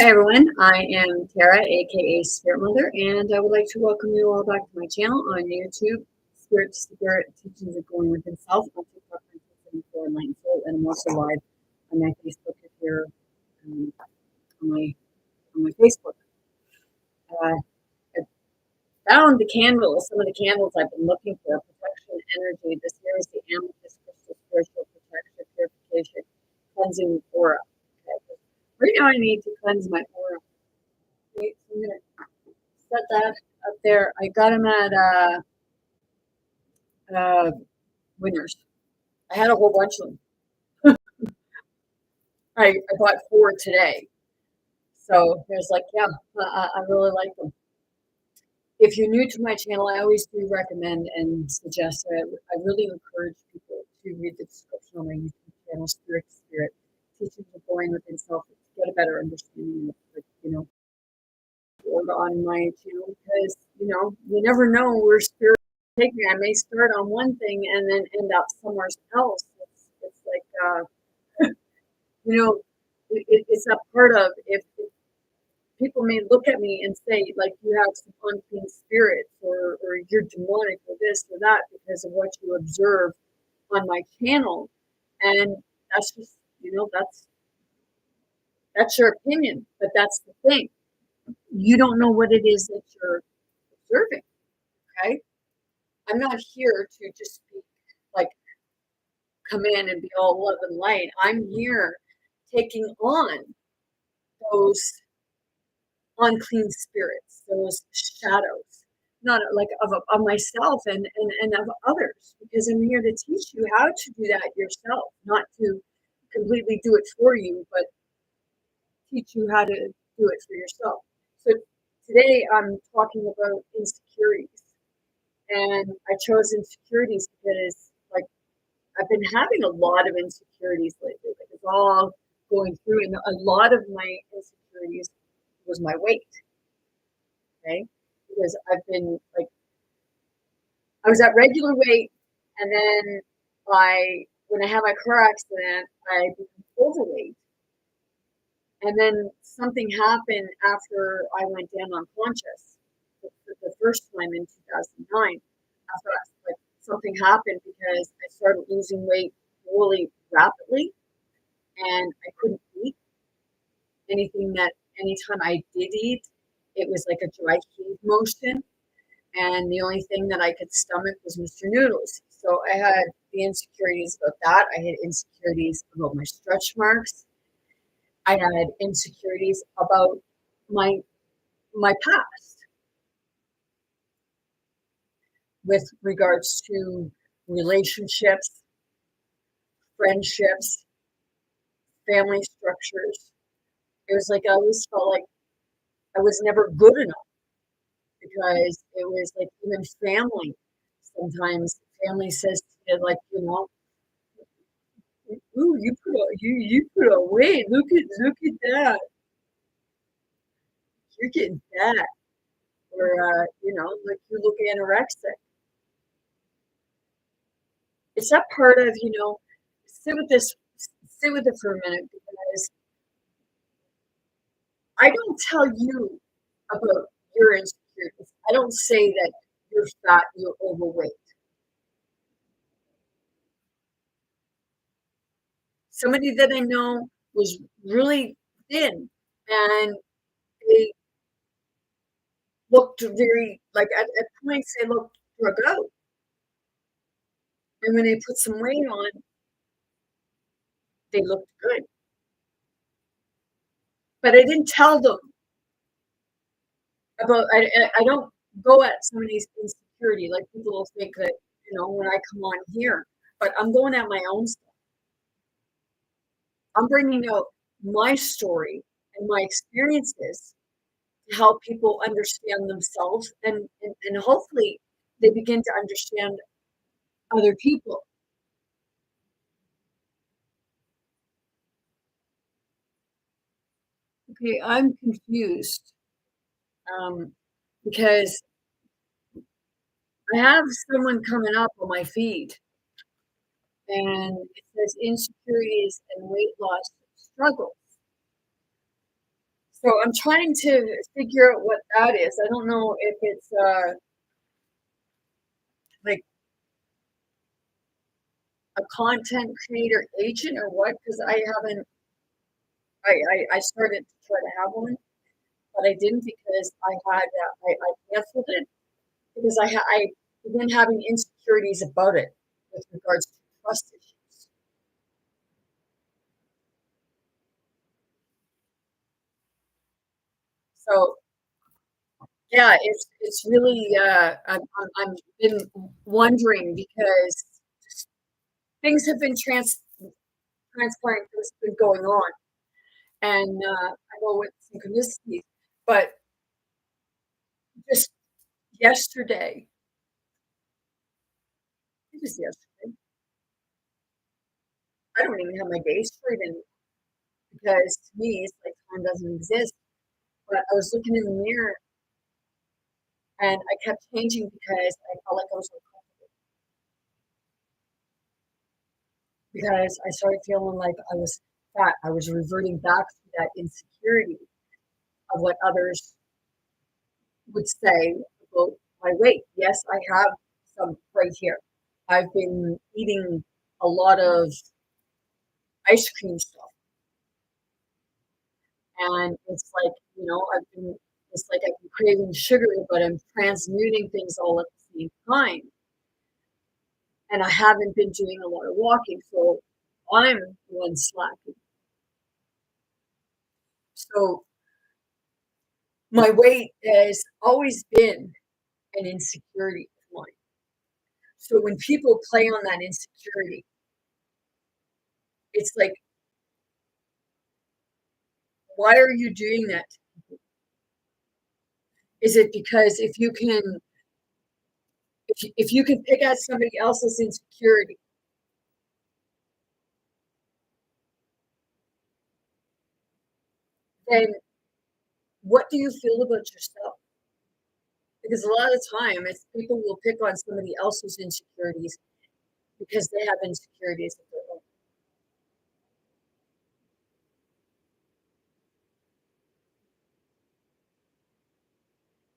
Hi everyone, I am Tara, aka Spirit Mother, and I would like to welcome you all back to my channel on YouTube, Spirit to Spirit Teachings of Going Within Self, on TikTok, for Enlightened Soul, and I'm also live on my Facebook if you're on my Facebook. I found the candles, some of the candles I've been looking for, protection, energy. This here is the amethyst crystal, spiritual protection, purification, cleansing aura. Okay. Right now I need to cleanse my aura. Okay, so I'm going to set that up there. I got them at Winners. I had a whole bunch of them. I bought 4 today. So there's like, yeah, I really like them. If you're new to my channel, I always do recommend and suggest that I really encourage people to read the description on my YouTube channel, Spirit to Spirit, Teachings of Going Within Self, to get a better understanding of, like, on my channel, because, you never know where spirit will take me. I may start on one thing and then end up somewhere else. It's like, it's a part of, if people may look at me and say, like, you have some unclean spirits, or you're demonic, or this or that, because of what you observe on my channel. And that's just, that's your opinion, but that's the thing. You don't know what it is that you're observing, okay? I'm not here to just be like, come in and be all love and light. I'm here taking on those unclean spirits, those shadows, not like of myself and of others, because I'm here to teach you how to do that yourself, not to completely do it for you, but teach you how to do it for yourself. So today I'm talking about insecurities. And I chose insecurities because, like, I've been having a lot of insecurities lately. Like, it's all going through, and a lot of my insecurities was my weight. Okay, because I've been like, I was at regular weight, and then when I had my car accident, I became overweight, and then something happened after I went down unconscious the first time in 2009. After like, something happened because I started losing weight really rapidly, and I couldn't eat anything. That anytime I did eat, it was like a dry heave motion, and the only thing that I could stomach was Mr. Noodles. So I had the insecurities about that. I had insecurities about my stretch marks. I had insecurities about my past with regards to relationships, friendships, family structures. It was like I always felt like I was never good enough, because it was like, even family, sometimes family says to you, like, ooh, you put on weight. Look at that. You're getting fat, or like, you look anorexic. It's that part of, sit with this, sit with it for a minute, because I don't tell you about your insecurities. I don't say that you're fat, you're overweight. Somebody that I know was really thin, and they looked very, like, at points they looked drug out. And when they put some weight on, they looked good. But I didn't tell them about, I don't go at somebody's insecurity. Like, people will think that, when I come on here, but I'm going at my own stuff. I'm bringing out my story and my experiences to help people understand themselves, and hopefully they begin to understand other people. Okay, I'm confused, because I have someone coming up on my feed, and it says insecurities and weight loss struggles. So I'm trying to figure out what that is. I don't know if it's like a content creator agent or what, because I haven't. I started to try to have one, but I didn't because I canceled it because I began having insecurities about it with regards to trust issues. So yeah, it's really I'm been wondering because things have been transpiring, things have been going on, and I go with synchronicities. But just yesterday, it was yesterday. I don't even have my days straight anymore because to me it's like time doesn't exist. But I was looking in the mirror and I kept changing because I felt like I was uncomfortable because I started feeling like I was fat. I was reverting back to that insecurity of what others would say about my weight. Yes, I have some right here. I've been eating a lot of ice cream stuff, and it's like it's like I've been craving sugar, but I'm transmuting things all at the same time. And I haven't been doing a lot of walking, so I'm the one slacking. So my weight has always been an insecurity of mine. So when people play on that insecurity, it's like, why are you doing that? Is it because if you can pick out somebody else's insecurity, then what do you feel about yourself? Because a lot of the time, it's people will pick on somebody else's insecurities because they have insecurities of their own.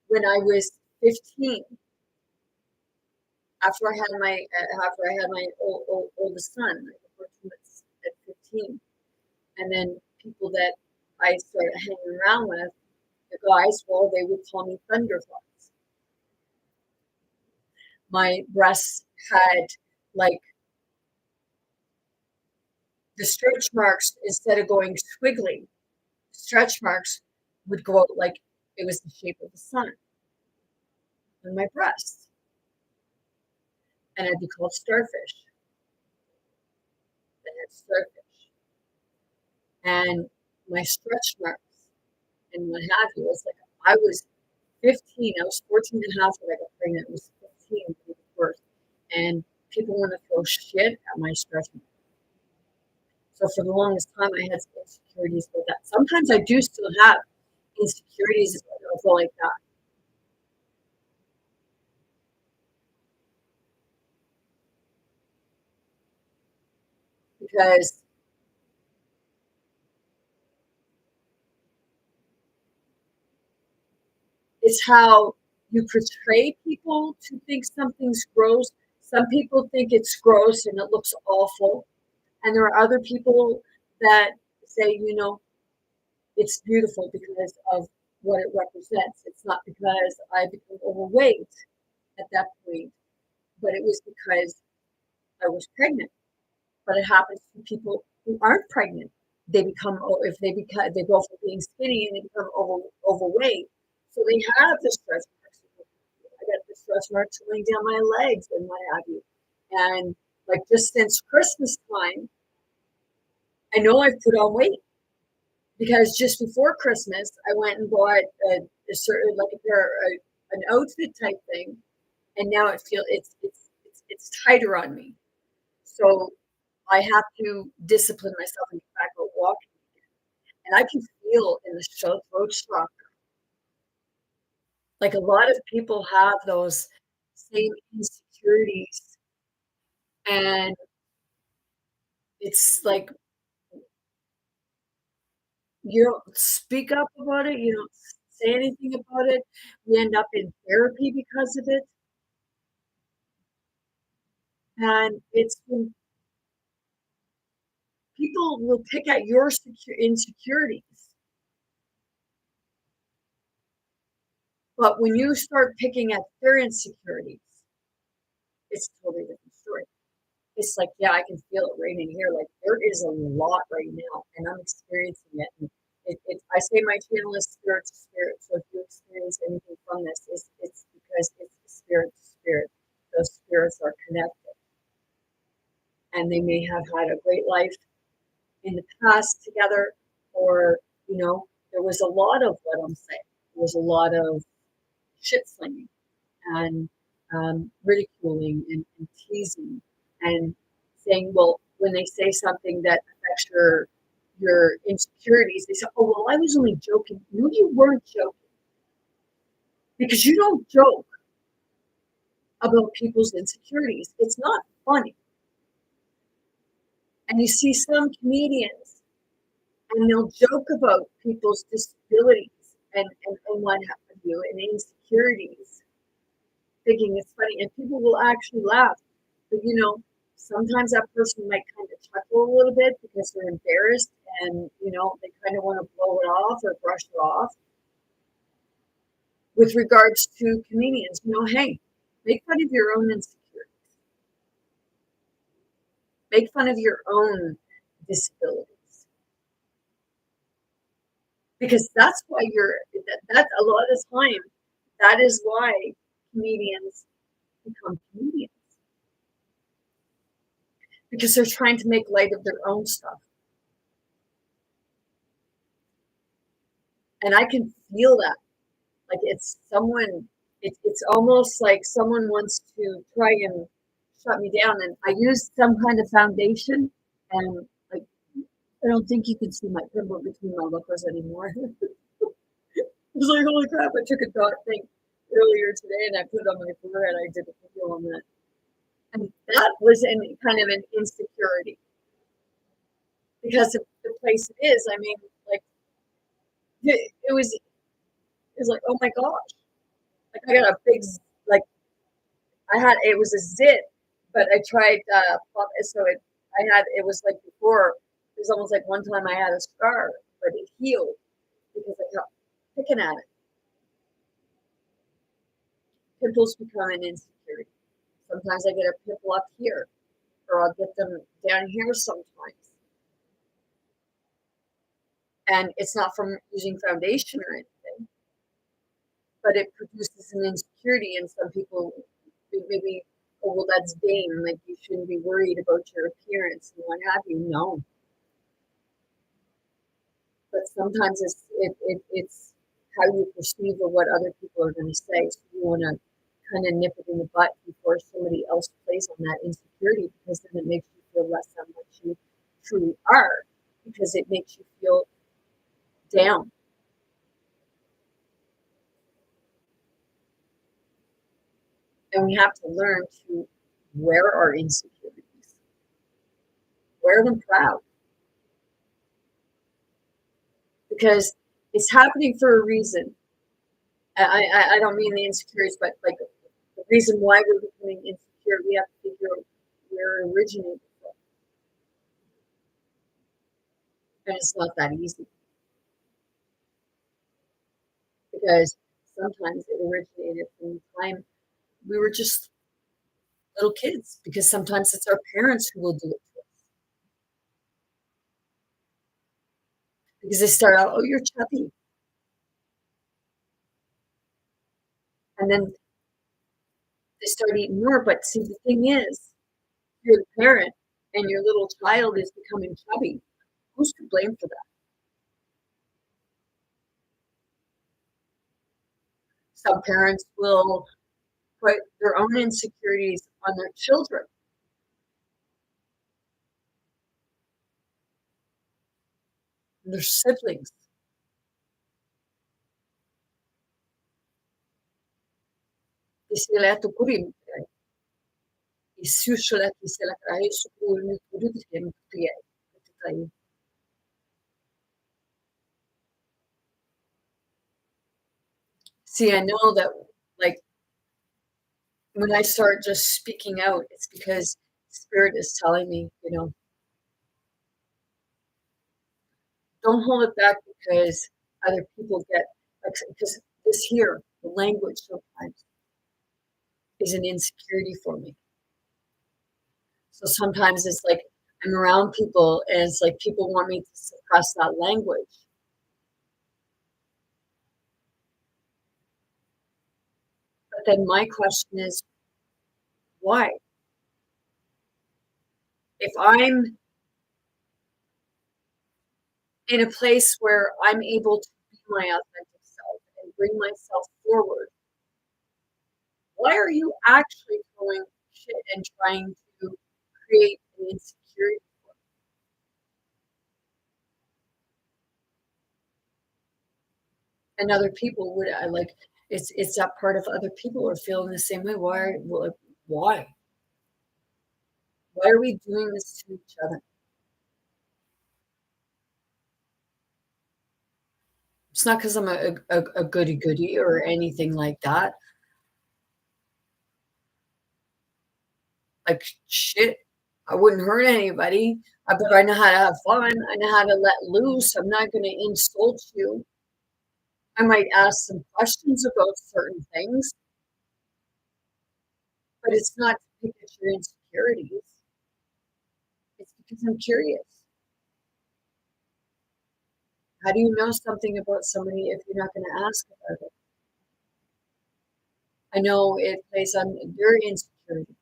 When I was 15, after I had my oldest son, I had four twins at 15, and then people that I started hanging around with, the guys, well, they would call me thunderclouds. My breasts had like the stretch marks instead of going squiggly, stretch marks would go out like it was the shape of the sun on my breasts, and I'd be called starfish. I had starfish, and my stretch marks and what have you. It's like I was 15. I was 14 and a half when I got pregnant. I was 15 when I gave birth, and people want to throw shit at my stretch marks. So for the longest time, I had some insecurities with that. Sometimes I do still have insecurities that go like that because it's how you portray people to think something's gross. Some people think it's gross and it looks awful. And there are other people that say, it's beautiful because of what it represents. It's not because I became overweight at that point, but it was because I was pregnant. But it happens to people who aren't pregnant. They become, if they go from being skinny and they become overweight. So they have the stretch marks. I got the stretch marks going down my legs and what have you. And like just since Christmas time, I know I've put on weight because just before Christmas, I went and bought a certain like an outfit type thing, and now it's tighter on me. So I have to discipline myself and get back out walking, and I can feel in the throat chakra. Like a lot of people have those same insecurities, and it's like You don't speak up about it, you don't say anything about it, we end up in therapy because of it, and it's when people will pick at your insecurities, but when you start picking at their insecurities, it's a totally different story. It's like, yeah, I can feel it right in here. Like there is a lot right now, and I'm experiencing it. And I say my channel is spirit to spirit. So if you experience anything from this, it's because it's spirit to spirit. Those spirits are connected, and they may have had a great life in the past together, or there was a lot of what I'm saying. There was a lot of shit slinging and ridiculing and teasing and saying, well, when they say something that affects your insecurities, they say, oh, well, I was only joking. No, you weren't joking because you don't joke about people's insecurities. It's not funny. And you see some comedians and they'll joke about people's disabilities and what have you and insecurities, thinking it's funny, and people will actually laugh. But sometimes that person might kind of chuckle a little bit because they're embarrassed and they kind of want to blow it off or brush it off. With regards to comedians, hey, make fun of your own insecurities, make fun of your own disabilities, because that's why that a lot of time that is why comedians become comedians, because they're trying to make light of their own stuff. And I can feel that. Like it's almost like someone wants to try and shut me down. And I used some kind of foundation, and like I don't think you can see my pimple between my lippers anymore. I was like, holy crap! I took a dot thing earlier today, and I put it on my forehead. I did a video on that, and that was kind of an insecurity because of the place it is. I mean, like it was like, oh my gosh! Like I got a big like it was a zit, but I tried so it was like before. It was almost like one time I had a scar, but it healed because I kept picking at it. Pimples become an insecurity. Sometimes I get a pimple up here, or I'll get them down here sometimes. And it's not from using foundation or anything, but it produces an insecurity. And some people maybe, oh, well, that's vain. Like you shouldn't be worried about your appearance and what have you. No, but sometimes it's how you perceive or what other people are going to say. So you want to kind of nip it in the butt before somebody else plays on that insecurity, because then it makes you feel less than what you truly are, because it makes you feel down. And we have to learn to wear our insecurities, wear them proud, because it's happening for a reason. I don't mean the insecurities, but like the reason why we're becoming insecure, we have to figure out where it originated from. And it's not that easy, because sometimes it originated from the time we were just little kids, because sometimes it's our parents who will do it to us, because they start out, oh, you're chubby. And then they start eating more. But see, the thing is, you're the parent and your little child is becoming chubby. Who's to blame for that? Some parents will put their own insecurities on their children, their siblings. See, I know that, like, when I start just speaking out, it's because spirit is telling me, don't hold it back because other people get, because this here, the language sometimes is an insecurity for me. So sometimes it's like I'm around people and it's like people want me to suppress that language. But then my question is, why? If I'm in a place where I'm able to be my authentic self and bring myself forward, why are you actually throwing shit and trying to create an insecurity? And other people would I like it's that part of other people are feeling the same way. Why? Why are we doing this to each other? It's not because I'm a goody goody or anything like that. Like shit, I wouldn't hurt anybody. But I know how to have fun. I know how to let loose. I'm not going to insult you. I might ask some questions about certain things, but it's not to pick at your insecurities. It's because I'm curious. How do you know something about somebody if you're not going to ask about it? I know it plays on your insecurities,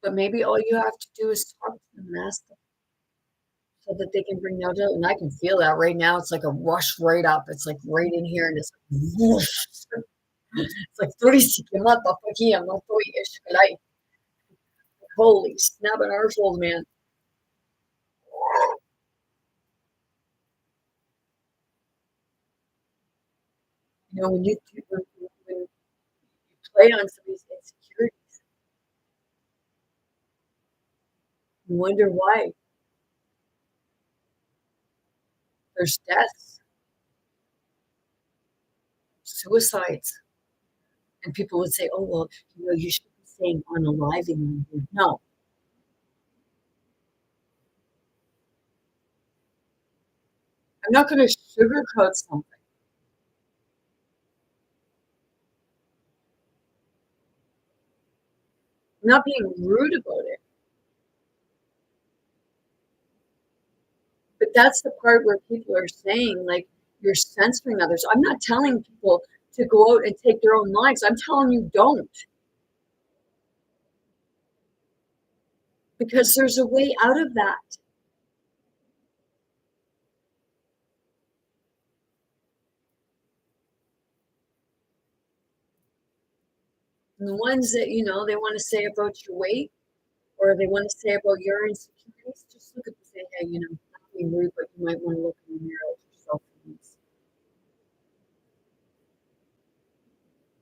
but maybe all you have to do is talk to them and ask them so that they can bring out. And I can feel that right now. It's like a rush right up. It's like right in here, and it's like, whoosh. It's like 30 motherfucking, I'm not doing it. Holy snap and arsehole, man. When when you play on somebody's insecurities, you wonder why there's deaths, suicides. And people would say, "Oh, well, you should be saying unaliving." No, I'm not going to sugarcoat something. I'm not being rude about it. But that's the part where people are saying, like, you're censoring others. I'm not telling people to go out and take their own lives. I'm telling you don't, because there's a way out of that. And the ones that, they want to say about your weight or they want to say about your insecurities, just look at them and say, hey, not being rude, but you might want to look in the mirror at yourself.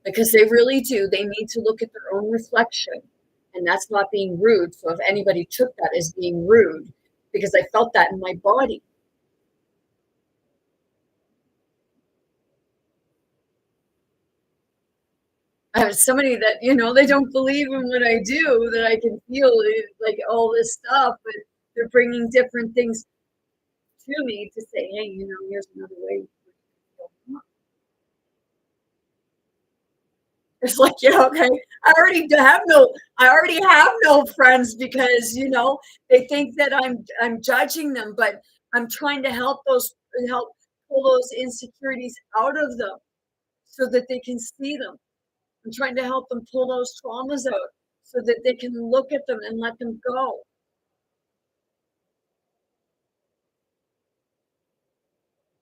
Because they really do. They need to look at their own reflection. And that's not being rude. So if anybody took that as being rude, because I felt that in my body. I have somebody that, they don't believe in what I do, that I can feel it, like all this stuff, but they're bringing different things to me to say, hey, here's another way. It's like, yeah, okay. I already have no friends because, they think that I'm judging them, but I'm trying to help pull those insecurities out of them so that they can see them. I'm trying to help them pull those traumas out so that they can look at them and let them go.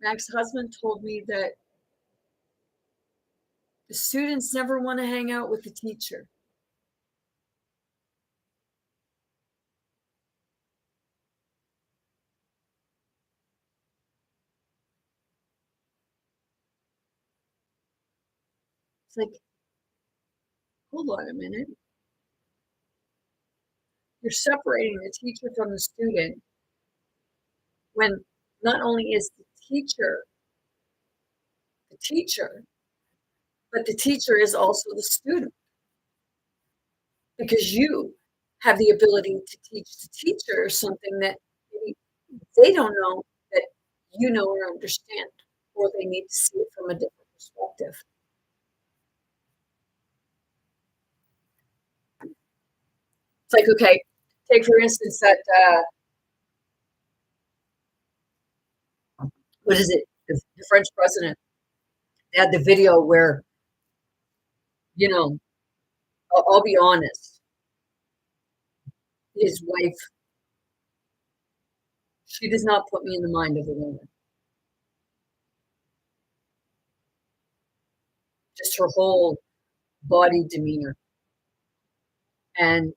My ex-husband told me that the students never want to hang out with the teacher. It's like, hold on a minute. You're separating the teacher from the student when not only is the teacher teacher, but the teacher is also the student because you have the ability to teach the teacher something that maybe they don't know that you know or understand, or they need to see it from a different perspective. It's like, okay, take for instance that, what is it? The French president, they had the video where, you know, I'll be honest, his wife, she does not put me in the mind of a woman. Just her whole body demeanor and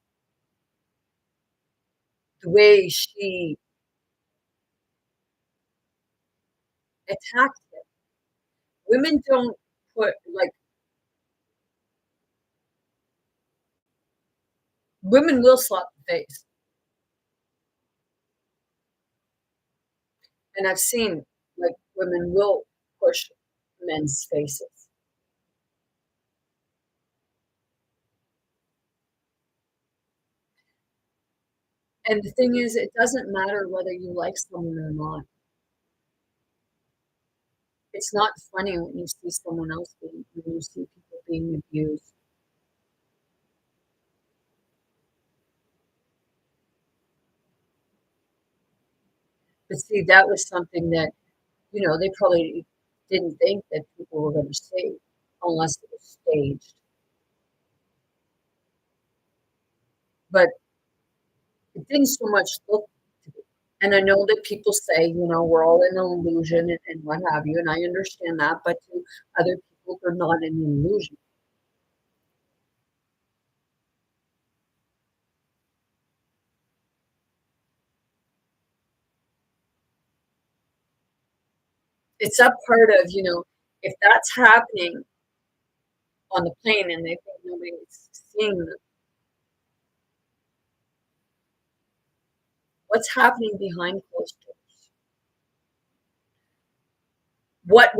the way she attacked him. Women don't put like women will slap the face. And I've seen like women will push men's faces. And the thing is, it doesn't matter whether you like someone or not. It's not funny when you see someone else when you see people being abused. But see, that was something that, they probably didn't think that people were going to see unless it was staged. But it didn't so much look to be. And I know that people say, we're all in an illusion and what have you, and I understand that, but to other people, they're not in an illusion. It's a part of, if that's happening on the plane and they think nobody's seeing them, what's happening behind closed doors? What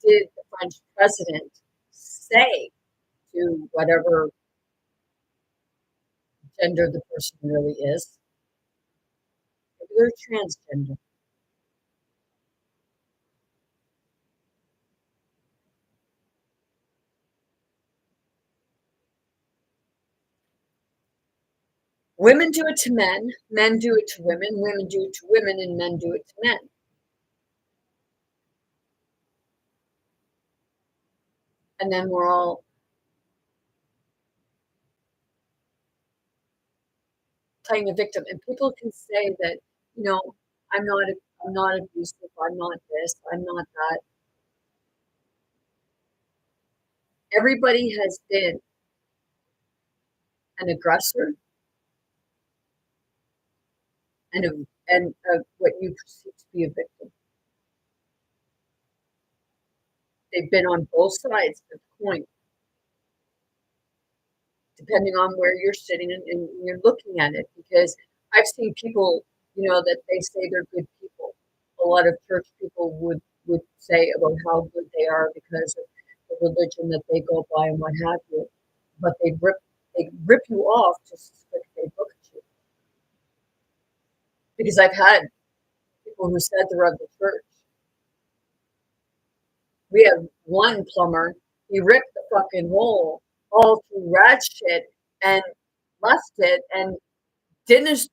did the French president say to whatever gender the person really is? Maybe they're transgender. Women do it to men do it to women do it to women, and men do it to men. And then we're all playing a victim. And people can say that, you know, I'm not abusive, I'm not this, I'm not that. Everybody has been an aggressor and what you perceive to be a victim. They've been on both sides of the coin, depending on where you're sitting and you're looking at it. Because I've seen people, that they say they're good people. A lot of church people would say about how good they are because of the religion that they go by and what have you. But they rip you off just as quick as they look at you. Because I've had people who said they're of the church. We had one plumber, he ripped the fucking hole all through rat shit and left it and didn't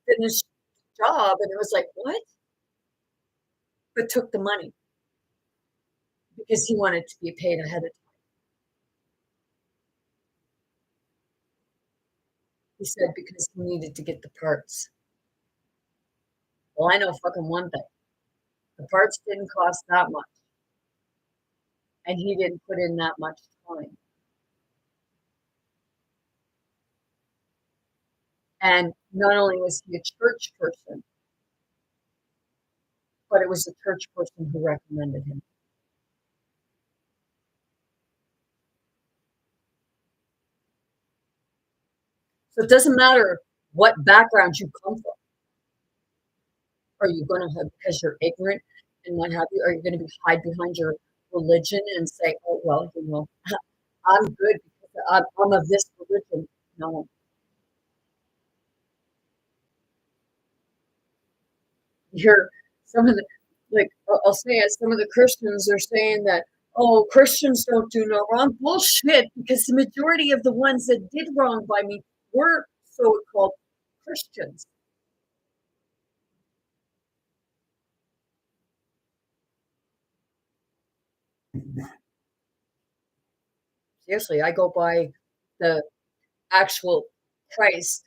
finish the job. And it was like, what? But took the money because he wanted to be paid ahead of time. He said because he needed to get the parts. Well, I know fucking one thing. The parts didn't cost that much. And he didn't put in that much time. And not only was he a church person, but it was the church person who recommended him. So it doesn't matter what background you come from. Are you going to have, because you're ignorant and what have you? Are you going to be hide behind your religion and say, "Oh well, I'm good because I'm of this religion"? No, you're some of the like I'll say it. Some of the Christians are saying that, "Oh, Christians don't do no wrong." Bullshit, because the majority of the ones that did wrong by me were so-called Christians. Seriously, I go by the actual Christ.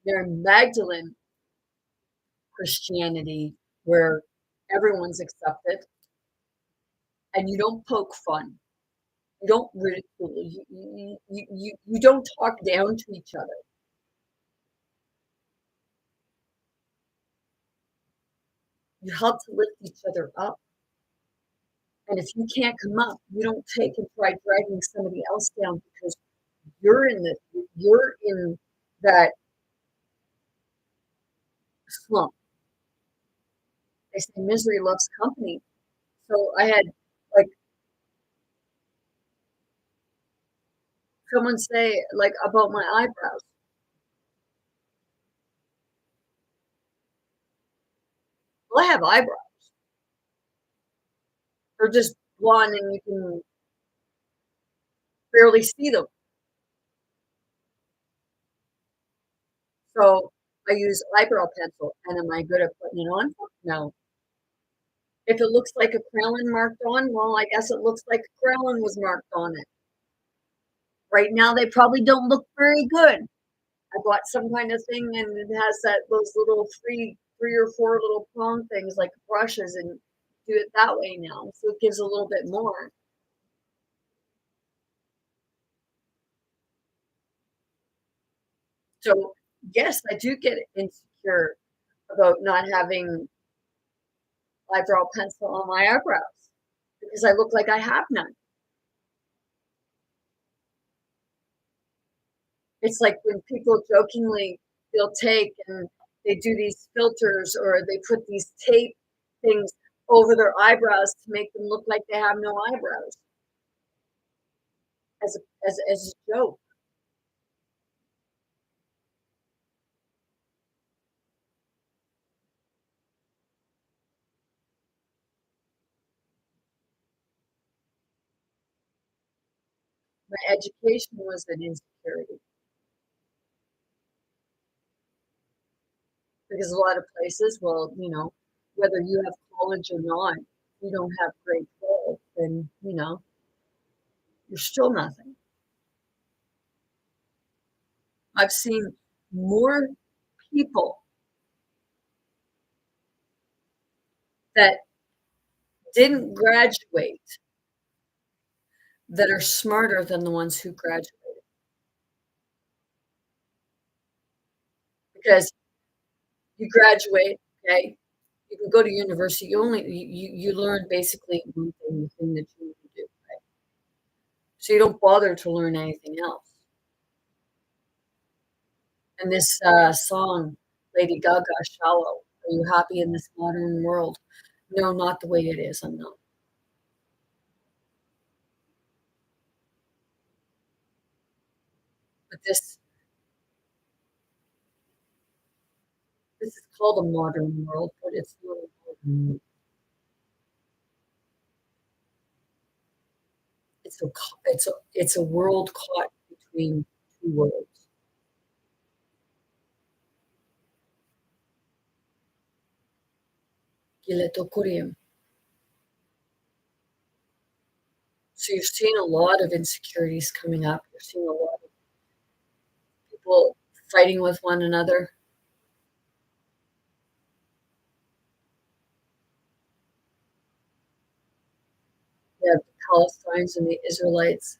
They're Magdalene Christianity, where everyone's accepted and you don't poke fun. You don't ridicule. You don't talk down to each other. You help to lift each other up. And if you can't come up, you don't take and try dragging somebody else down because you're in the you're in that slump. They say misery loves company. So I had like someone say like about my eyebrows. Well, I have eyebrows. They're just blonde and you can barely see them. So I use eyebrow pencil. And am I good at putting it on? No. If it looks like a Krellin marked on, well, I guess it looks like a Krellin was marked on it. Right now, they probably don't look very good. I bought some kind of thing and it has those little three or four little prong things like brushes and do it that way now. So it gives a little bit more. So yes, I do get insecure about not having eyebrow pencil on my eyebrows because I look like I have none. It's like when people jokingly they'll take and they do these filters or they put these tape things over their eyebrows to make them look like they have no eyebrows as a joke. My education was an insecurity because a lot of places, well, whether you have college or not, you don't have grade 12, then, you're still nothing. I've seen more people that didn't graduate that are smarter than the ones who graduated because you graduate, okay, you can go to university, you learn basically one thing, the thing that you need to do, right? So you don't bother to learn anything else. And this song, Lady Gaga, "Shallow," are you happy in this modern world? No, not the way it is. I'm not. But this is called a modern world, but it's not a modern world. It's a world caught between two worlds. Giletokurium. So you're seeing a lot of insecurities coming up. You're seeing a lot of people fighting with one another. You have the Palestinians and the Israelites.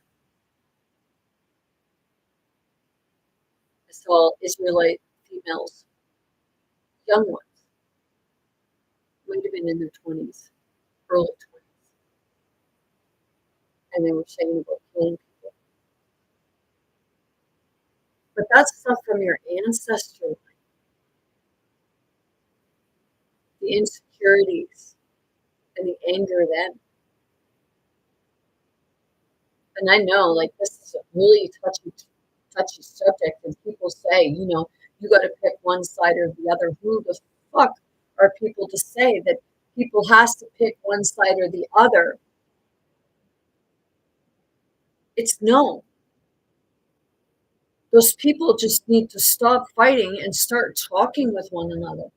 I saw Israelite females, young ones, might have been in their 20s, early 20s, and they were saying about killing people. But that's stuff from your ancestor, the insecurities. and the anger then. And I know, like, this is a really touchy subject, and people say, you got to pick one side or the other. Who the fuck are people to say that people has to pick one side or the other? It's no. Those people just need to stop fighting and start talking with one another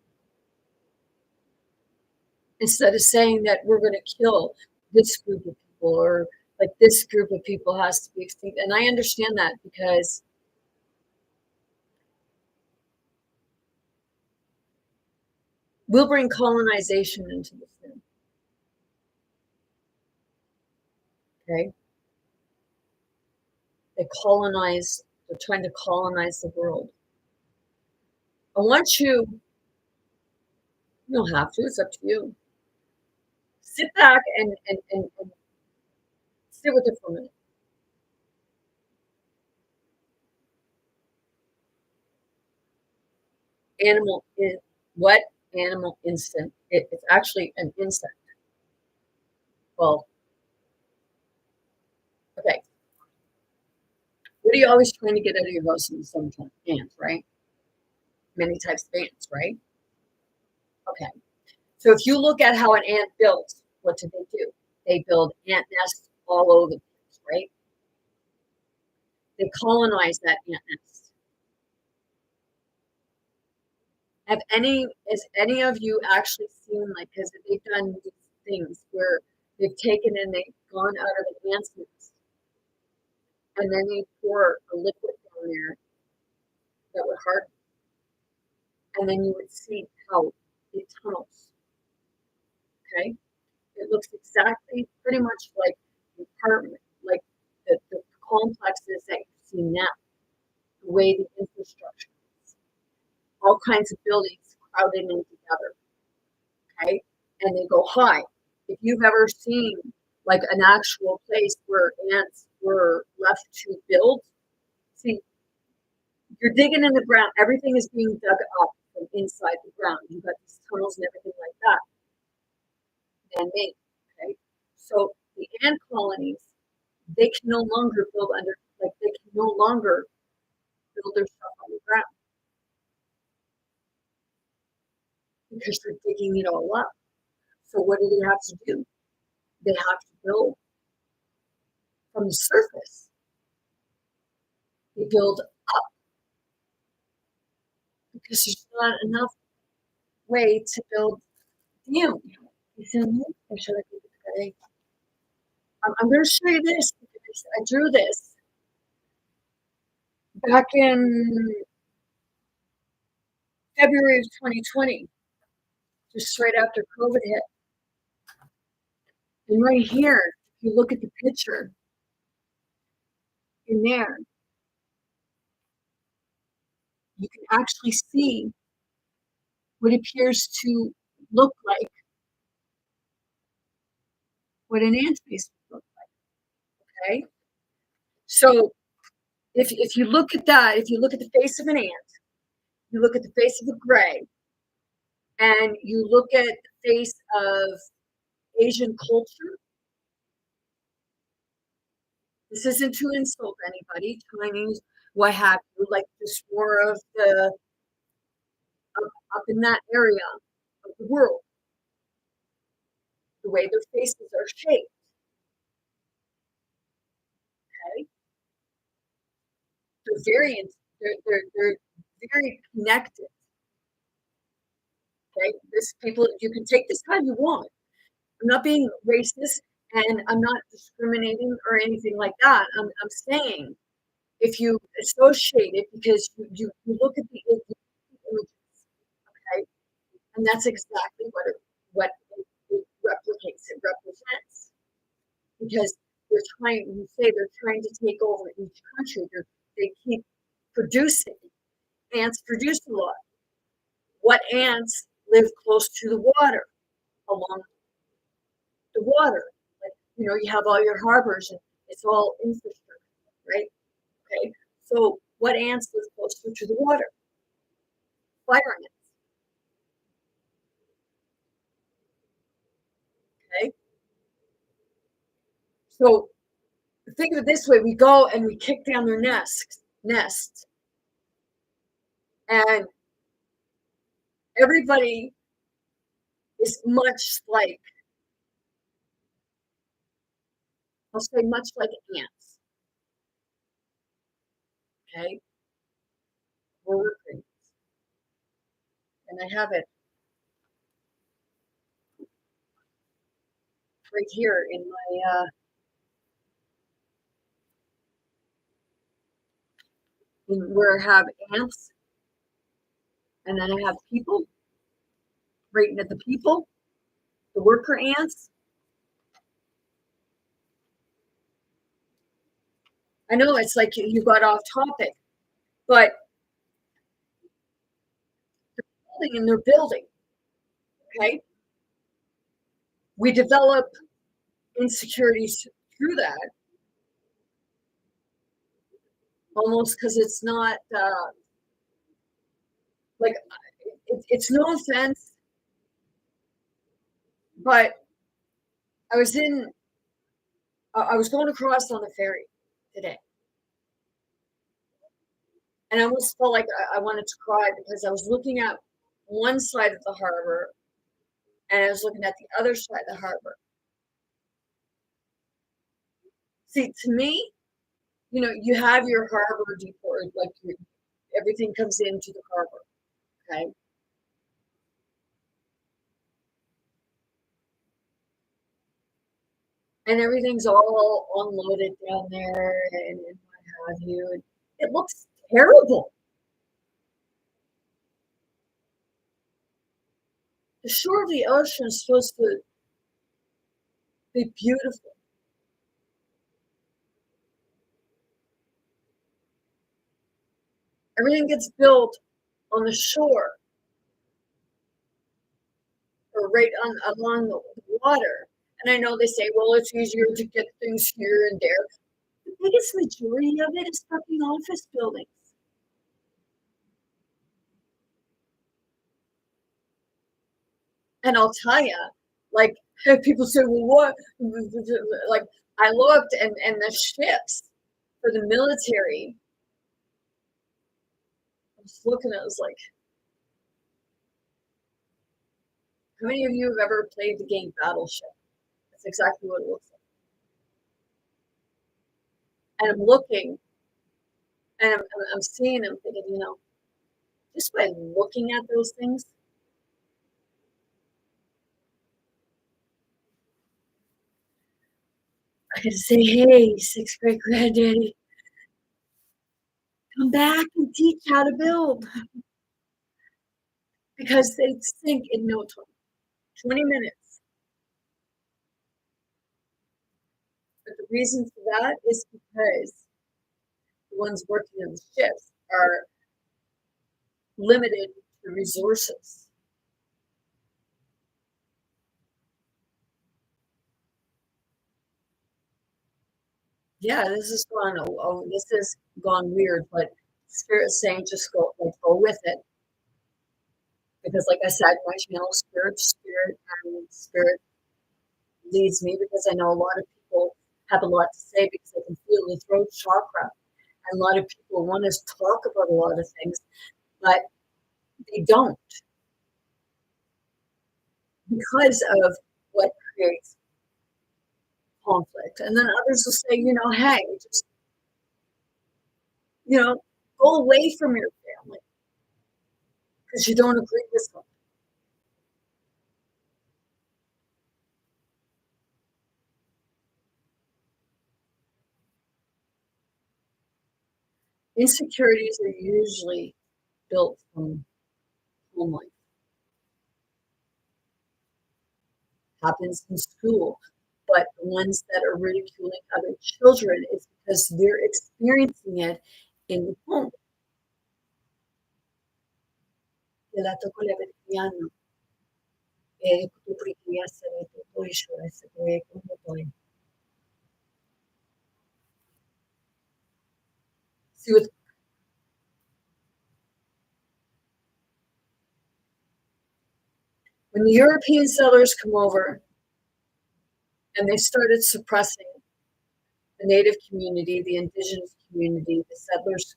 instead of saying that we're going to kill this group of people, or like this group of people has to be extinct. And I understand that because we'll bring colonization into this thing. Okay. They're trying to colonize the world. I want you don't have to, it's up to you. Sit back and sit with it for a minute. Animal is what? Animal instinct. It's actually an insect. Well, okay. What are you always trying to get out of your house in the summertime? Ants, right? Many types of ants, right? Okay. So if you look at how an ant builds, what do? They build ant nests all over the place, right? They colonize that ant nest. Has any of you actually seen, like, because they've done these things where they've taken and they've gone out of the ant's nest and then they pour a liquid down there that would harden, and then you would see how it tunnels. Okay, it looks exactly pretty much like the apartment, like the complexes that you see now, the way the infrastructure is, all kinds of buildings crowded in together. Okay, and they go high. If you've ever seen like an actual place where ants were left to build, see, you're digging in the ground, everything is being dug up from inside the ground. You've got these tunnels and everything like that, man made. Okay, so the ant colonies, they can no longer build under, like, they can no longer build their stuff on the ground because they're digging it all up. So what do they have to do? They have to build from the surface. They build up because there's not enough way to build down. Or should I keep it today? I'm going to show you this because I drew this back in February of 2020, just right after COVID hit. And right here, if you look at the picture in there, you can actually see what appears to look like what an ant face would look like. Okay, so if you look at that, if you look at the face of an ant, you look at the face of a gray, and you look at the face of Asian culture. This isn't to insult anybody, Chinese, what have you, like this war of the up in that area of the world, the way their faces are shaped. Okay, they're very they're very connected. Okay, this people, you can take this how you want. I'm not being racist and I'm not discriminating or anything like that. I'm saying if you associate it because you look at the images, okay, and that's exactly what it replicates, it represents. Because you say they're trying to take over each country. They keep producing. Ants produce a lot. What ants live close to the water, along the water? Like, you have all your harbors and it's all infrastructure, right? Okay. So what ants live closer to the water? Fire ants. So think of it this way: we go and we kick down their nests, and everybody is much like, I'll say, much like ants. Okay, we're working, and I have it right here in my where I have ants, and then I have people, rating at the people, the worker ants. I know it's like you got off topic, but building and they're building. Okay, we develop insecurities through that, almost because it's not like it's no offense, but I was in I was going across on the ferry today, and I almost felt like I wanted to cry because I was looking at one side of the harbor and I was looking at the other side of the harbor. See, to me, you have your harbor depot, like everything comes into the harbor, okay? And everything's all unloaded down there and what have you. And it looks terrible. The shore of the ocean is supposed to be beautiful. Everything gets built on the shore or right along the water. And I know they say, well, it's easier to get things here and there. The biggest majority of it is fucking office buildings. And I'll tell you, like, people say, well, what? Like, I looked, and the ships for the military, I was looking, I was like, how many of you have ever played the game Battleship? That's exactly what it looks like. And I'm looking, and I'm seeing, I'm thinking, just by looking at those things, I could say, hey, sixth grade granddaddy, come back and teach how to build. Because they sink in no time, 20 minutes. But the reason for that is because the ones working in the ships are limited to resources. Yeah, this has gone weird, but Spirit's saying just go with it. Because like I said, my channel spirit, and spirit leads me because I know a lot of people have a lot to say because they can feel the throat chakra. And a lot of people want to talk about a lot of things, but they don't because of what creates conflict. And then others will say, hey, just, go away from your family because you don't agree with them. Insecurities are usually built from home life, happens in school. But the ones that are ridiculing other children is because they're experiencing it in the home. See, when the European settlers come over and they started suppressing the Native community, the Indigenous community, the settlers.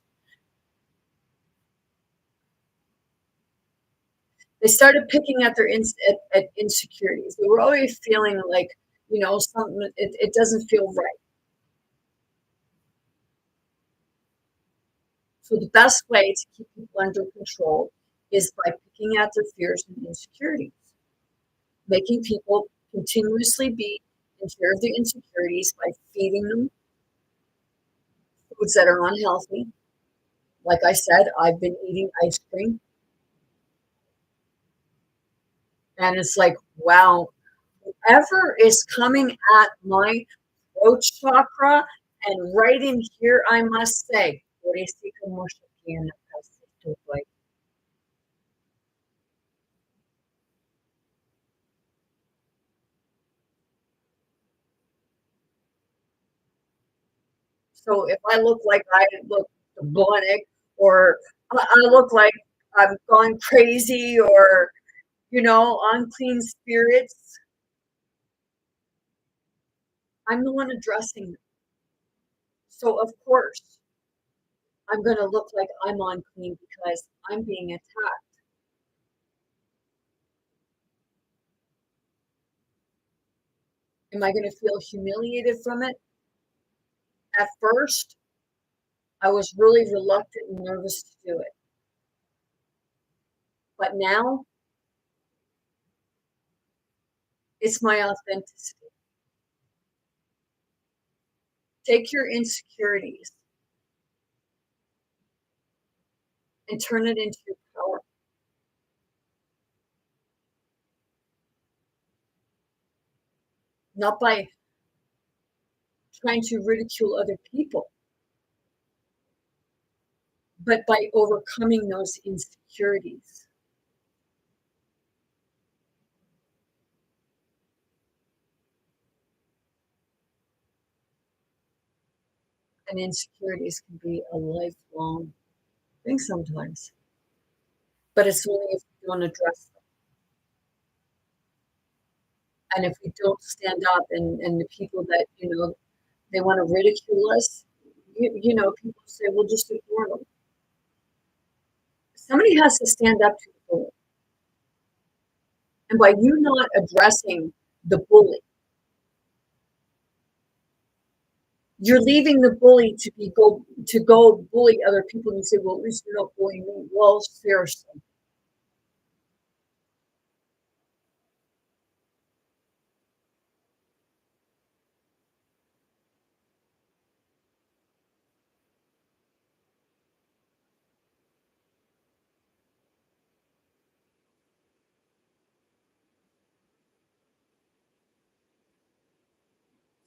They started picking at their at insecurities. They were always feeling like, something, it doesn't feel right. So the best way to keep people under control is by picking at their fears and insecurities, making people continuously be in fear of their insecurities by feeding them foods that are unhealthy. Like I said, I've been eating ice cream, and it's like, wow, whoever is coming at my throat chakra, and right in here, I must say, so if I look like I look demonic, or I look like I'm gone crazy, or unclean spirits, I'm the one addressing them. So of course, I'm going to look like I'm unclean because I'm being attacked. Am I going to feel humiliated from it? At first, I was really reluctant and nervous to do it. But now, it's my authenticity. Take your insecurities and turn it into your power. Not by trying to ridicule other people, but by overcoming those insecurities. And insecurities can be a lifelong thing sometimes, but it's only if we don't address them. And if we don't stand up, and the people that, they want to ridicule us, people say, well, just ignore them. Somebody has to stand up to the bully. And by you not addressing the bully, you're leaving the bully to go bully other people, and you say, well, at least you're not bullying me. Well, seriously.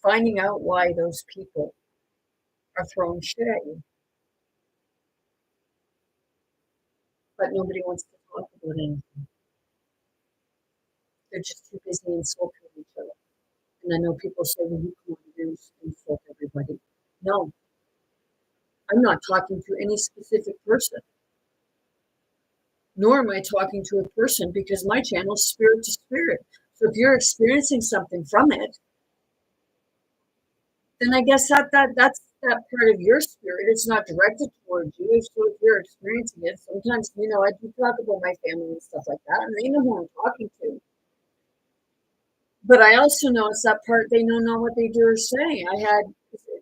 Finding out why those people are throwing shit at you, but nobody wants to talk about anything. They're just too busy insulting each other. And I know people say, well, you come on and insult everybody. No, I'm not talking to any specific person, nor am I talking to a person, because my channel is spirit to spirit. So if you're experiencing something from it, then I guess that's that part of your spirit. It's not directed towards you. So if you're experiencing it, sometimes, I do talk about my family and stuff like that, and they know who I'm talking to. But I also know it's that part, they know not what they do or say. I had,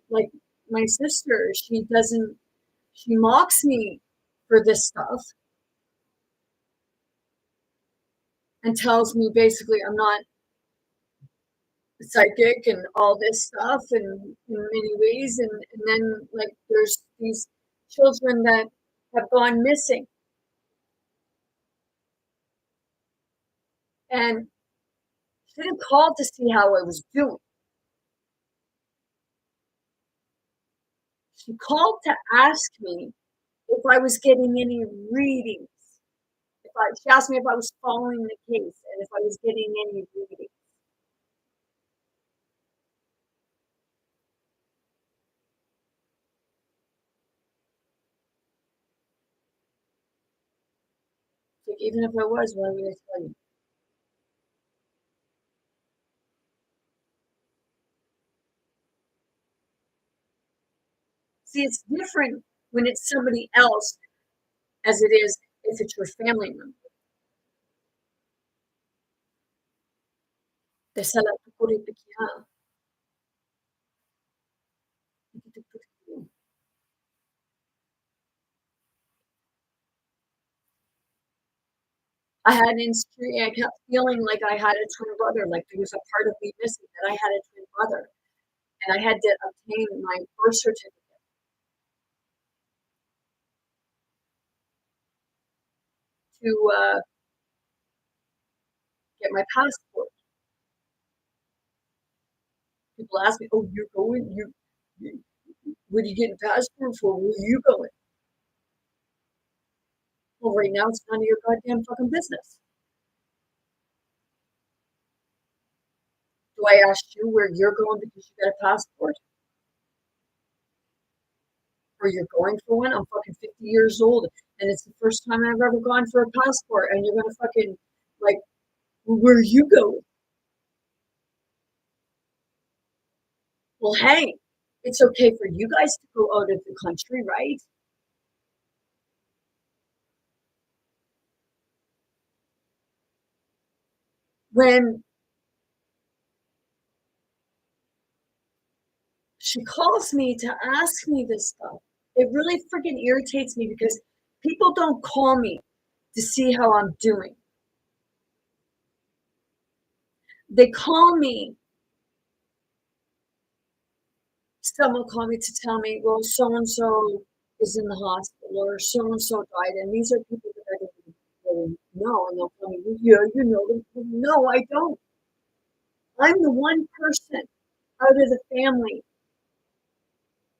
like, my sister, she mocks me for this stuff and tells me basically I'm not psychic and all this stuff, and in many ways. And then, like, there's these children that have gone missing. And she didn't call to see how I was doing. She called to ask me if I was getting any readings. She asked me if I was following the case and if I was getting any readings. Like, even if I was, why would I tell you? See, it's different when it's somebody else as it is if it's your family member. Te la I had insecurity. I kept feeling like I had a twin brother, like there was a part of me missing that I had a twin brother, and I had to obtain my birth certificate to get my passport. People ask me, "Oh, you're going? You what are you getting a passport for? Where are you going?" Well, right now it's none of your goddamn fucking business. Do I ask you where you're going because you got a passport? Or you're going for one? I'm fucking 50 years old, and it's the first time I've ever gone for a passport, and you're gonna fucking like, where are you going? Well, hey, it's okay for you guys to go out of the country, right? When she calls me to ask me this stuff, it really freaking irritates me because people don't call me to see how I'm doing. They call me, someone called me to tell me, well, so and so is in the hospital or so and so died. And these are people that I don't really know. And they'll tell me, yeah, you know them. No, I don't. I'm the one person out of the family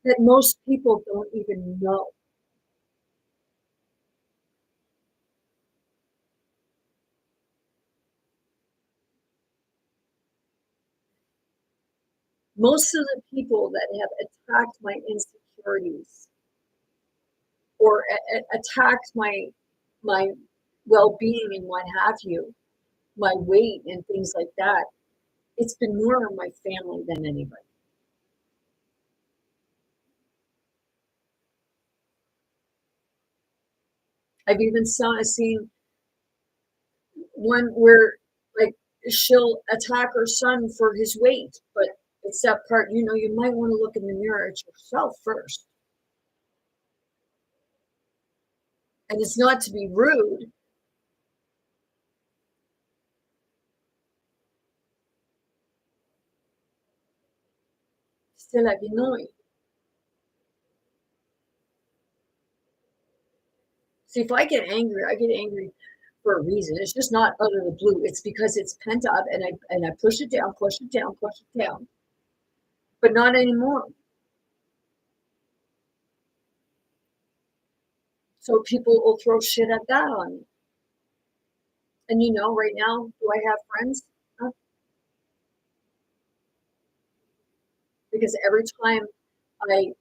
that most people don't even know. Most of the people that have attacked my insecurities or attacked my well-being and what have you, my weight and things like that, it's been more of my family than anybody. I've even seen one where like she'll attack her son for his weight, but it's that part, you might want to look in the mirror at yourself first. And it's not to be rude. Still like, see, if I get angry for a reason. It's just not out of the blue. It's because it's pent up and I push it down, push it down, push it down. But not anymore. So people will throw shit at that on me. And right now, do I have friends? No, because every time I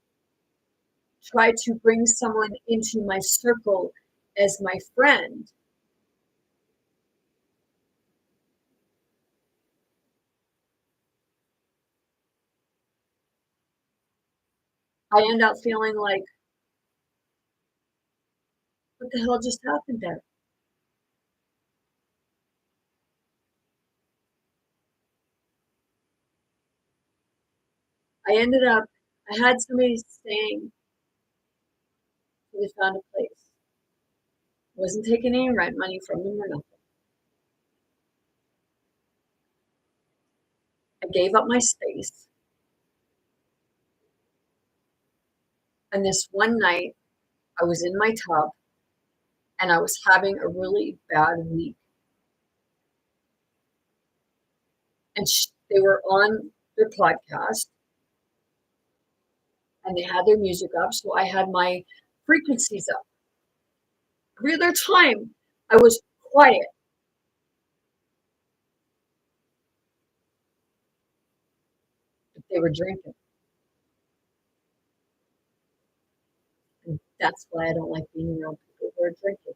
try to bring someone into my circle as my friend, I end up feeling like, what the hell just happened there? I ended up, I had somebody staying, so they found a place. Wasn't taking any rent money from them or nothing. I gave up my space. And this one night, I was in my tub and I was having a really bad week. And they were on their podcast and they had their music up. So I had my frequencies up. Every other time I was quiet, but they were drinking. And that's why I don't like being around people who are drinking.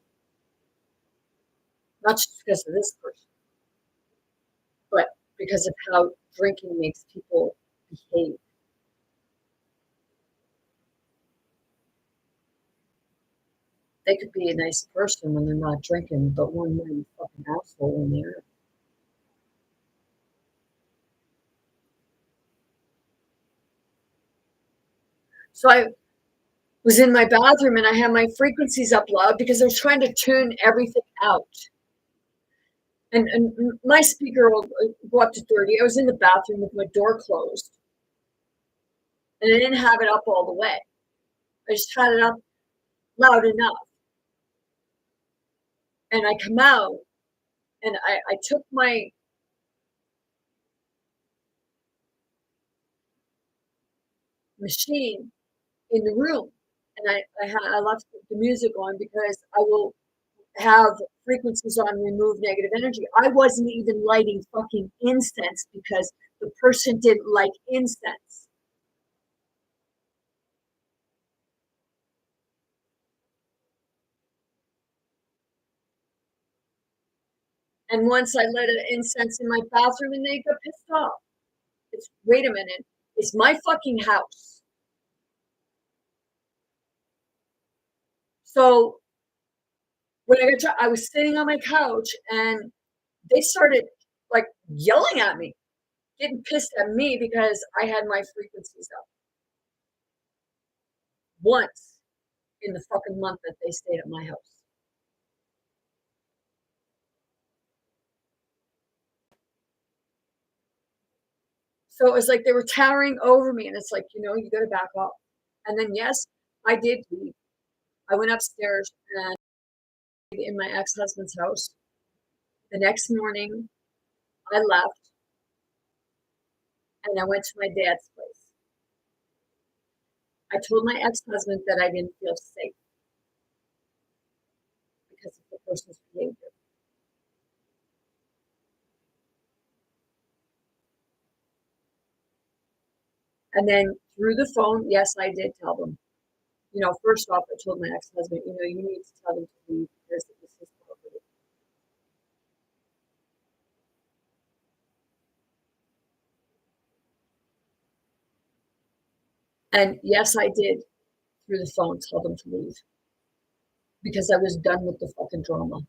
Not just because of this person, but because of how drinking makes people behave. They could be a nice person when they're not drinking, but one more fucking asshole in there. So I was in my bathroom and I had my frequencies up loud because I was trying to tune everything out. And my speaker will go up to 30. I was in the bathroom with my door closed. And I didn't have it up all the way. I just had it up loud enough. And I come out and I took my machine in the room and I left the music on because I will have frequencies on remove negative energy. I wasn't even lighting fucking incense because the person didn't like incense. And once I lit an incense in my bathroom and they got pissed off. It's, wait a minute, it's my fucking house. So when I was sitting on my couch and they started like yelling at me, getting pissed at me because I had my frequencies up. Once in the fucking month that they stayed at my house. So it was like they were towering over me, and it's like, you got to back off. And then, yes, I did leave. I went upstairs and in my ex-husband's house. The next morning, I left and I went to my dad's place. I told my ex-husband that I didn't feel safe because of the person's behavior. And then through the phone, yes, I did tell them. First off, I told my ex-husband, you need to tell them to leave because this is property. And yes, I did through the phone tell them to leave because I was done with the fucking drama.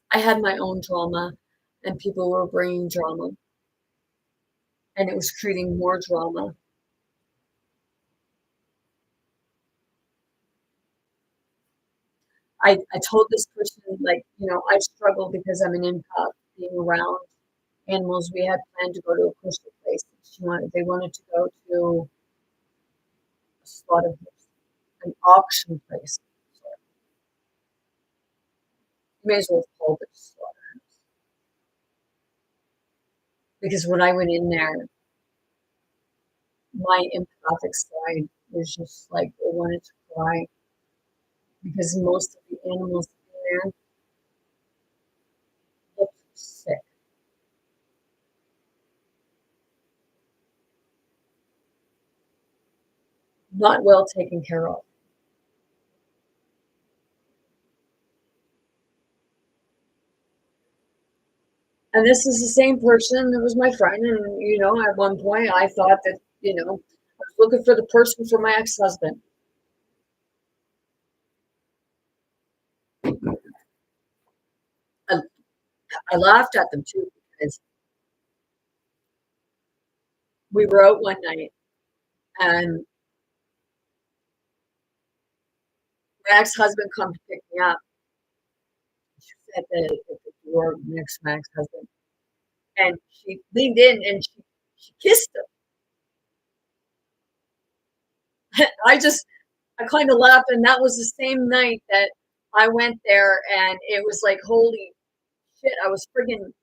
I had my own drama and people were bringing drama and it was creating more drama. I told this person, like, I struggle because I'm an empath being around animals. We had planned to go to a coastal place. They wanted to go to a slaughterhouse, an auction place. So you may as well call it a slaughterhouse. Because when I went in there, my empathic side was just like, I wanted to cry because most of the animals in there looked sick. Not well taken care of. And this is the same person that was my friend. And, at one point I thought that, I was looking for the person for my ex-husband. I, I laughed at them too because we were out one night and my ex-husband come to pick me up. She was at the door next to my ex-husband. And she leaned in and she kissed him. I kind of laughed, and that was the same night that I went there, and it was like, holy shit, I was friggin',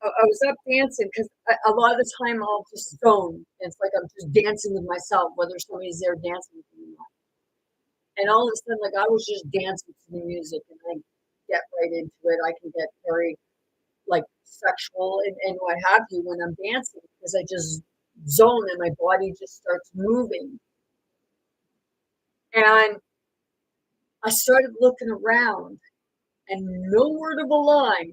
I was up dancing because a lot of the time I'll just zone. It's like I'm just dancing with myself, whether somebody's there dancing with me or not. And all of a sudden, like I was just dancing to the music, and I get right into it. I can get very like sexual and what have you when I'm dancing because I just zone and my body just starts moving. And I started looking around, and no word of a lie,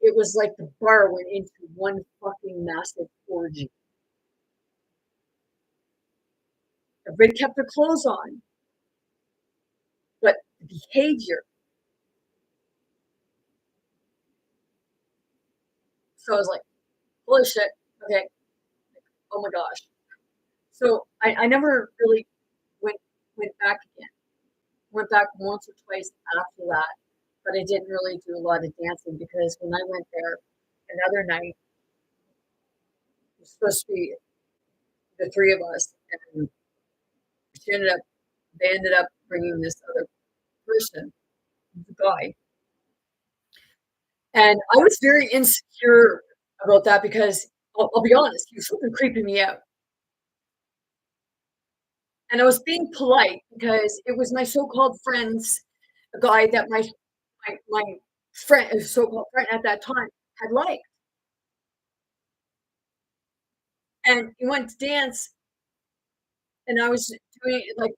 it was like the bar went into one fucking massive orgy. Everybody kept their clothes on, but the behavior. So I was like, holy shit. Okay. Oh my gosh. So I never really went went back again. Went back once or twice after that, but I didn't really do a lot of dancing because when I went there another night, it was supposed to be the three of us, and she ended up they ended up bringing this other person, the guy, and I was very insecure about that because I'll be honest, he was fucking creeping me out, and I was being polite because it was my so-called friend's a guy that my friend, so-called friend at that time, had liked, and he went to dance, and I was doing it like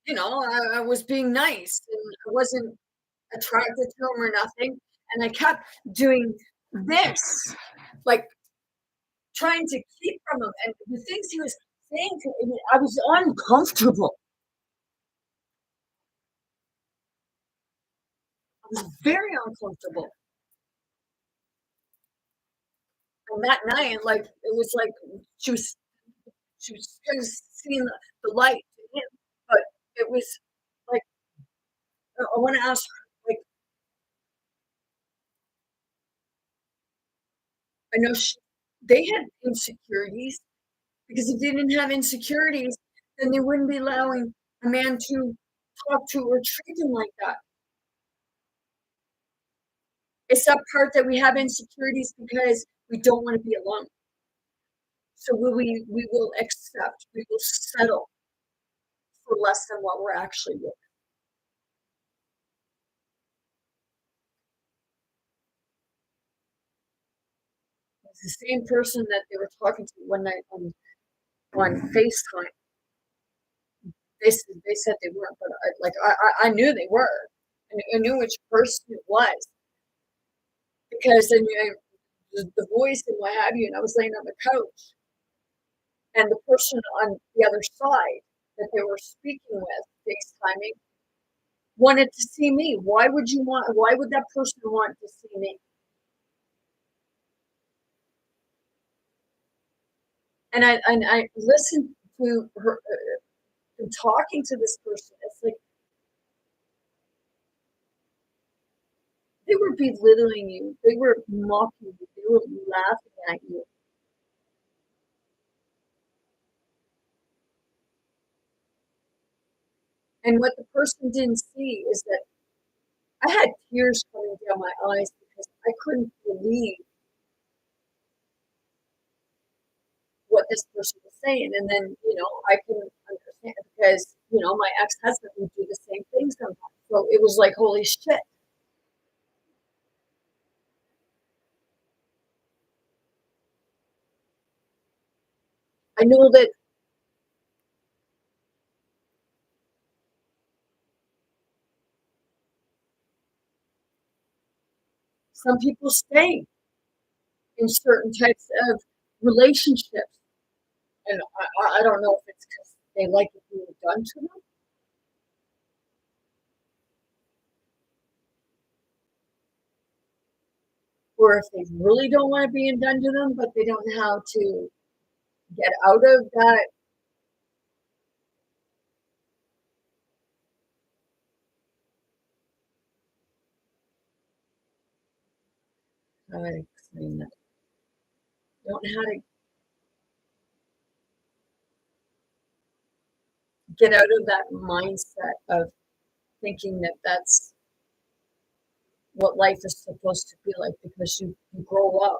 I was being nice, and I wasn't attracted to him or nothing, and I kept doing this, like trying to keep from him, and the things he was saying to me, I was uncomfortable. I was very uncomfortable. And that night, like it was like she was she was kind of seeing the light to him, but it was like I want to ask her, like I know they had insecurities because if they didn't have insecurities, then they wouldn't be allowing a man to talk to or treat them like that. It's that part that we have insecurities because we don't want to be alone. So we will accept, we will settle for less than what we're actually worth. It's the same person that they were talking to one night on FaceTime. They said they weren't, but I knew they were. And I knew which person it was because then the voice and what have you, and I was laying on the couch, and the person on the other side that they were speaking with, FaceTiming, wanted to see me. Why would that person want to see me? And I listened to her talking to this person. It's like they were belittling you, they were mocking you, they were laughing at you. And what the person didn't see is that I had tears coming down my eyes because I couldn't believe what this person was saying. And then, I couldn't understand because, my ex-husband would do the same thing sometimes. So it was like, holy shit. I know that some people stay in certain types of relationships. And I don't know if it's because they like it being done to them, or if they really don't want it being done to them, but they don't know how to get out of that. How do I explain that? Don't know how to get out of that mindset of thinking that that's what life is supposed to be like because you grow up.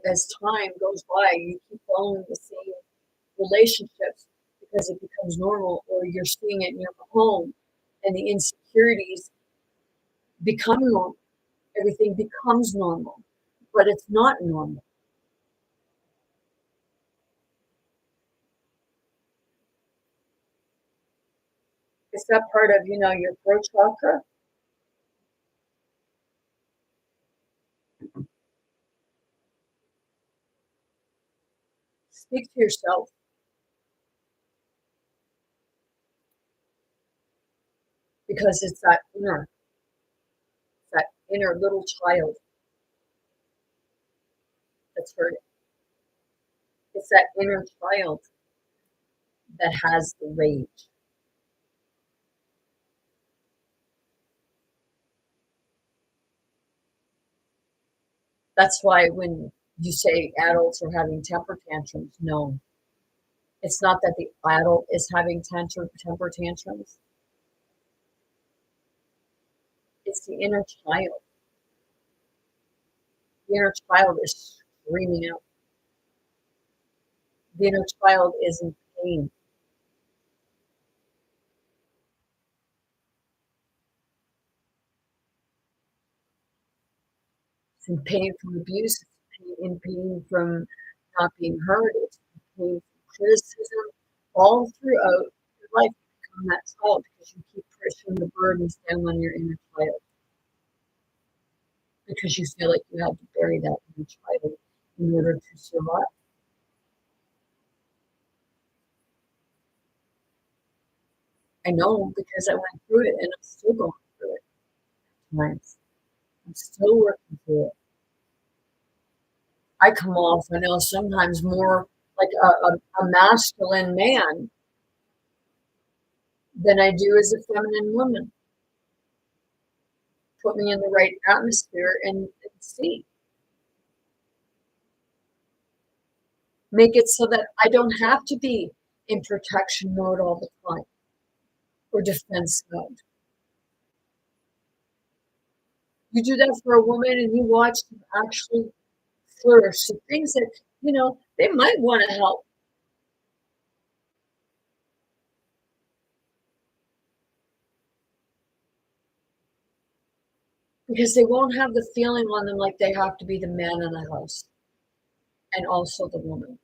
As time goes by, you keep following the same relationships because it becomes normal, or you're seeing it in your home, and the insecurities become normal. Everything becomes normal, but it's not normal. It's that part of, your throat chakra. Speak to yourself. because it's that inner little child that's hurting. It's that inner child that has the rage. That's why when you say adults are having temper tantrums, no, it's not that the adult is having temper tantrums. It's the inner child. The inner child is screaming out. The inner child is in pain. It's in pain from abuse. It's in pain from not being heard. It's in pain from criticism. All throughout your life, you become that child because you keep pushing the burdens down on your inner child because you feel like you have to bury that inner child in order to survive. I know because I went through it and I'm still going through it at times. I'm still working through it. I come off, I know, sometimes more like a masculine man than I do as a feminine woman. Put me in the right atmosphere and see. Make it so that I don't have to be in protection mode all the time or defense mode. You do that for a woman and you watch them actually flourish. So things that, they might want to help because they won't have the feeling on them like they have to be the man in the house and also the woman.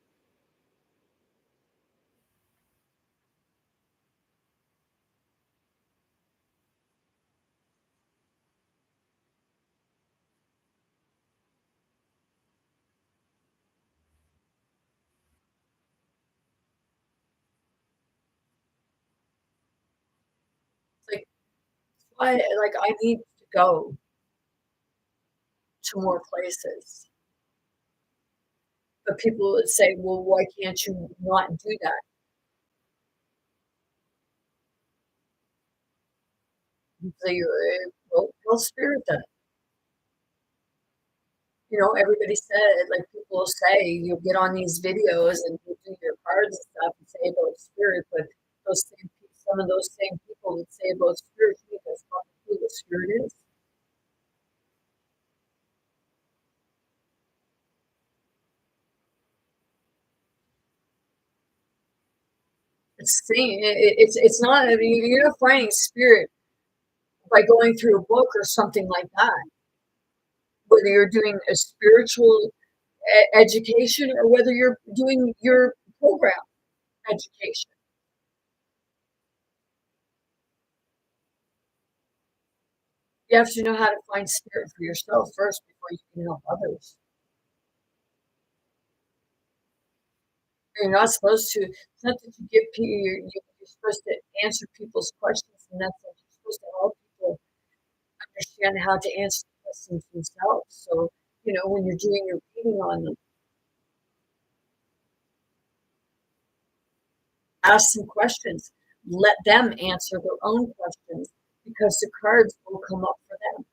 Like, why, like, I need to go to more places. But people would say, well, why can't you not do that? You say you're a well spirit then. Everybody said, like people say, you'll get on these videos and you do your cards and stuff and say about spirit, but some of those same people would say about spirit, that's not who the spirit is. It's saying it's not. I mean, you're not finding spirit by going through a book or something like that. Whether you're doing a spiritual education or whether you're doing your program education, you have to know how to find spirit for yourself first before you can help others. You're not supposed to. It's not that you give people. You're supposed to answer people's questions, and that's what you're supposed to help people understand how to answer the questions themselves. So when you're doing your reading on them, ask some questions. Let them answer their own questions because the cards will come up for them.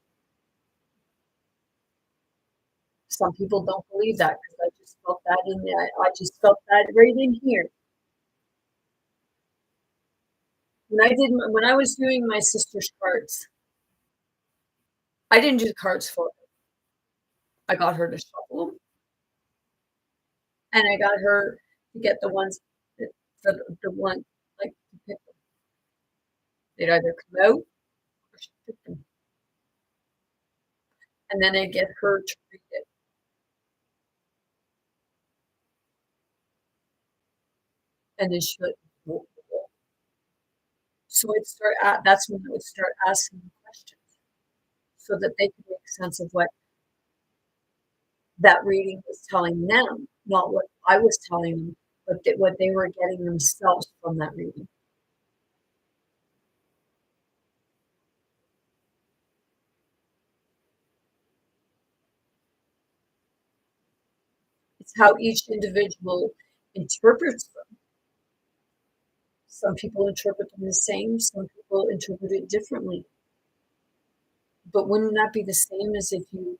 Some people don't believe that because I just felt that in there. I just felt that right in here. When I was doing my sister's cards, I didn't do the cards for her. I got her to shuffle them, and I got her to get the ones that for the one like to pick them. They'd either come out or she picked them, and then I'd get her to read it, and then she would. So that's when I would start asking them questions so that they could make sense of what that reading was telling them, not what I was telling them, but what they were getting themselves from that reading. It's how each individual interprets them. Some people interpret them the same, some people interpret it differently. But wouldn't that be the same as if you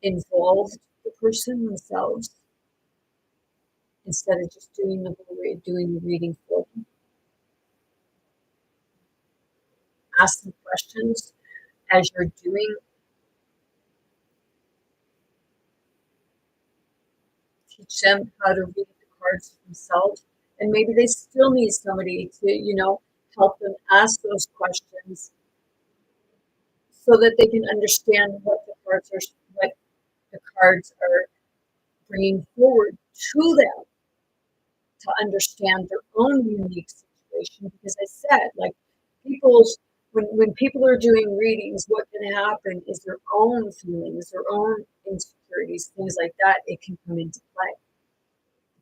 involved the person themselves instead of just doing the reading for them? Ask them questions as you're doing. Teach them how to read the cards themselves. And maybe they still need somebody to, help them ask those questions so that they can understand what the cards are bringing forward to them to understand their own unique situation. Because I said, like, when people are doing readings, what can happen is their own feelings, their own insecurities, things like that, it can come into play,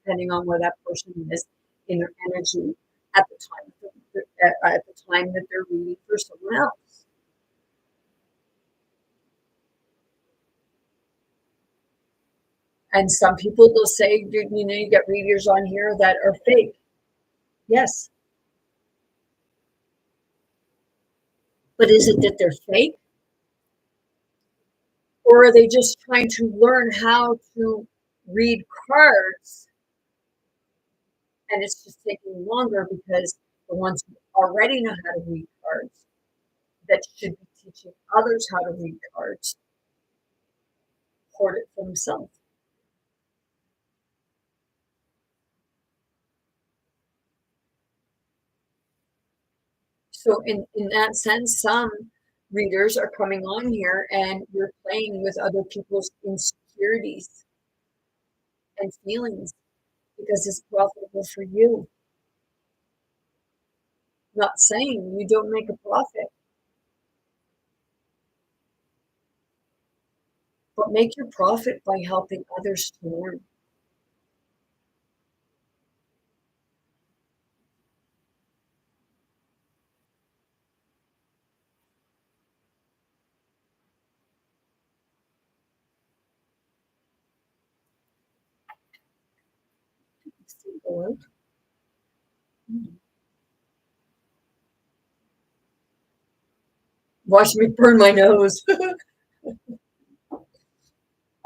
depending on where that person is in their energy at the time that they're reading for someone else. And some people, they'll say, you get readers on here that are fake. Yes. But is it that they're fake? Or are they just trying to learn how to read cards? And it's just taking longer because the ones who already know how to read cards that should be teaching others how to read cards hoard it for themselves. So in that sense, some readers are coming on here and you're playing with other people's insecurities and feelings because it's profitable for you. Not saying you don't make a profit, but make your profit by helping others to learn. Watch me burn my nose.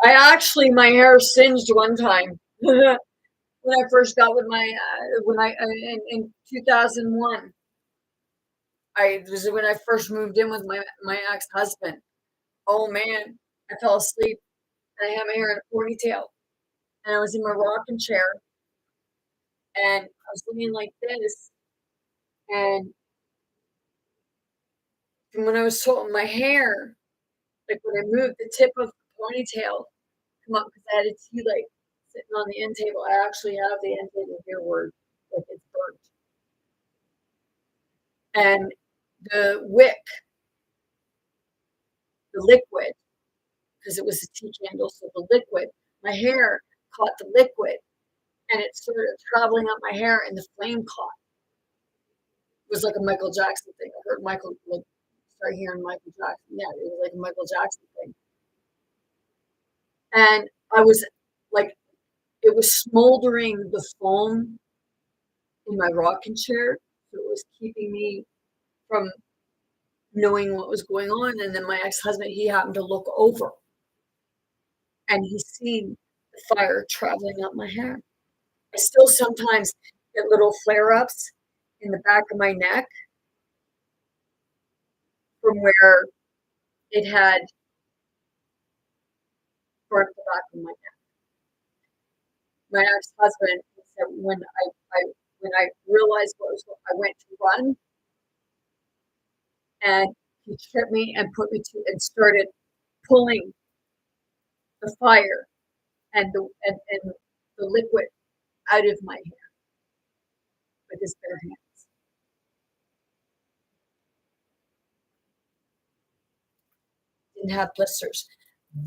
My hair singed one time when I first got with when I in 2001. It was when I first moved in with my ex-husband. Oh man, I fell asleep and I had my hair in a ponytail and I was in my rocking chair and I was leaning like this and when I was so my hair, like when I moved the tip of the ponytail come up because I had a tea light sitting on the end table. I actually have the end table here where like it's burnt. And the wick, the liquid, because it was a tea candle, so the liquid, my hair caught the liquid and it started traveling up my hair and the flame caught. It was like a Michael Jackson thing. I heard Michael like start hearing Michael Jackson. Yeah, it was like a Michael Jackson thing. And I was like, it was smoldering the foam in my rocking chair. So it was keeping me from knowing what was going on. And then my ex-husband, he happened to look over and he seen the fire traveling up my hair. I still sometimes get little flare-ups in the back of my neck from where it had burnt the back of my neck. My ex-husband said when I realized what was going, I went to run and he tripped me and put me to and started pulling the fire and the liquid out of my hair with his bare hands. Didn't have blisters.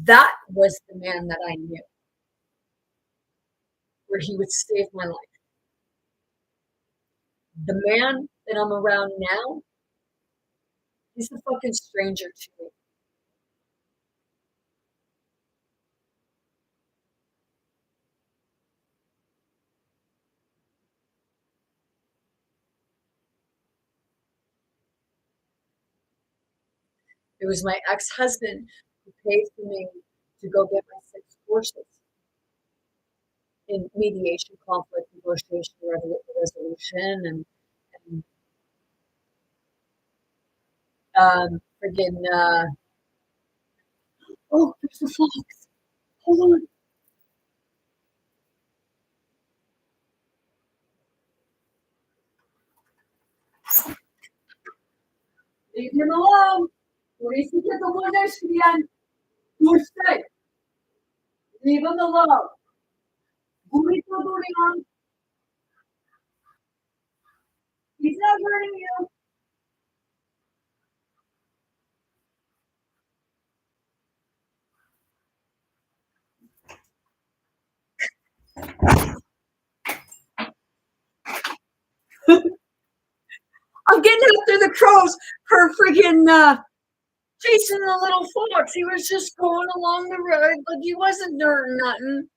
That was the man that I knew, where he would save my life. The man that I'm around now, he's a fucking stranger to me. It was my ex-husband who paid for me to go get my 6 courses in mediation, conflict, negotiation, resolution, and friggin' oh, there's the fox. Hold on. Leave him alone. Mauricio que tomó lesbian. Usted. Leave him alone. Burrito Durian. He's not hurting you. I'm getting after the crows for friggin' chasing the little fox. He was just going along the road, but he wasn't doing nothing.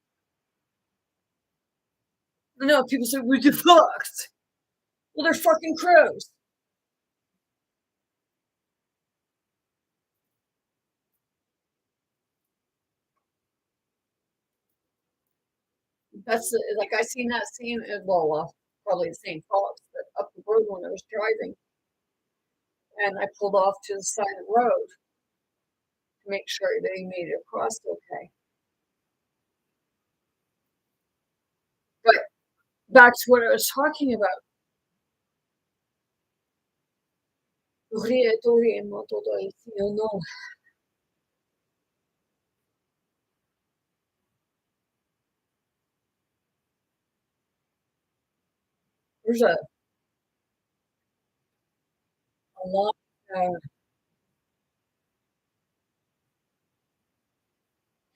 No, people say, "Where's the fox?" Well, they're fucking crows. That's like I seen that scene. Well, probably the same fox, but up the road when I was driving, and I pulled off to the side of the road to make sure that he made it across okay. But back to what I was talking about. There's a lot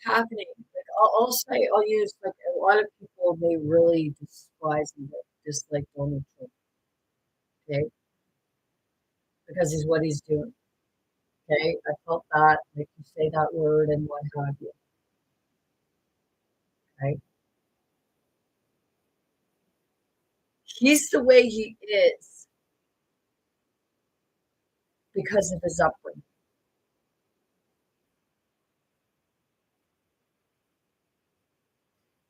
happening. Like I'll say, I'll use like a lot of people they really despise and dislike Donald Trump, okay, because he's what he's doing. Okay, I felt that like you say that word and what have you. Okay, he's the way he is because of his upbringing.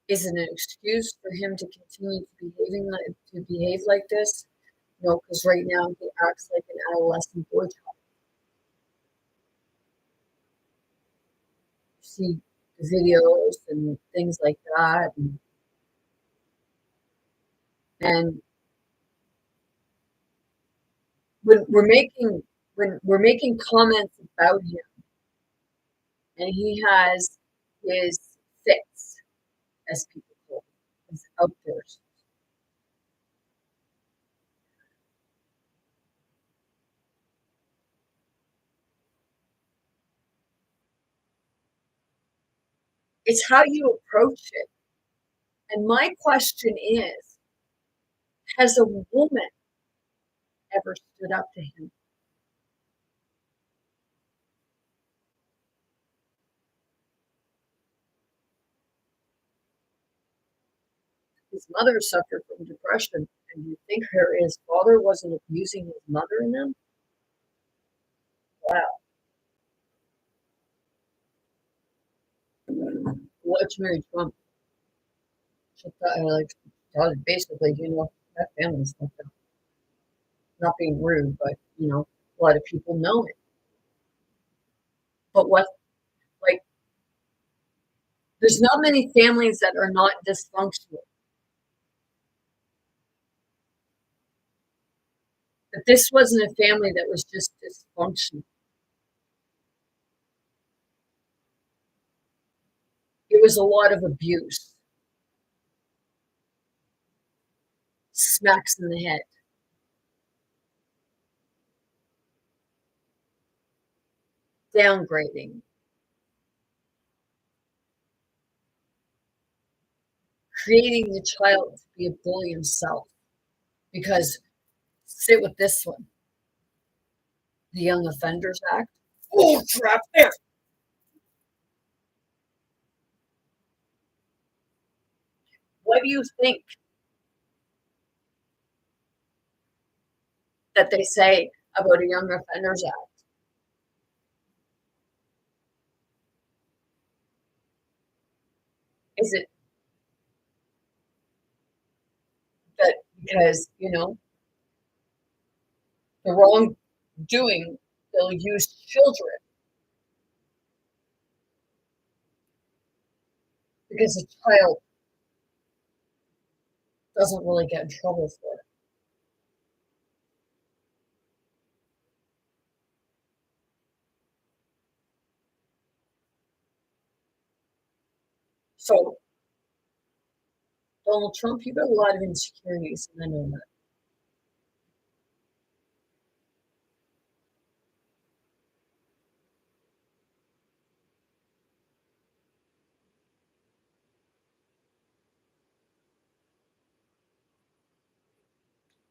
Is it an excuse for him to continue to behave like this? No, because right now he acts like an adolescent boy child. You see the videos and things like that, and when we're making comments about him, and he has his fits, as people call it, his outbursts. It's how you approach it. And my question is, has a woman ever stood up to him? His mother suffered from depression, and you think his father wasn't abusing his mother in them? Wow. Watch Mary Trump. Like, basically, that family's fucked up. Not being rude, but, a lot of people know it. But like, there's not many families that are not dysfunctional. But this wasn't a family that was just dysfunctional. It was a lot of abuse, smacks in the head, downgrading, creating the child to be a bully himself. Because sit with this one, the Young Offenders Act. Oh, crap! There. What do you think that they say about a Young Offenders Act? Is it that because, the wrongdoing, they'll use children because a child doesn't really get in trouble for it. So, Donald Trump, you've got a lot of insecurities, and I know that.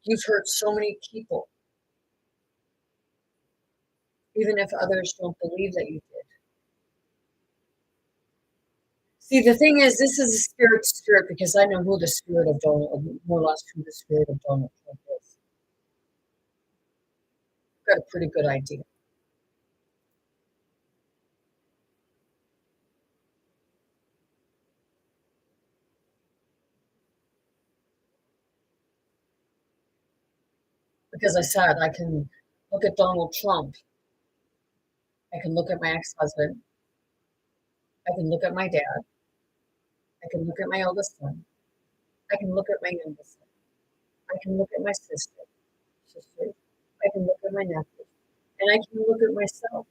You've hurt so many people, even if others don't believe that you did. See, the thing is, this is a spirit because I know who the spirit of Donald, more or less who the spirit of Donald Trump is. I've got a pretty good idea. Because I said I can look at Donald Trump, I can look at my ex-husband, I can look at my dad, I can look at my eldest son, I can look at my youngest son, I can look at my sister, I can look at my nephew, and I can look at myself.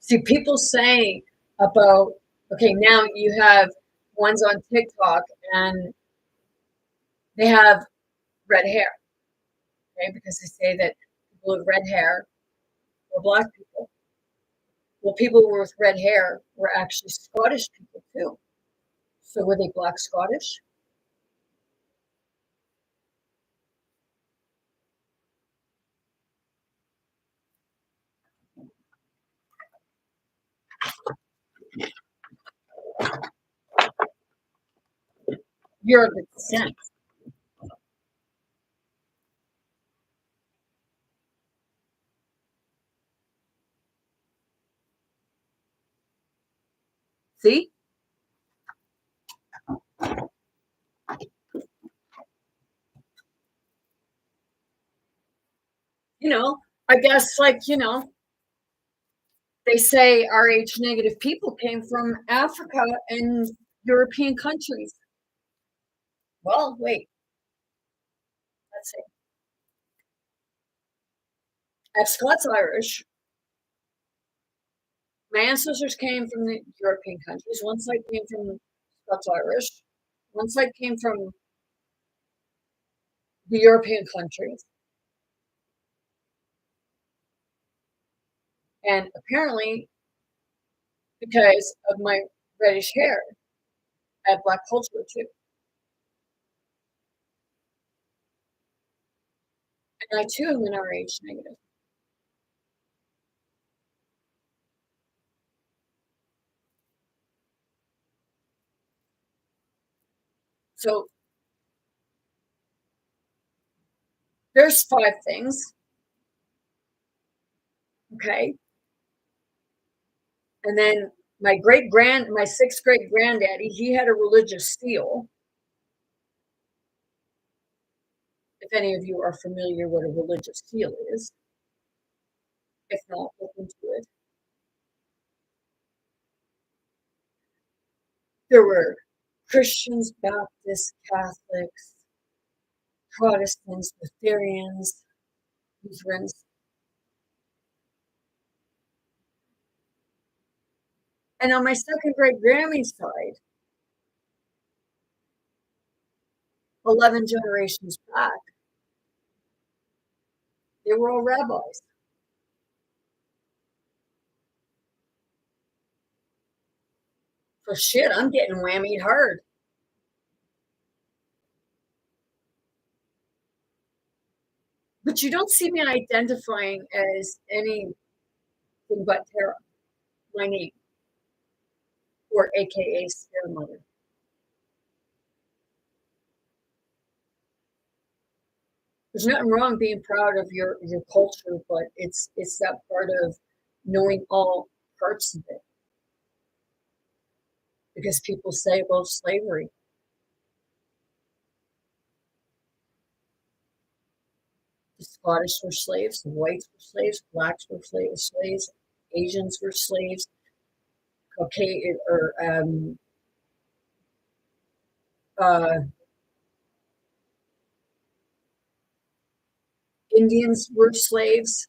See, people say about, okay, now you have ones on TikTok and they have red hair, okay, because they say that people with red hair were black people. Well, people with red hair were actually Scottish people too. So were they black Scottish? You're of descent. See? You know, I guess they say RH negative people came from Africa and European countries. Well, wait, let's see. Scots Irish. My ancestors came from the European countries. One side came from Scots Irish. One side came from the European countries. And apparently, because of my reddish hair, I have black culture too. And I too am an RH negative. So there's 5 things, okay? And then my sixth great granddaddy, he had a religious seal. If any of you are familiar what a religious seal is, if not, look into it. There were Christians, Baptists, Catholics, Protestants, Lutherans, Lutherans. And on my second great Grammy's side, 11 generations back, they were all rabbis. So shit, I'm getting whammied hard. But you don't see me identifying as anything but Tara, my name, or AKA Scare Mother. There's nothing wrong being proud of your culture, but it's that part of knowing all parts of it. Because people say about slavery, the Scottish were slaves, the whites were slaves, blacks were slaves, Asians were slaves, Caucasian or uh, Indians were slaves.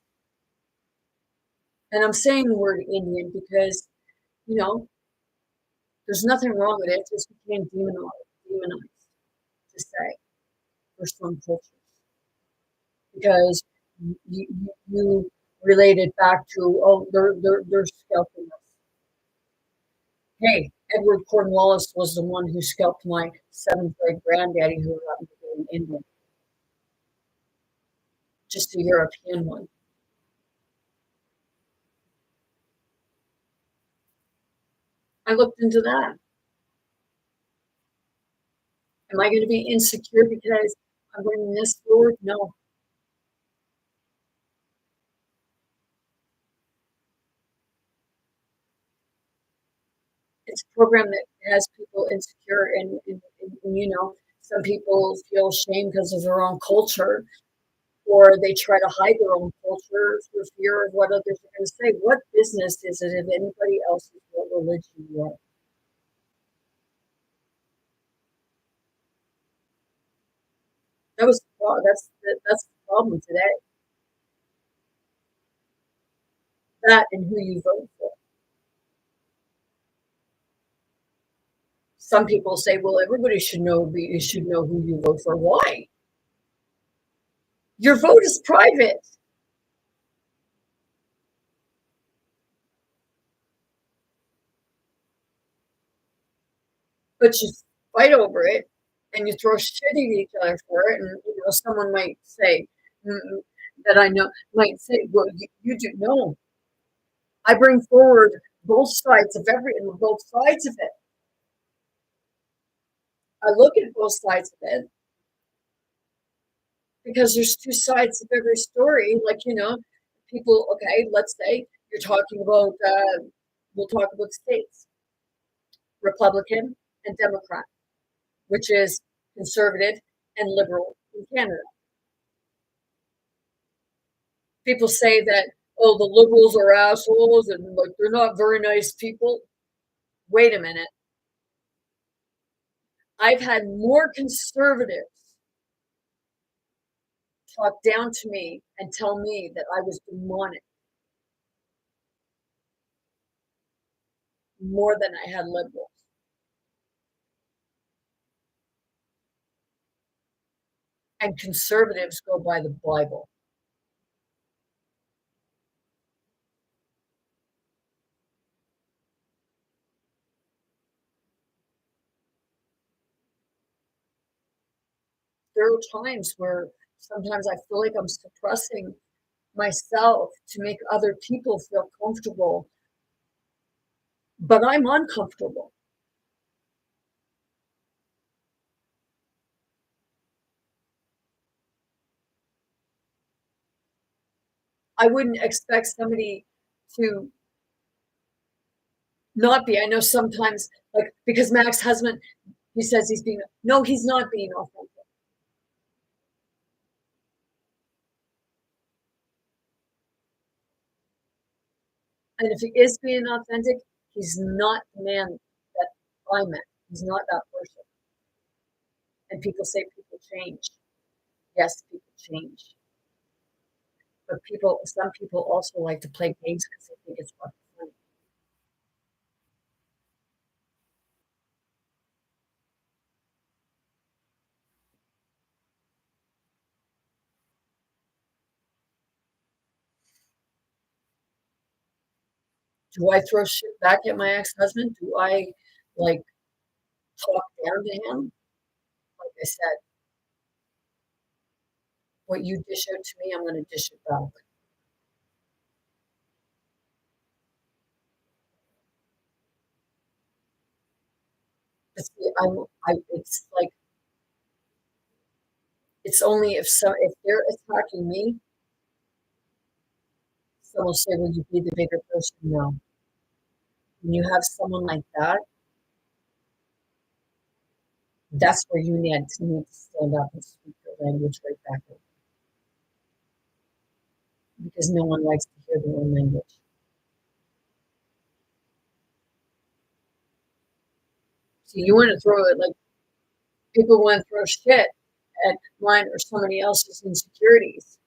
And I'm saying the word Indian because, you know, there's nothing wrong with it. It just became demonized to say for some cultures because you related back to, oh, they're scalping us. Hey, Edward Cornwallis was the one who scalped my seventh grade granddaddy who happened to be an Indian, just a European one. I looked into that. Am I going to be insecure because I'm bringing this forward? No. It's a program that has people insecure and you know, some people feel shame because of their own culture or they try to hide their own culture for fear of what others are going to say. What business is it if anybody else is what religion you are? That's the problem today. That and who you vote for. Some people say, well, everybody should know you should know who you vote for. Why? Your vote is private, but you fight over it and you throw shit at each other for it. And you know, someone might say that I know might say, well, you do know. I bring forward both sides of both sides of it. I look at both sides of it because there's two sides of every story. Like, you know, people, okay, let's say you're talking about, we'll talk about states, Republican and Democrat, which is conservative and liberal in Canada. People say that, oh, the liberals are assholes and like they're not very nice people. Wait a minute. I've had more conservatives talk down to me and tell me that I was demonic more than I had liberals. And conservatives go by the Bible. There are times where sometimes I feel like I'm suppressing myself to make other people feel comfortable, but I'm uncomfortable. I wouldn't expect somebody to not be. I know sometimes, like, because Mac's husband, he says he's being, no, he's not being authentic. And if he is being authentic, he's not the man that I met. He's not that person. And people say people change. Yes, people change. But some people also like to play games because they think it's fun. Do I throw shit back at my ex-husband? Do I like talk down to him? Like I said, what you dish out to me, I'm going to dish it back. It's, it's like It's only if they're attacking me, someone will say, "Will you be the bigger person?" No. When you have someone like that, that's where you need to stand up and speak your language right back at them, because no one likes to hear their own language. So you want to throw it like people want to throw shit at mine or somebody else's insecurities,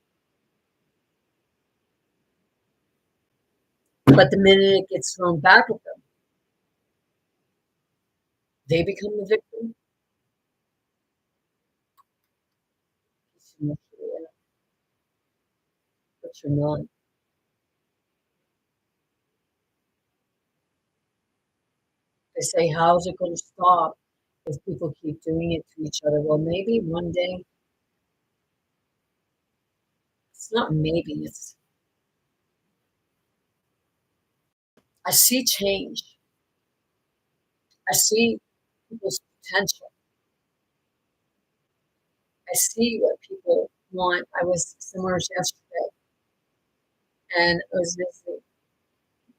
but the minute it gets thrown back at them, they become the victim. But you're not. They say, how's it going to stop if people keep doing it to each other? Well, maybe one day, it's not maybe, it's, I see change. I see people's potential. I see what people want. I was somewhere yesterday and I was visiting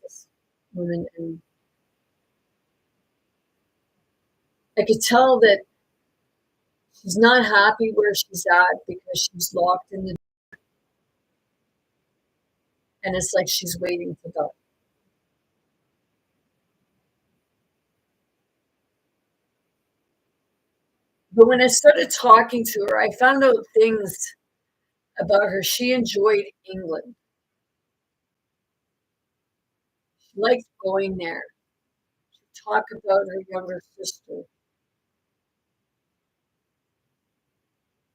this woman, and I could tell that she's not happy where she's at because she's locked in the, and it's like she's waiting to die. But when I started talking to her, I found out things about her. She enjoyed England. She liked going there. She talked about her younger sister.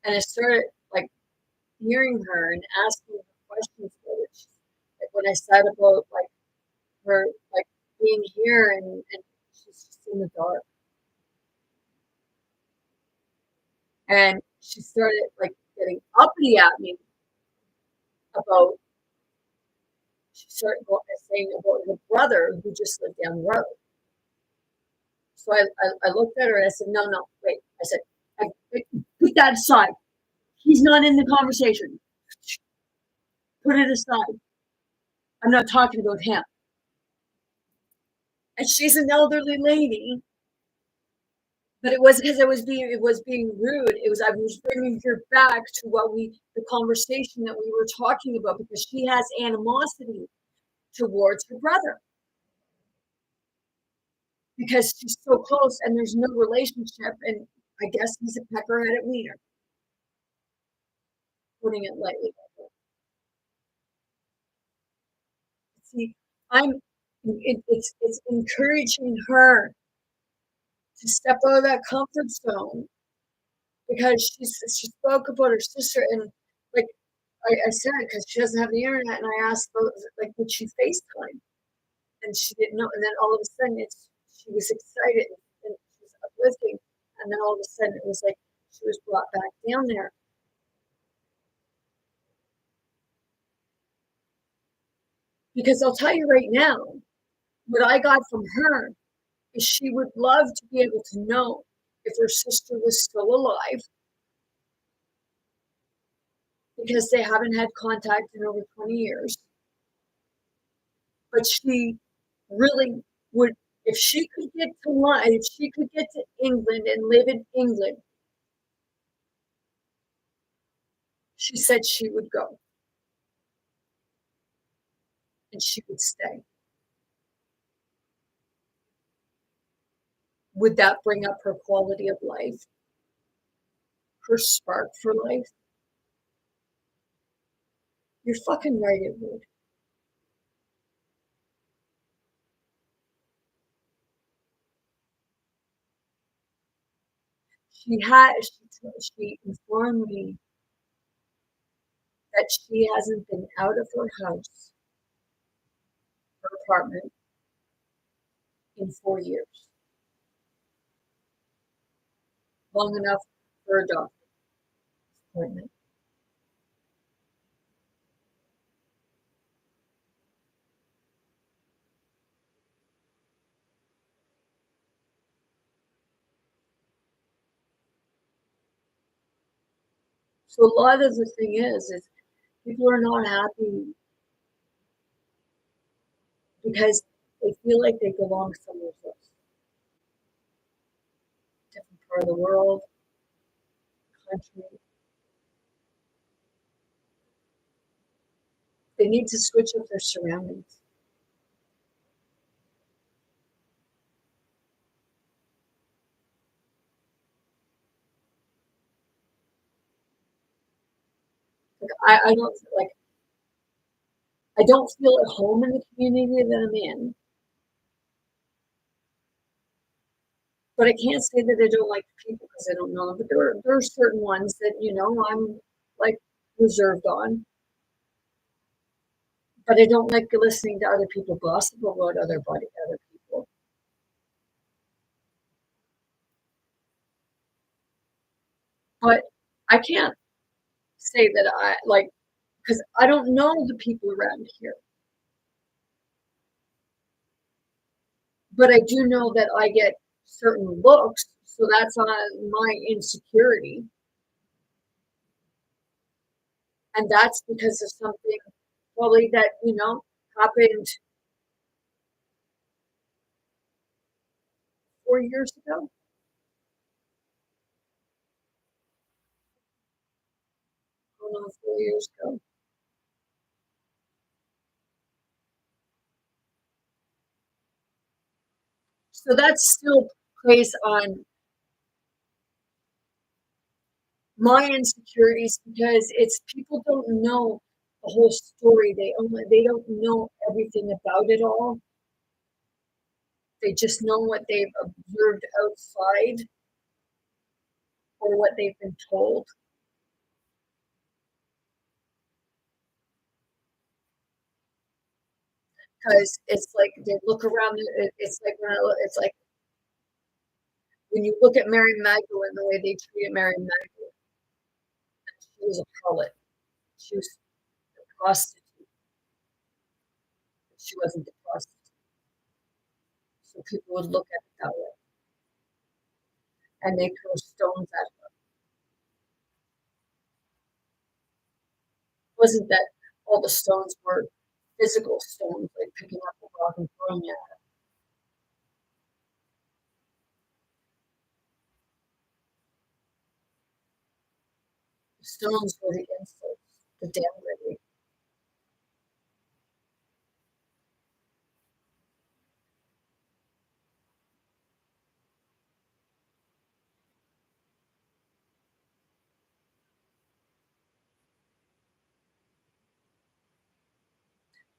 And I started like hearing her and asking her questions about it. Like when I said about like her like being here, and she's just in the dark. And she started like getting uppity at me about, she started saying about her brother who just lived down the road. So I looked at her and I said, no, no, wait. I said, put that aside. He's not in the conversation. Put it aside. I'm not talking about him. And she's an elderly lady, but it was because it was being rude. I was bringing her back to the conversation that we were talking about, because she has animosity towards her brother because she's so close and there's no relationship. And I guess he's a peckerheaded wiener, putting it lightly. See, it's encouraging her to step out of that comfort zone, because she spoke about her sister, and like I said, because she doesn't have the internet, and I asked like would she FaceTime, and she didn't know, and then all of a sudden she was excited and she was uplifting, and then all of a sudden it was like she was brought back down there. Because I'll tell you right now, what I got from her is she would love to be able to know if her sister was still alive, because they haven't had contact in over 20 years. But she really would, if she could get to London, if she could get to England and live in England, she said she would go and she would stay. Would that bring up her quality of life, her spark for life? You're fucking right, it would. She informed me that she hasn't been out of her house, her apartment, in 4 years. Long enough for a doctor's appointment. So a lot of the thing is people are not happy because they feel like they belong somewhere else, different part of the world, country. They need to switch up their surroundings. Like I don't like I don't feel at home in the community that I'm in, but I can't say that I don't like the people because I don't know them. But there are certain ones that I'm like reserved on, but I don't like listening to other people gossip about other people. But I can't say that I like because I don't know the people around here. But I do know that I get certain looks, so that's on my insecurity, and that's because of something probably that happened 4 years ago. Going on 4 years ago. So that still plays on my insecurities because it's people don't know the whole story. They don't know everything about it all. They just know what they've observed outside or what they've been told. Because it's like they look around. It's like it's like when you look at Mary Magdalene, the way they treated Mary Magdalene, she was a harlot. She was a prostitute. She wasn't a prostitute. So people would look at it that way, and they throw stones at her. It wasn't that all the stones were physical stones, like picking up a rock and throwing it. The stones were the insults, the downgrading.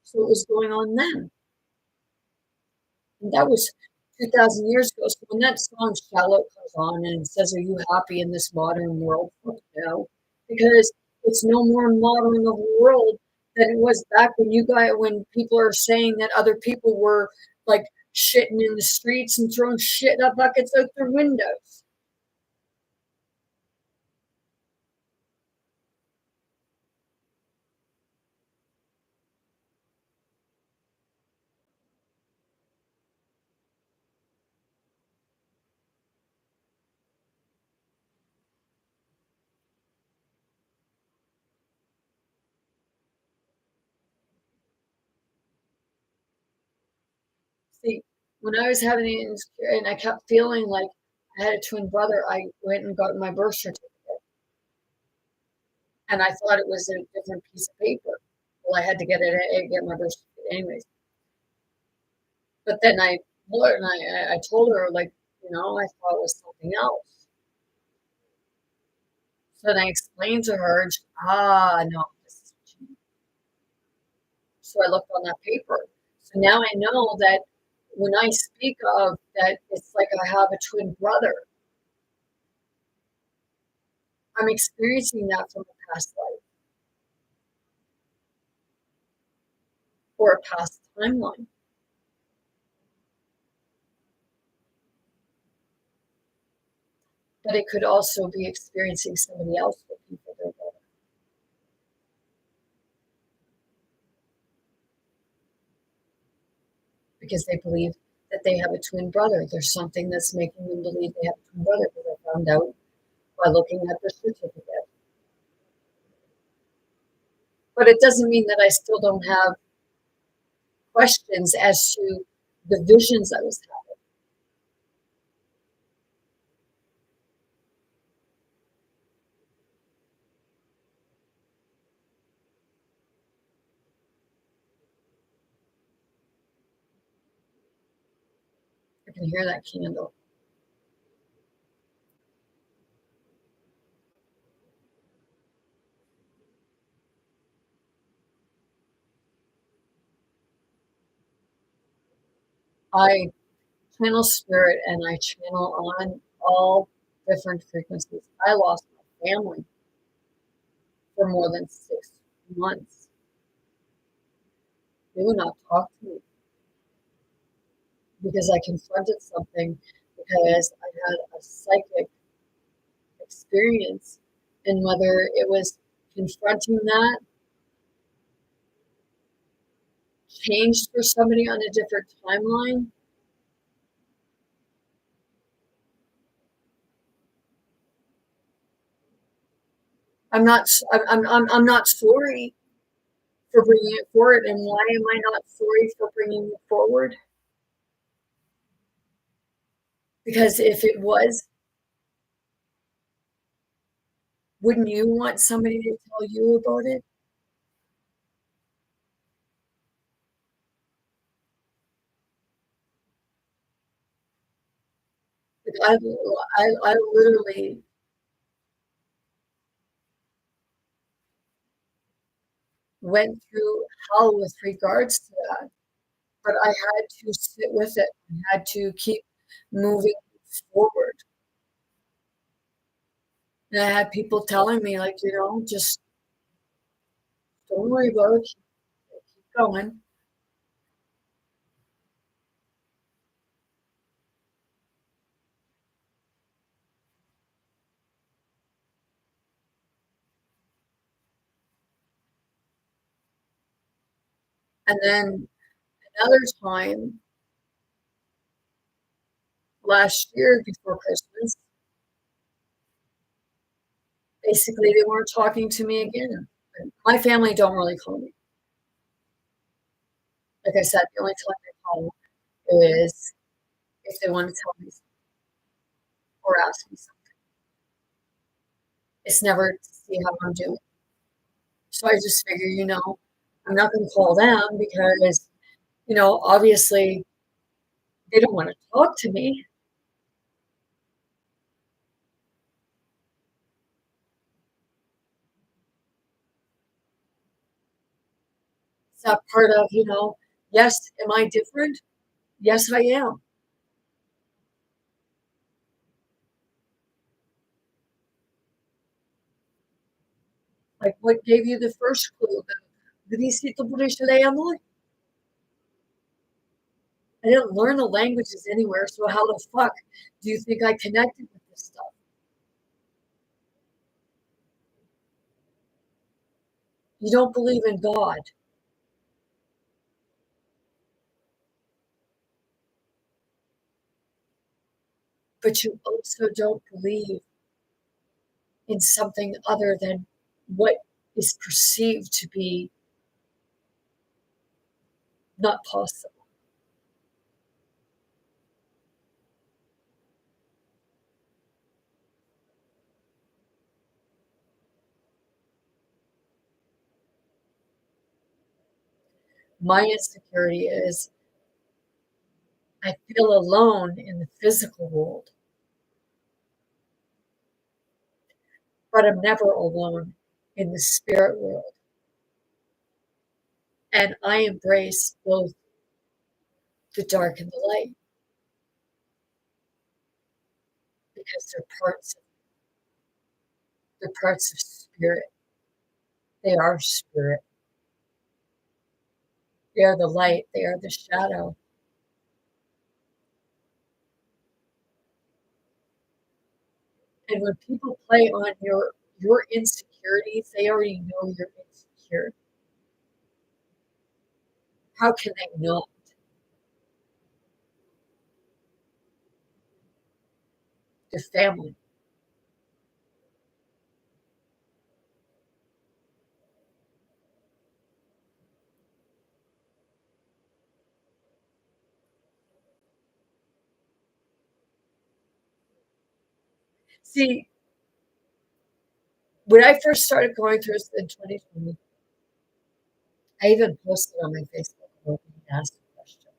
So it was going on then. And that was 2,000 years ago. So when that song Shallow comes on and it says, "Are you happy in this modern world?" Fuck no. Because it's no more modern of a world than it was back when people are saying that other people were like shitting in the streets and throwing shit up buckets out their windows. See, when I was having the insecurity and I kept feeling like I had a twin brother, I went and got my birth certificate. And I thought it was a different piece of paper. Well, I had to get my birth certificate anyways. But then I told her like, I thought it was something else. So then I explained to her, and no, this is what you mean. So I looked on that paper. So now I know that when I speak of that, it's like I have a twin brother. I'm experiencing that from a past life or a past timeline. But it could also be experiencing somebody else looking for their brother because they believe that they have a twin brother. There's something that's making them believe they have a twin brother because I found out by looking at the certificate. But it doesn't mean that I still don't have questions as to the visions I was having. I can hear that candle. I channel spirit and I channel on all different frequencies. I lost my family for more than 6 months. They would not talk to me because I confronted something, because I had a psychic experience, and whether it was confronting that changed for somebody on a different timeline. I'm not sorry for bringing it forward. And why am I not sorry for bringing it forward? Because if it was, wouldn't you want somebody to tell you about it? Like I literally went through hell with regards to that, but I had to sit with it. I had to keep moving forward. And I had people telling me, like, just don't worry about it, keep going. And then another time last year before Christmas, basically they weren't talking to me again. My family don't really call me. Like I said, the only time they call is if they want to tell me something or ask me something. It's never to see how I'm doing. So I just figure, I'm not going to call them because, obviously they don't want to talk to me. It's that part of, yes, am I different? Yes, I am. Like, what gave you the first clue? The Grisito Amor? I didn't learn the languages anywhere, so how the fuck do you think I connected with this stuff? You don't believe in God, but you also don't believe in something other than what is perceived to be not possible. My insecurity is I feel alone in the physical world, but I'm never alone in the spirit world. And I embrace both the dark and the light because they're parts of spirit. They are spirit. They are the light. They are the shadow. And when people play on your insecurities, they already know you're insecure. How can they not? Your family. See, when I first started going through this in 2020, I even posted on my Facebook group and asked a question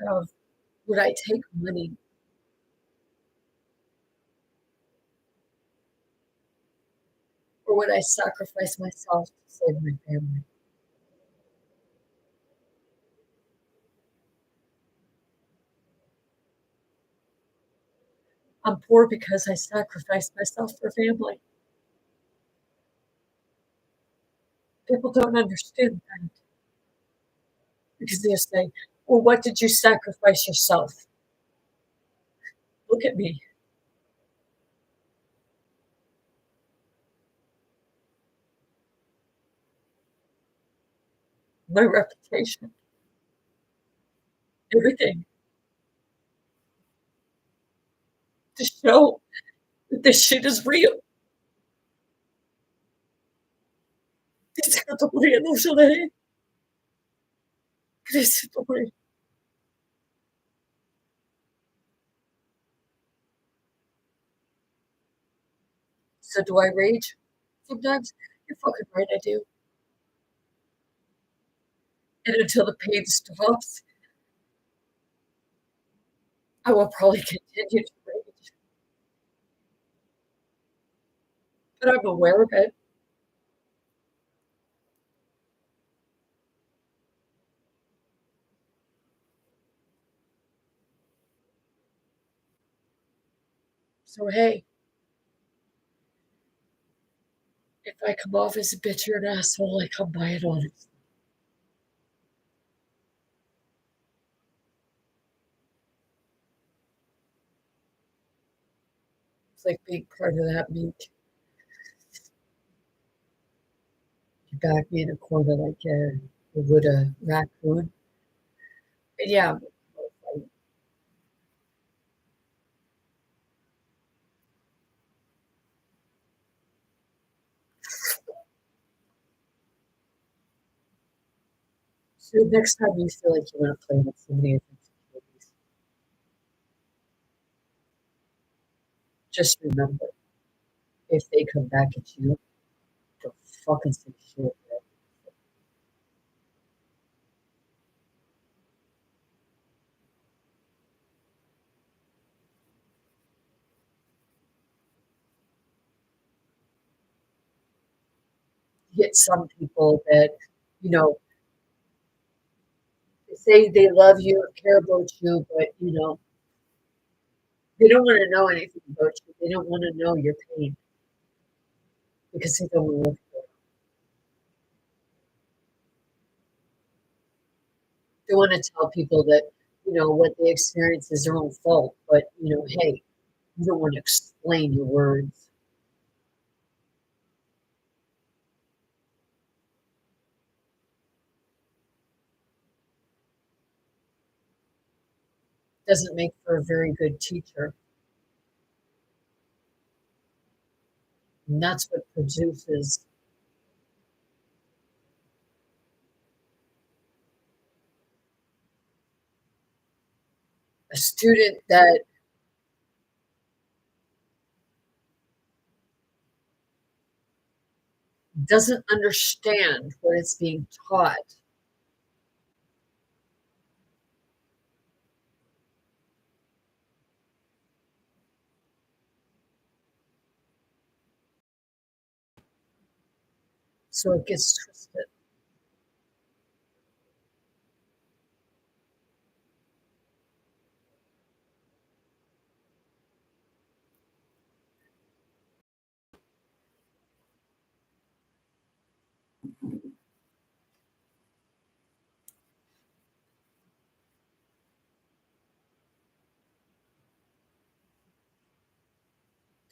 of, would I take money or would I sacrifice myself to save my family? I'm poor because I sacrificed myself for family. People don't understand that because they say, well, what did you sacrifice yourself? Look at me, my reputation, everything to show that this shit is real. So do I rage? Sometimes you're fucking right, I do. And until the pain stops, I will probably continue to rage. But I'm aware of it. So hey, if I come off as a bitch or an asshole, I come by it honest. It's like being part of that meat. You back me in a corner like you would a raccoon. And yeah, so next time you feel like you want to play with somebody with insecurities, just remember, if they come back at you, don't fucking say shit. You get some people that, you know, they say they love you, care about you, but they don't want to know anything about you. They don't want to know your pain because they don't want to live through it. They want to tell people that, what they experience is their own fault, but hey, you don't want to explain your words. Doesn't make for a very good teacher. And that's what produces a student that doesn't understand what it's being taught. So it gets twisted.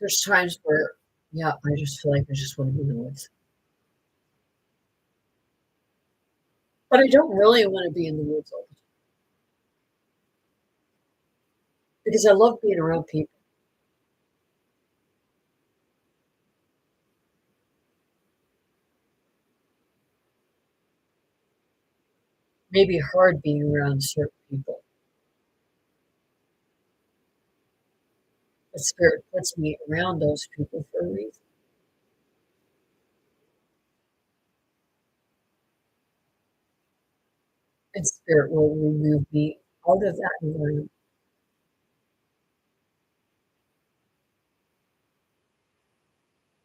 There's times where, yeah, I just feel like I just want to be in the woods. But I don't really want to be in the woods all the time because I love being around people. may be hard being around certain people, but Spirit puts me around those people for a reason. And Spirit will remove me out of that environment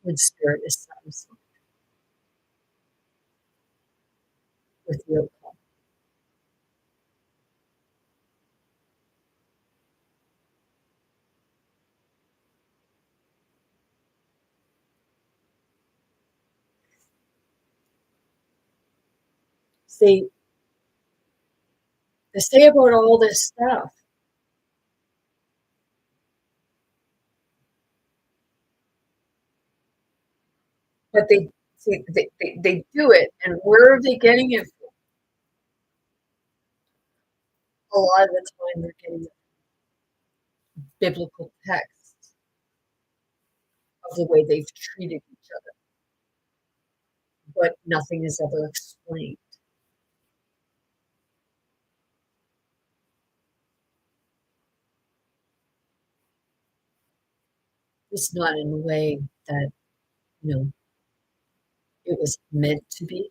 when Spirit is satisfied with the outcome. See, they say about all this stuff, but they do it, and where are they getting it from? A lot of the time, they're getting it from biblical texts of the way they've treated each other, but nothing is ever explained. It's not in the way that, you know, it was meant to be.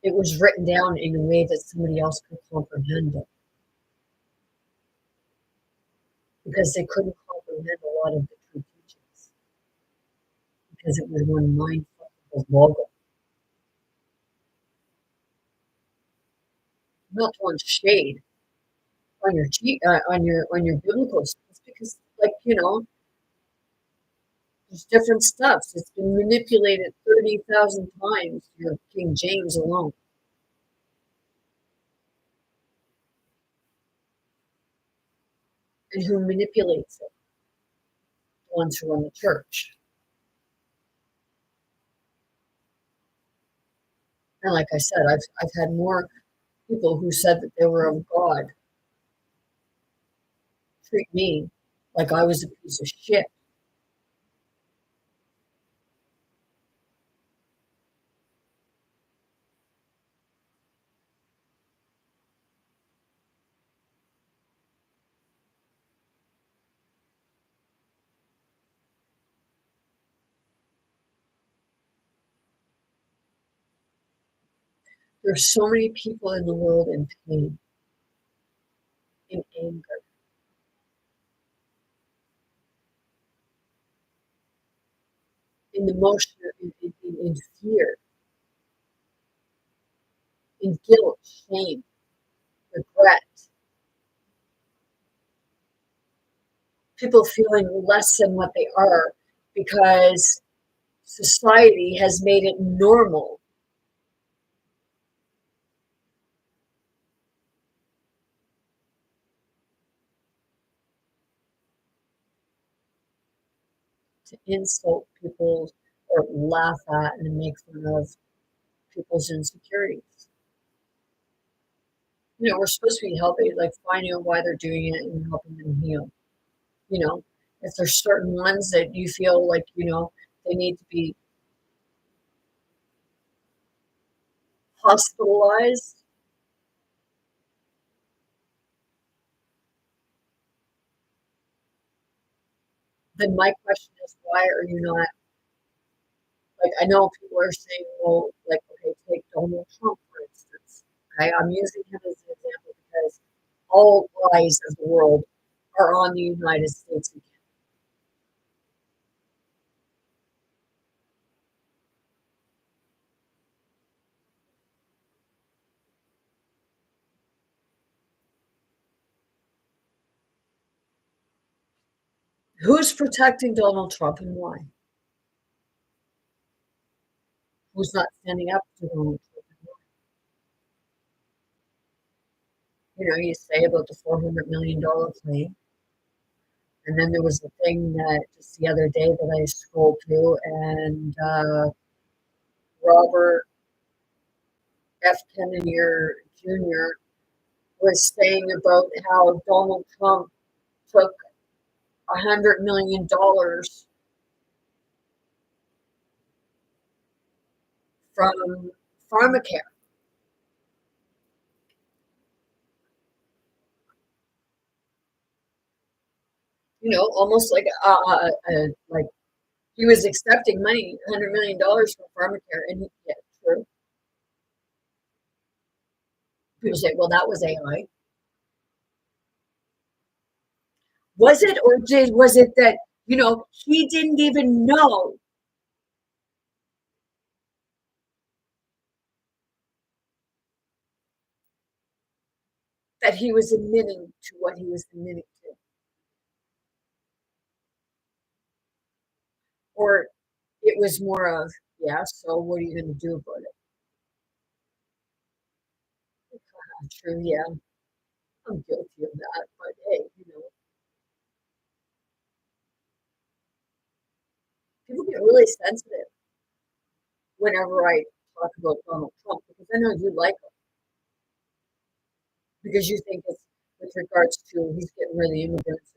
It was written down in a way that somebody else could comprehend it because they couldn't comprehend a lot of the true teachings because it was one mindfuck of logo. Not throwing shade on your on your biblical stuff because, like, there's different stuff. It's been manipulated 30,000 times. Your King James alone, and who manipulates it? The ones who run the church. And like I said, I've had more people who said that they were of God treat me like I was a piece of shit. There's so many people in the world in pain, in anger, in emotion, in fear, in guilt, shame, regret. People feeling less than what they are because society has made it normal to insult people or laugh at and make fun of people's insecurities. We're supposed to be helping, like finding out why they're doing it and helping them heal. You know, if there's certain ones that you feel like, they need to be hospitalized, then my question is, why are you not, like, I know people are saying, well, like, okay, take Donald Trump, for instance. Okay, I'm using him as an example because all eyes of the world are on the United States again. Who's protecting Donald Trump and why? Who's not standing up to Donald Trump and why? You say about the $400 million claim. And then there was the thing that just the other day that I scrolled through, and Robert F. Kennedy Jr. was saying about how Donald Trump took $100 million from pharmacare. Almost like he was accepting money, $100 million from pharmacare, and yeah, true. People say, "Well, that was AI." Was it, or was it that he didn't even know that he was admitting to what he was admitting to, or it was more of, yeah. So what are you going to do about it? True, yeah, I'm guilty of that, but hey, people get really sensitive whenever I talk about Donald Trump because I know you like him because you think it's with regards to he's getting rid of the immigrants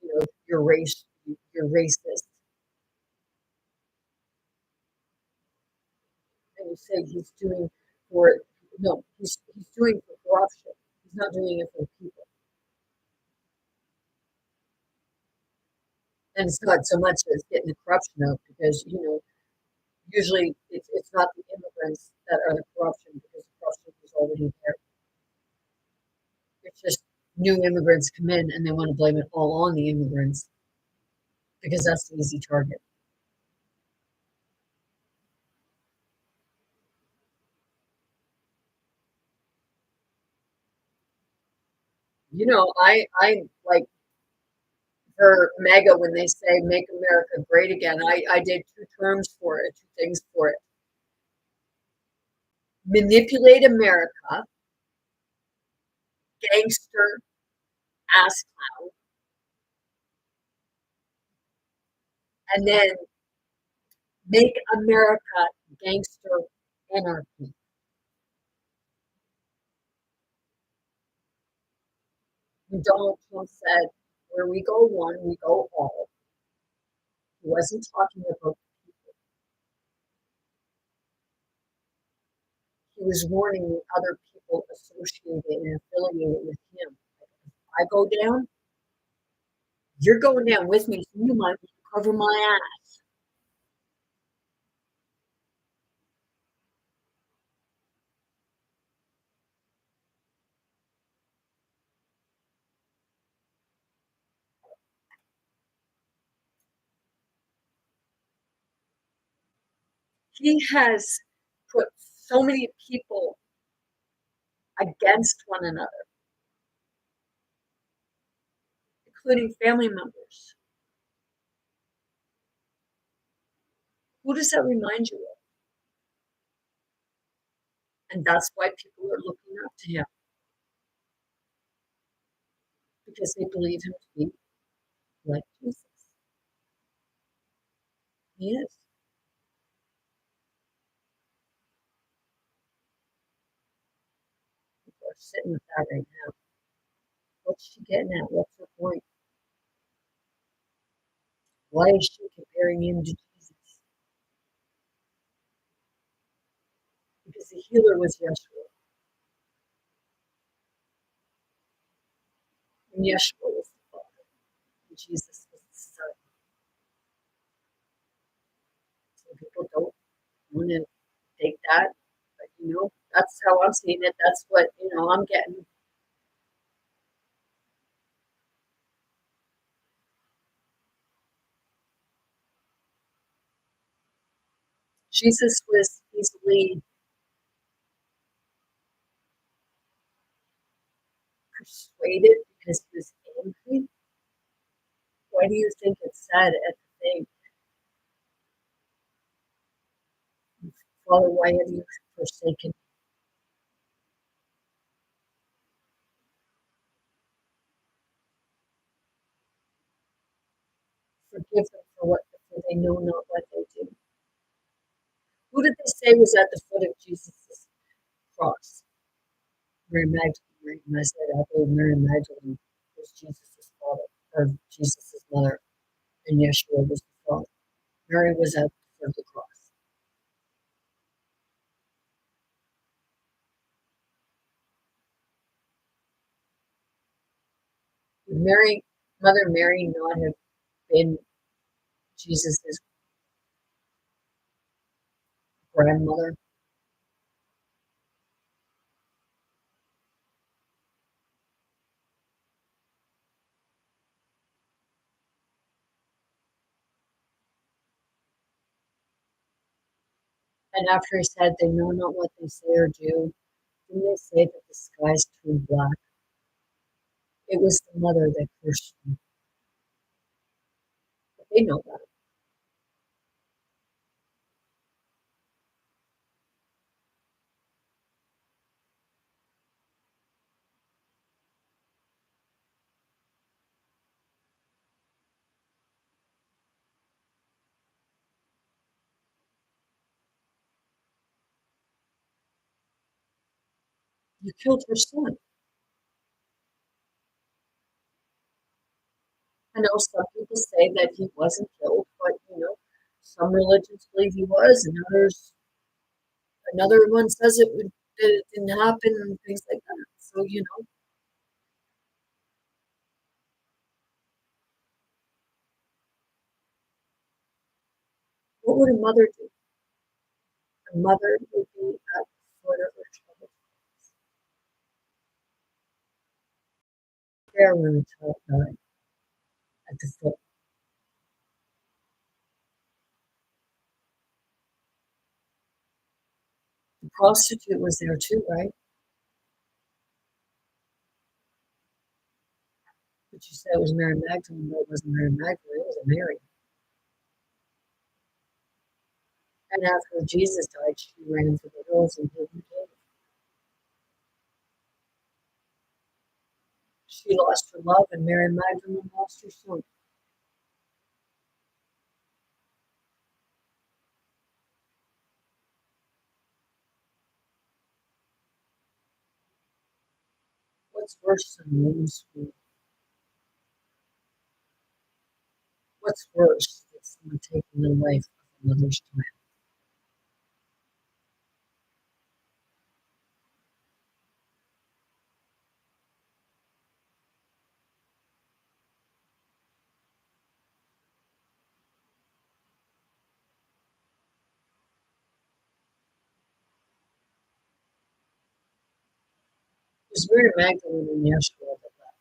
and you're racist, and you say he's doing for no, he's doing for corruption. He's not doing it for the people, and it's not so much as getting the corruption out because usually it's not the immigrants that are the corruption because the corruption is already there. It's just new immigrants come in and they want to blame it all on the immigrants because that's the easy target. I like for MAGA when they say "Make America Great Again." I did two terms for it, two things for it: manipulate America, gangster ass clown, and then make America gangster anarchy. And Donald Trump said, "Where we go one, we go all." He wasn't talking about people. He was warning the other people associated and affiliated with him. If I go down, you're going down with me, so you might cover my ass. He has put so many people against one another, including family members. Who does that remind you of? And that's why people are looking up to him because they believe him to be like Jesus. He is. People are sitting with that right now. What's she getting at? What's her point? Why is she comparing him to Jesus? Because the healer was Yeshua, and Yeshua was the Father, and Jesus was the Son. Some people don't want to take that, but that's how I'm seeing it. That's what I'm getting. Jesus was easily persuaded because he was angry. Why do you think it said at the thing, Father, why have you forsaken? Forgive them for they know not what they do. Who did they say was at the foot of Jesus' cross? Mary Magdalene. And I said, I believe Mary Magdalene was Jesus' father, or Jesus' mother, and Yeshua was the father. Mary was at the foot of the cross. Mary, Mother Mary, not have been Jesus's grandmother? And after he said, "They know not what they say or do," didn't they say that the skies turned black? It was the mother that cursed them. But they know that. You killed her son. I know some people say that he wasn't killed, but some religions believe he was, and another one says that it didn't happen, and things like that. So what would a mother do? A mother would be at the foot of her child, there when the child died, at the foot. The prostitute was there too, right? But you said it was Mary Magdalene, but it wasn't Mary Magdalene, it was a Mary. And after Jesus died, she ran for the hills and hid in the cave. She lost her love, and Mary Magdalene lost her son. What's worse than wounds? What's worse than someone taking the life of another's child? It was Mary Magdalene and Yeshua that left,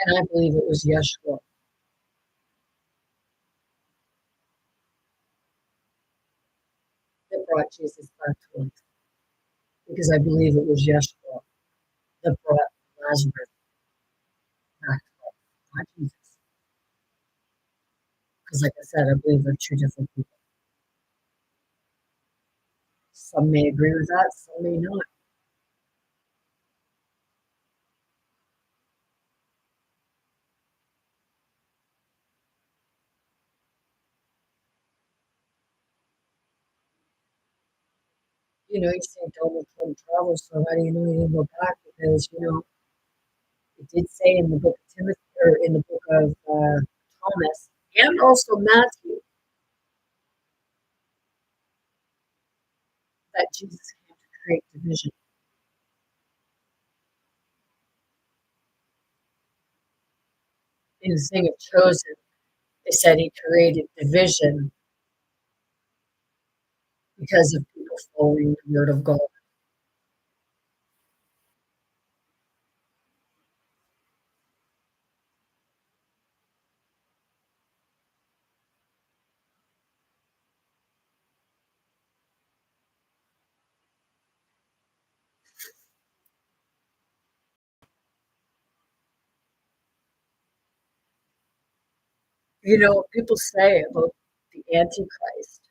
and I believe it was Yeshua that brought Jesus back to life, because I believe it was Yeshua that brought Lazarus back to life, not Jesus. Because, like I said, I believe they're two different people. Some may agree with that, some may not. You say Donald Trump travels, so how do you know he didn't go back? Because, it did say in the book of Timothy, or in the book of Thomas, and also Matthew, that Jesus came to create division. In the thing of chosen, they said he created division because of people following the word of God. People say about the Antichrist,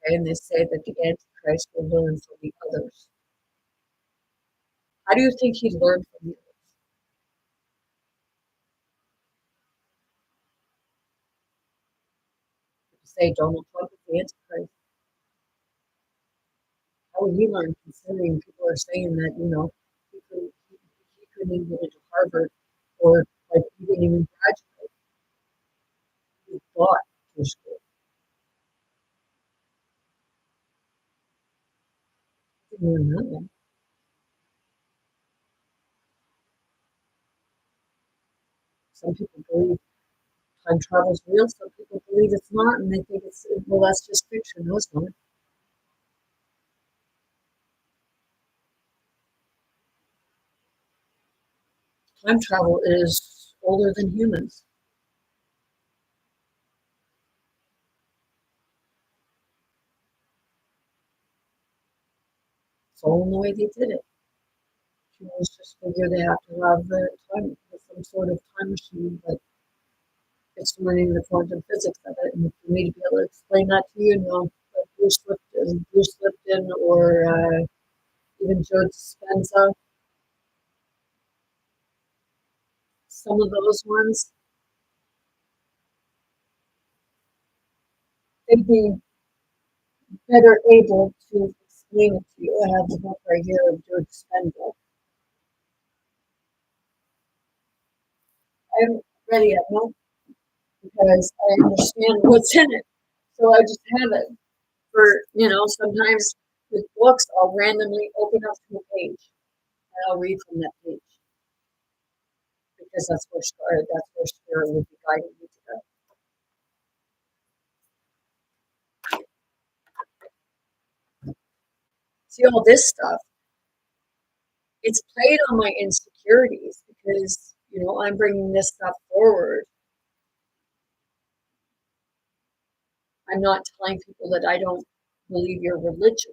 okay, and they say that the Antichrist will learn from the others. How do you think he learned from the others? People say Donald Trump is the Antichrist. How would he learn, considering people are saying that, he couldn't even get into Harvard, or like he didn't even graduate. He fought through school. Mhm. Some people believe time travel is real, some people believe it's not, and they think it's well, that's just fiction. No, it's not. Time travel is older than humans. It's all in the way they did it. Humans just figure they have to have the time, some sort of time machine, but it's learning the quantum physics of it. And for me to be able to explain that to you, no, like Bruce Lipton, or even Joe Dispenza, some of those ones, they'd be better able to explain it to you. I have the book right here of Joe Dispenza. I haven't read it yet, no, because I understand what's in it. So I just have it for, sometimes with books, I'll randomly open up to a page and I'll read from that page because that's where spirit would be guiding me to go. See all this stuff, it's played on my insecurities because, I'm bringing this stuff forward. I'm not telling people that I don't believe your religion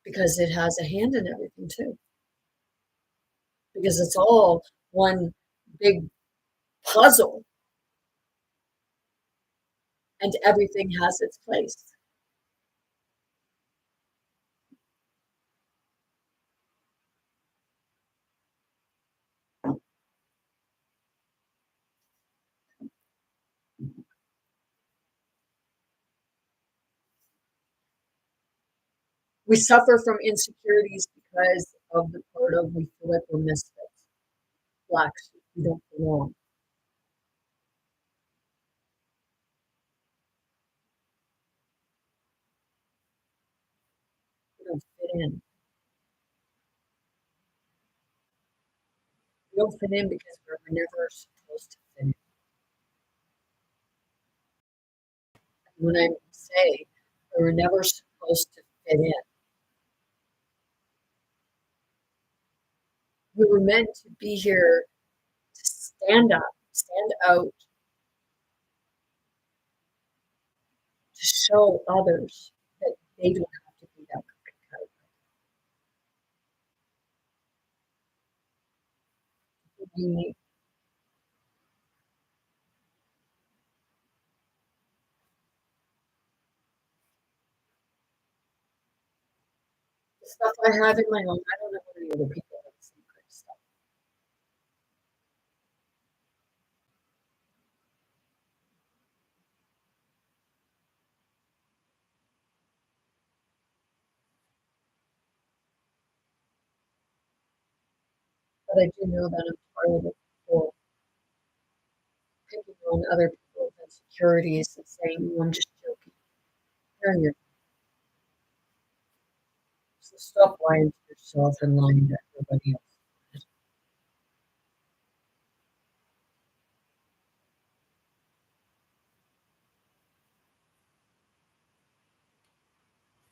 because it has a hand in everything too. Because it's all one big puzzle and everything has its place. We suffer from insecurities because of the part of we feel like we're misfits, black sheep, we don't belong, we don't fit in. We don't fit in because we're never supposed to fit in. When I say we were never supposed to fit in, we were meant to be here to stand up, stand out, to show others that they don't have to be that kind of unique. The stuff I have in my own, I don't know how many other people have the same kind of stuff. But I do know that I'm part of it for picking on other people's insecurities and saying, "Oh, I'm just joking." You're in your So stop lying to yourself and lying to everybody else.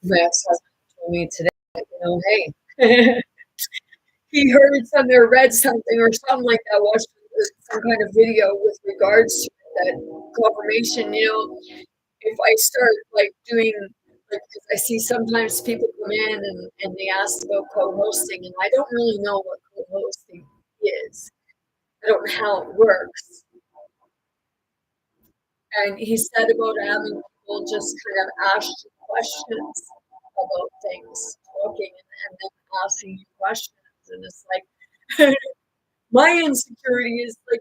My ex-husband told me today, hey, he heard something or read something or something like that, watched some kind of video with regards to that confirmation, if I start like doing like 'cause I see sometimes people come in and they ask about co-hosting and I don't really know what co-hosting is. I don't know how it works. And he said about having people just kind of ask you questions about things, talking and then asking you questions. And it's like my insecurity is like,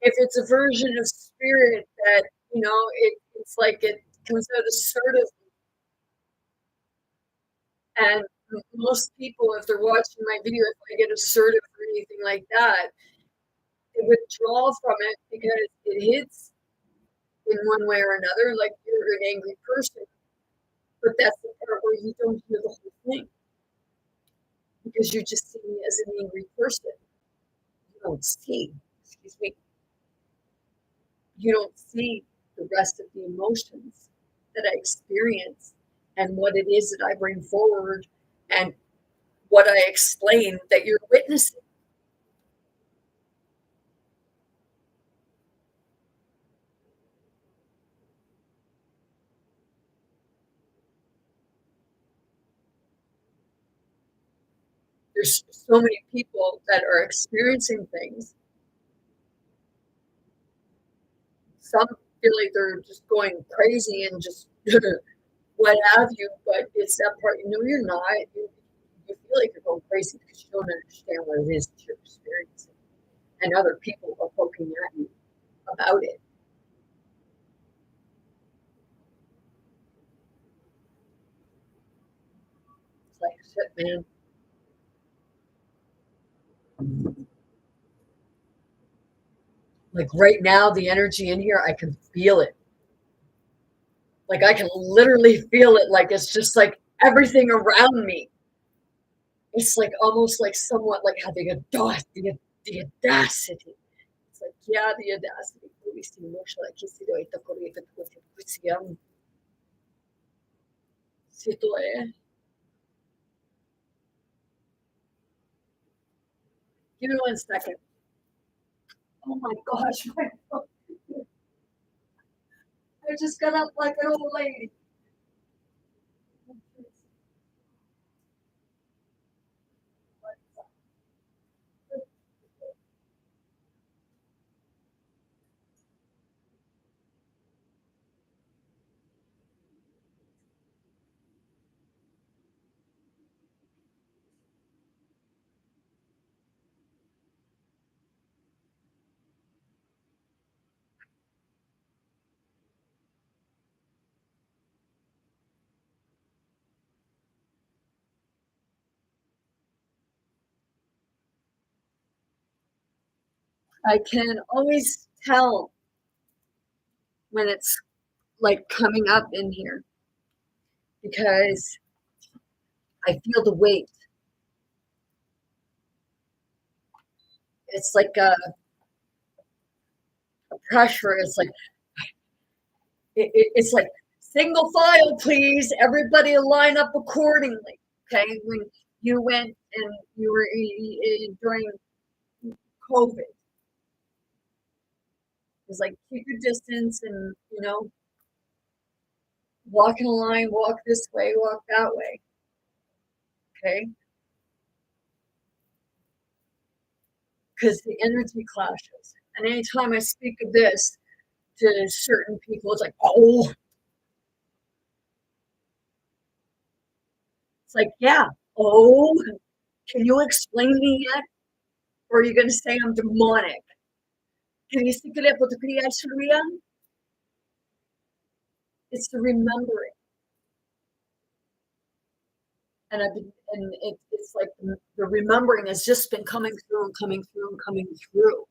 if it's a version of spirit that, it's like it comes out assertive. And most people, if they're watching my video, if I get assertive or anything like that, they withdraw from it because in one way or another, like you're an angry person, but that's the part where you don't hear the whole thing because you just see me as an angry person. You don't see, excuse me, you don't see the rest of the emotions that I experience and what it is that I bring forward and what I explain that you're witnessing. There's so many people that are experiencing things. Some feel like they're just going crazy and just what have you, but it's that part, you're not. You feel like you're going crazy because you don't understand what it is that you're experiencing. And other people are poking at you about it. It's like, shit, man. Like right now, the energy in here, I can feel it. Like I can literally feel it. Like it's just like everything around me. It's like almost like somewhat like how the audacity. It's like, yeah, the audacity. Give me 1 second. Oh my gosh, I just got up like an old lady. I can always tell when it's like coming up in here because I feel the weight. It's like a pressure. It's like it's like single file, please. Everybody line up accordingly. Okay, when you went and you were during COVID, it was like keep your distance and walk in a line, walk this way, walk that way. Okay, because the energy clashes. And anytime I speak of this to certain people, it's like, oh, it's like, yeah, oh, can you explain me yet? Or are you going to say I'm demonic? Can you speak it up with the It's the remembering. And it's like the remembering has just been coming through and coming through and coming through.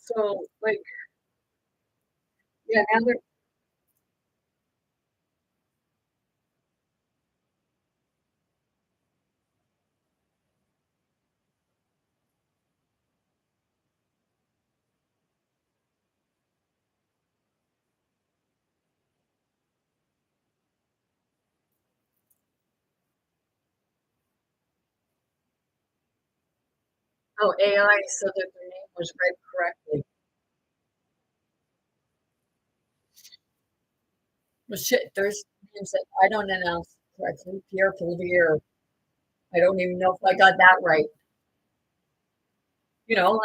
So, like, yeah, now they're, oh, AI, so that their name was read correctly. Well, shit, there's names that I don't announce correctly. Pierre Polivier. I don't even know if I got that right.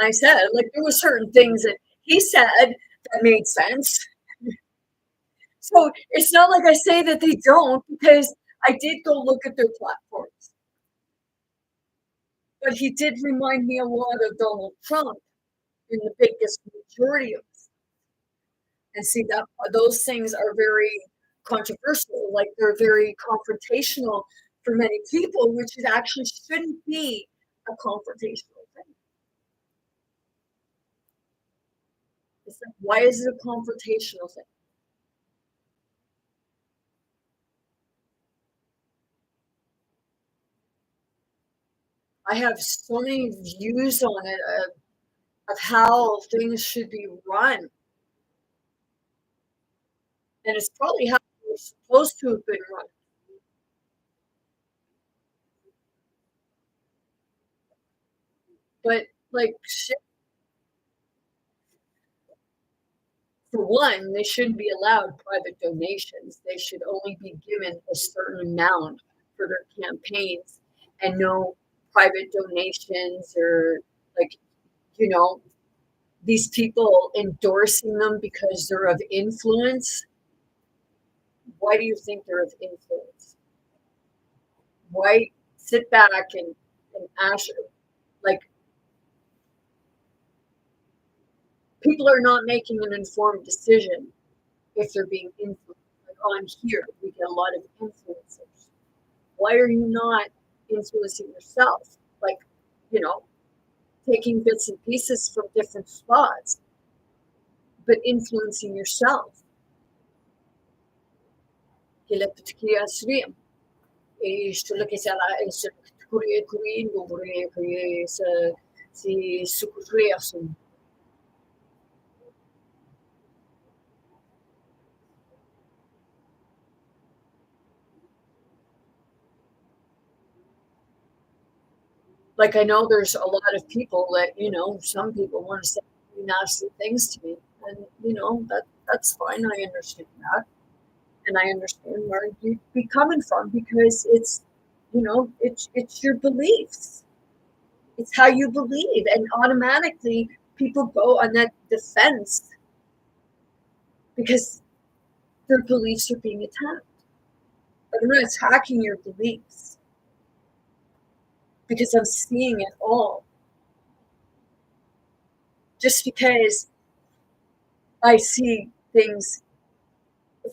I said, like, there were certain things that he said that made sense. So it's not like I say that they don't, because I did go look at their platforms. But he did remind me a lot of Donald Trump in the biggest majority of And see that those things are very controversial, like they're very confrontational for many people, which it actually shouldn't be a confrontational thing. It's like, why is it a confrontational thing? I have so many views on it of how things should be run, and it's probably how they're supposed to have been run. But like, for one, they shouldn't be allowed private donations. They should only be given a certain amount for their campaigns and no private donations or like, you know, these people endorsing them because they're of influence. Why do you think they're of influence? Why sit back and ask, like, people are not making an informed decision if they're being influenced. Like, oh, I'm here. We get a lot of influencers. Why are you not influencing yourself? Like, you know, taking bits and pieces from different spots, but influencing yourself. Et je te le que ça la se kurie no kurie se sukuria sum. Like I know there's a lot of people that, some people want to say nasty things to me. And that's fine. I understand that. And I understand where you'd be coming from because it's your beliefs. It's how you believe. And automatically people go on that defense because their beliefs are being attacked. But I'm not attacking your beliefs because I'm seeing it all. Just because I see things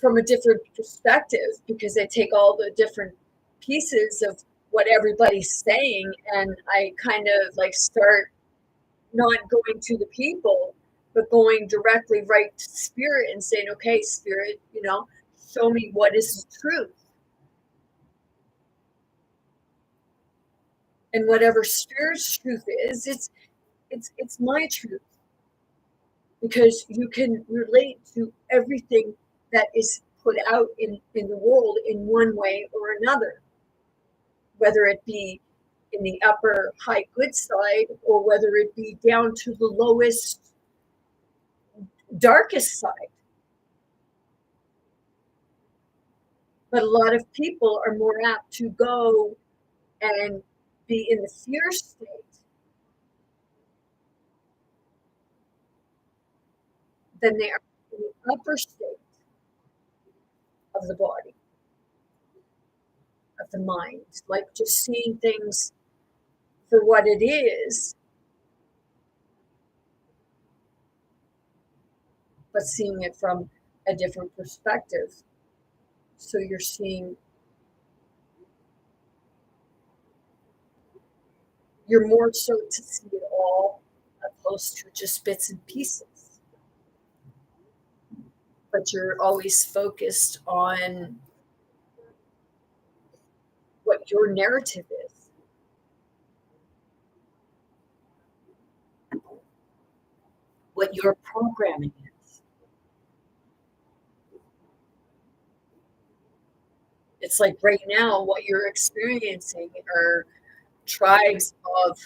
from a different perspective because I take all the different pieces of what everybody's saying and I kind of like start not going to the people, but going directly right to spirit and saying, okay, spirit, show me what is the truth. And whatever spirit's truth is, it's my truth. Because you can relate to everything that is put out in the world in one way or another, whether it be in the upper high good side or whether it be down to the lowest, darkest side. But a lot of people are more apt to go and be in the fear state than they are in the upper state of the body, of the mind, like just seeing things for what it is, but seeing it from a different perspective. So you're more so to see it all opposed to just bits and pieces. But you're always focused on what your narrative is, what your programming is. It's like right now, what you're experiencing are tribes of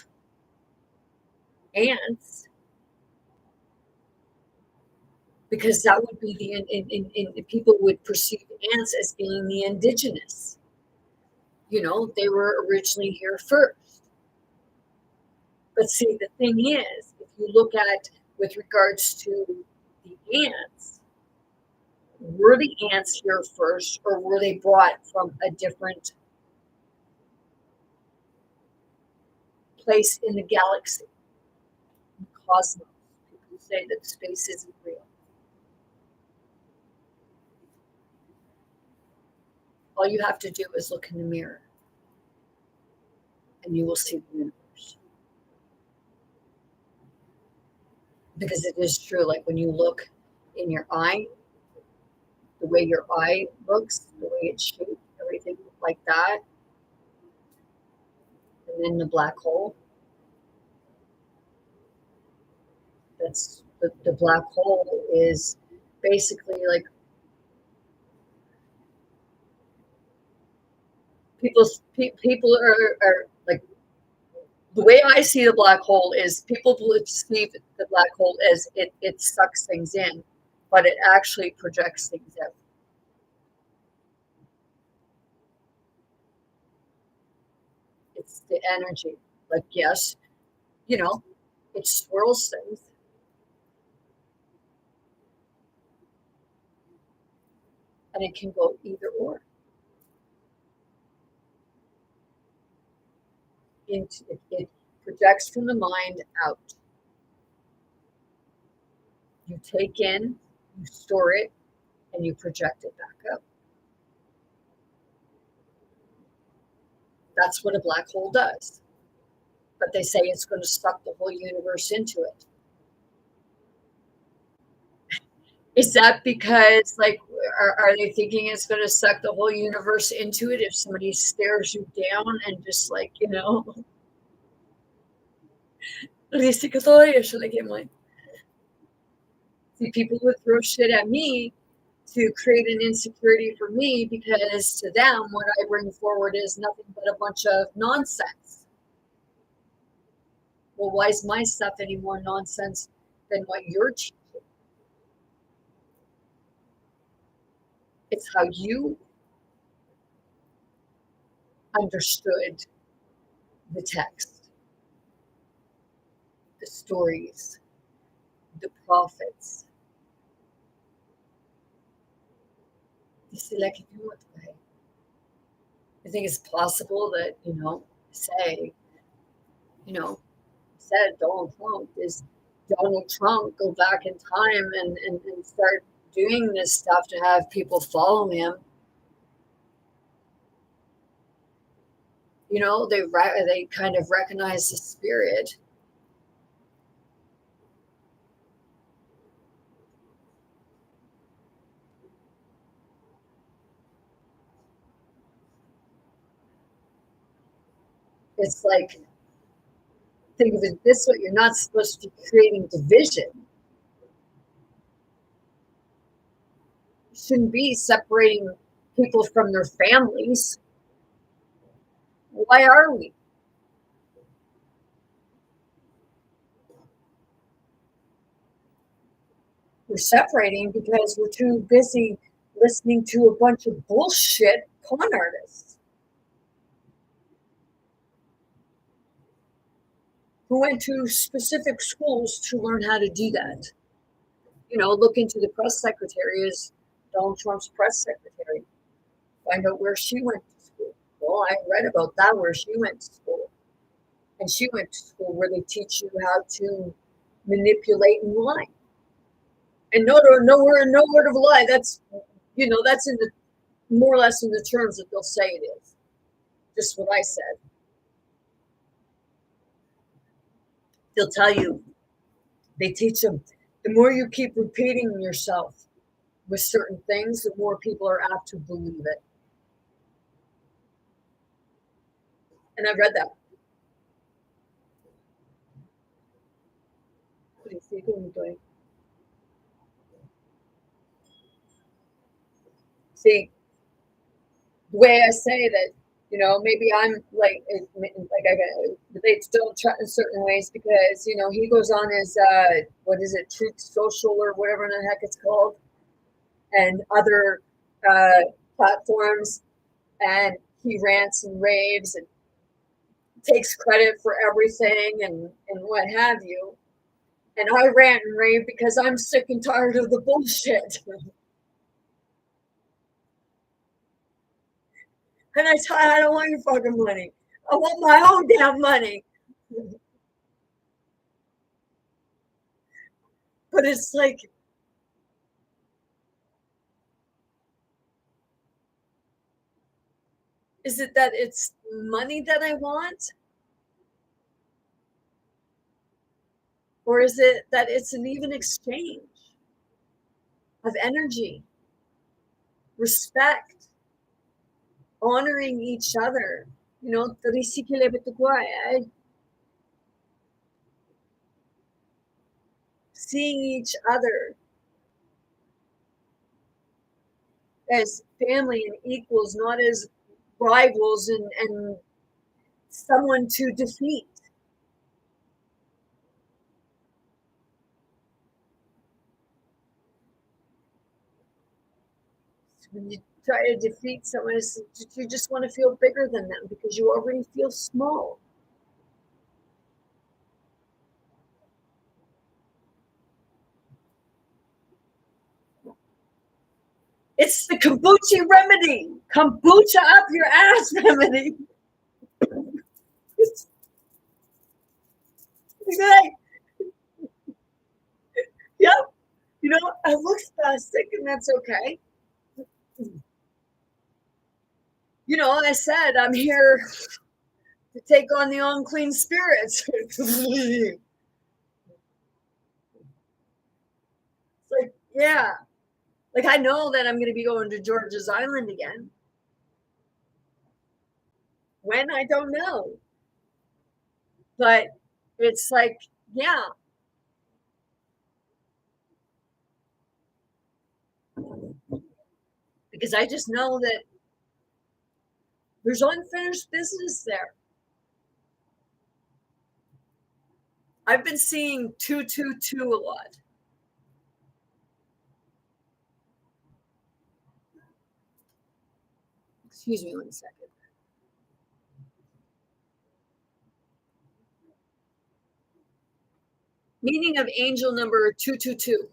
ants, because that would be people would perceive ants as being the indigenous. They were originally here first. But see, the thing is, if you look at with regards to the ants, were the ants here first, or were they brought from a different place in the galaxy, cosmos? People say that space isn't real. All you have to do is look in the mirror and you will see the universe. Because it is true, like when you look in your eye, the way your eye looks, the way it's shaped, everything like that, and then the black hole, the black hole is basically like people are like the way I see the black hole is people perceive the black hole as it sucks things in, but it actually projects things out. It's the energy. Like, yes, you know, it swirls things and it can go either or. It projects from the mind out. You take in, you store it, and you project it back up. That's what a black hole does. But they say it's going to suck the whole universe into it. Is that because, like, are they thinking it's going to suck the whole universe into it if somebody stares you down and just, like, See, people would throw shit at me to create an insecurity for me because to them, what I bring forward is nothing but a bunch of nonsense. Well, why is my stuff any more nonsense than what you're teaching? It's how you understood the text, the stories, the prophets. You see, like, if you want to, I think it's possible that, say, you know, said Donald Trump is Donald Trump go back in time and start doing this stuff to have people follow him. They kind of recognize the spirit. It's like, think of it this way: you're not supposed to be creating division. You shouldn't be separating people from their families. Why are we? We're separating because we're too busy listening to a bunch of bullshit con artists who went to specific schools to learn how to do that. Look into the press secretary as Donald Trump's press secretary. Find out where she went to school. Well, I read about that, where she went to school. And she went to school where they teach you how to manipulate and lie. And no word of a lie. That's in the more or less in the terms that they'll say it is. Just what I said. They'll tell you, they teach them, the more you keep repeating yourself with certain things, the more people are apt to believe it. And I read that. What do you think I'm doing? See, the way I say that, maybe I'm like I relate still in certain ways because he goes on his what is it, Truth Social or whatever the heck it's called, and other platforms, and he rants and raves and takes credit for everything and what have you. And I rant and rave because I'm sick and tired of the bullshit. And I don't want your fucking money. I want my own damn money. But it's like, Is it that it's money that I want? Or is it that it's an even exchange of energy, respect, honoring each other? You know, seeing each other as family and equals, not as rivals and someone to defeat. When you try to defeat someone, you just want to feel bigger than them because you already feel small. It's the kombucha remedy. Kombucha up your ass remedy. It's like, yep, you know, I look spastic and that's okay. You know, I said I'm here to take on the unclean spirits. It's like, yeah. Like I know that I'm gonna be going to George's Island again. When I don't know. But it's like, yeah, because I just know that there's unfinished business there. I've been seeing 222 a lot. Excuse me 1 second. Meaning of angel number 222.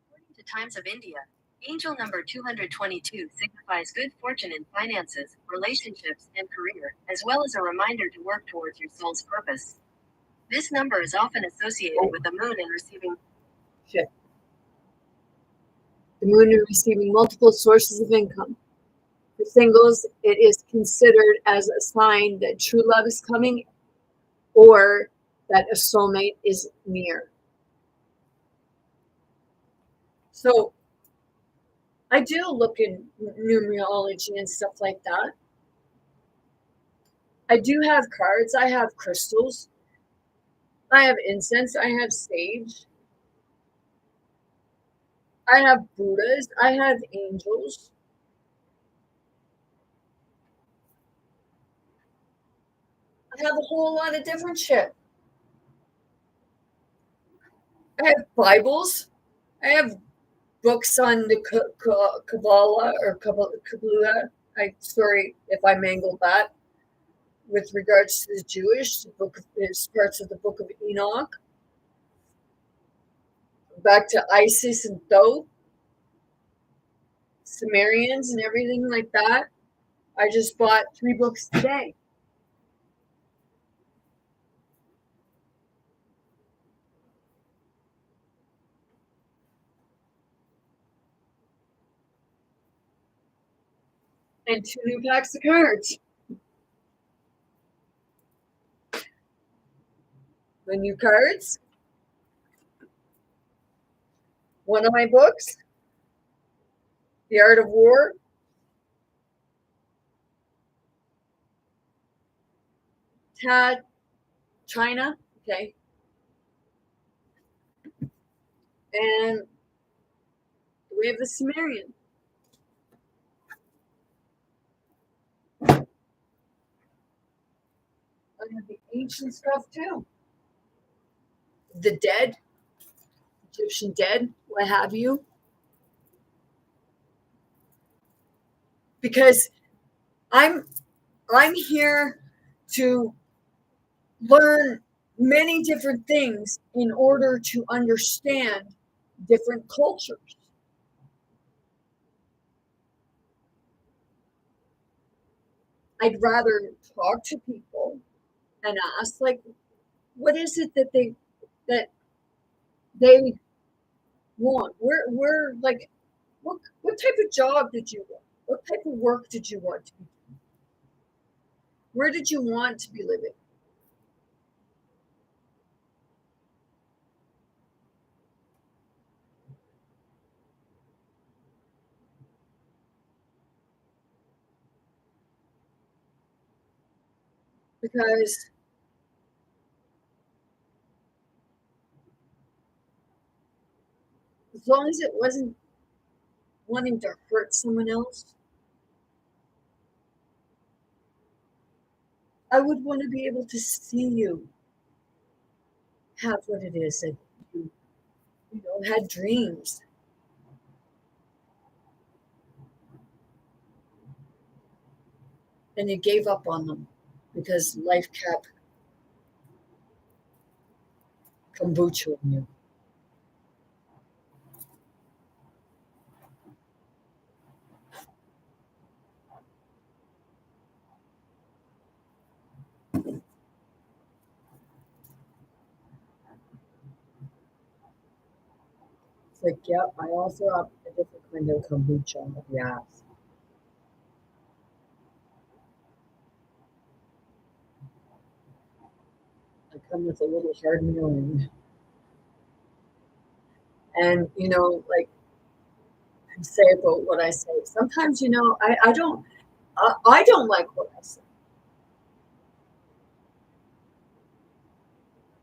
According to Times of India, angel number 222 signifies good fortune in finances, relationships, and career, as well as a reminder to work towards your soul's purpose. This number is often associated with the moon and receiving Shit. The moon is receiving multiple sources of income. For singles, it is considered as a sign that true love is coming or that a soulmate is near. So I do look in numerology and stuff like that. I do have cards, I have crystals, I have incense, I have sage, I have Buddhas, I have angels. I have a whole lot of different shit. I have Bibles. I have books on the Kabbalah or Kabbalah. I sorry if I mangled that. With regards to the Jewish, the book is parts of the Book of Enoch. Back to Isis and Thoth, Sumerians and everything like that. I just bought 3 books today. And 2 new packs of cards. The new cards. One of my books, The Art of War. Tad, China. Okay. And The Way of the Sumerian. I have the ancient stuff too. The dead, Egyptian dead, what have you. Because I'm here to learn many different things in order to understand different cultures. I'd rather talk to people and ask, like, what is it that they want? We're like, what type of job did you want? What type of work did you want to be doing? Where did you want to be living? Because as long as it wasn't wanting to hurt someone else, I would want to be able to see you have what it is that you had dreams and you gave up on them because life kept kombucha in you. It's like, yep, I also have a different kind of kombucha. Yeah. I come with a little hard knowing. And, like I say about what I say, sometimes, I don't like what I say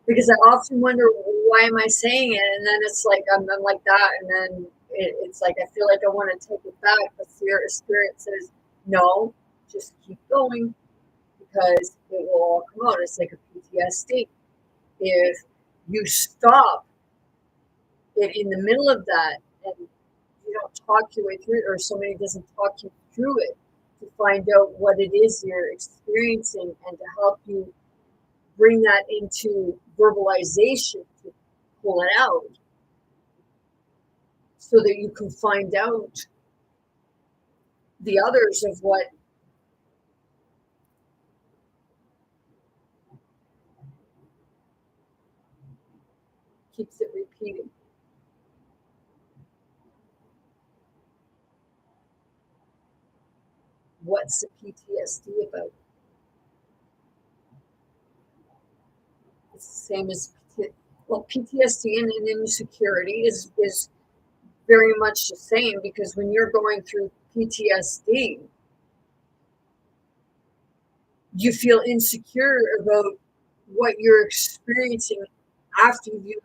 because I often wonder, why am I saying it? And then it's like, I'm like that. And then it's like, I feel like I want to take it back. But spirit says, no, just keep going because it will all come out. It's like a PTSD. If you stop it in the middle of that and you don't talk your way through it, or somebody doesn't talk you through it to find out what it is you're experiencing and to help you bring that into verbalization to pull it out so that you can find out the others of what keeps it repeating. What's the PTSD about? It's the same as PTSD and insecurity is very much the same, because when you're going through PTSD, you feel insecure about what you're experiencing after you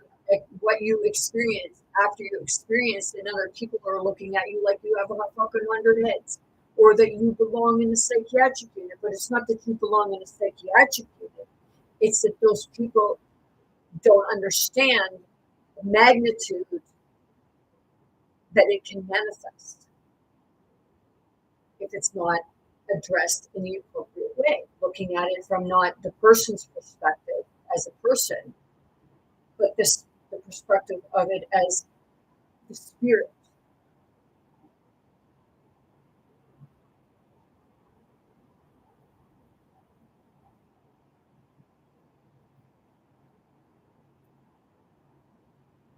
what you experience after you experience, and other people are looking at you like you have a fucking 100 heads, or that you belong in a psychiatric unit. But it's not that you belong in a psychiatric unit, it's that those people don't understand the magnitude that it can manifest if it's not addressed in the appropriate way, looking at it from not the person's perspective as a person, but the perspective of it as the spirit.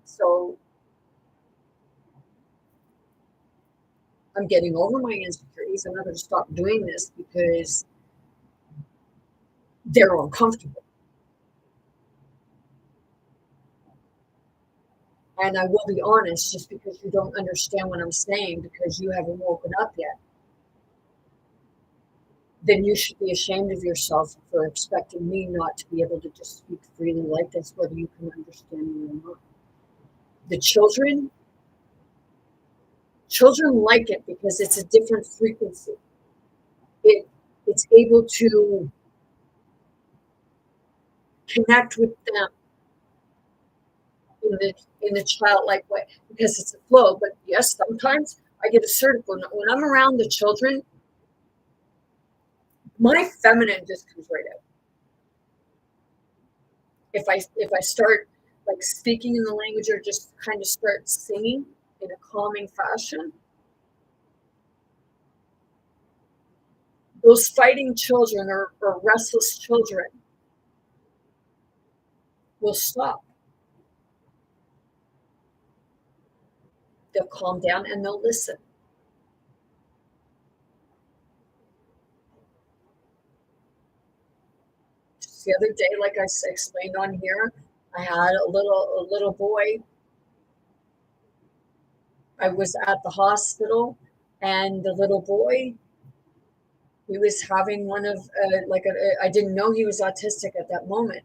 So I'm getting over my insecurities. I'm not going to stop doing this because they're uncomfortable. And I will be honest, just because you don't understand what I'm saying because you haven't woken up yet, then you should be ashamed of yourself for expecting me not to be able to just speak freely like this, whether you can understand me or not. The children like it because it's a different frequency. It's able to connect with them in the childlike way because it's a flow. But yes, sometimes I get assertive when I'm around the children. My feminine just comes right out. If I start like speaking in the language or just kind of start singing in a calming fashion, those fighting children or restless children will stop. They'll calm down and they'll listen. the other day, like I explained on here, I had a little boy. I was at the hospital, and the little boy, he was having one of I didn't know he was autistic at that moment,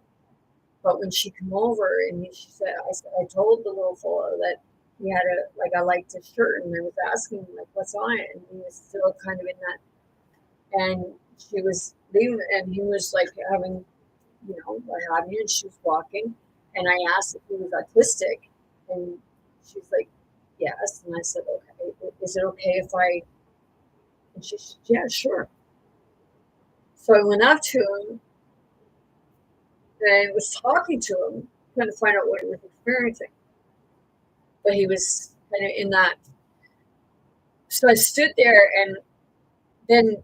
but when she came over and she said, I told the little fellow that he had I liked his shirt, and I was asking him like, what's on it, and he was still kind of in that, and she was leaving, and he was like having, what have you, and she was walking, and I asked if he was autistic, and she's like, yes, and I said, okay, is it okay if I, and she said, yeah, sure. So I went up to him and was talking to him, trying to find out what he was experiencing, but he was kind of in that. So I stood there, and then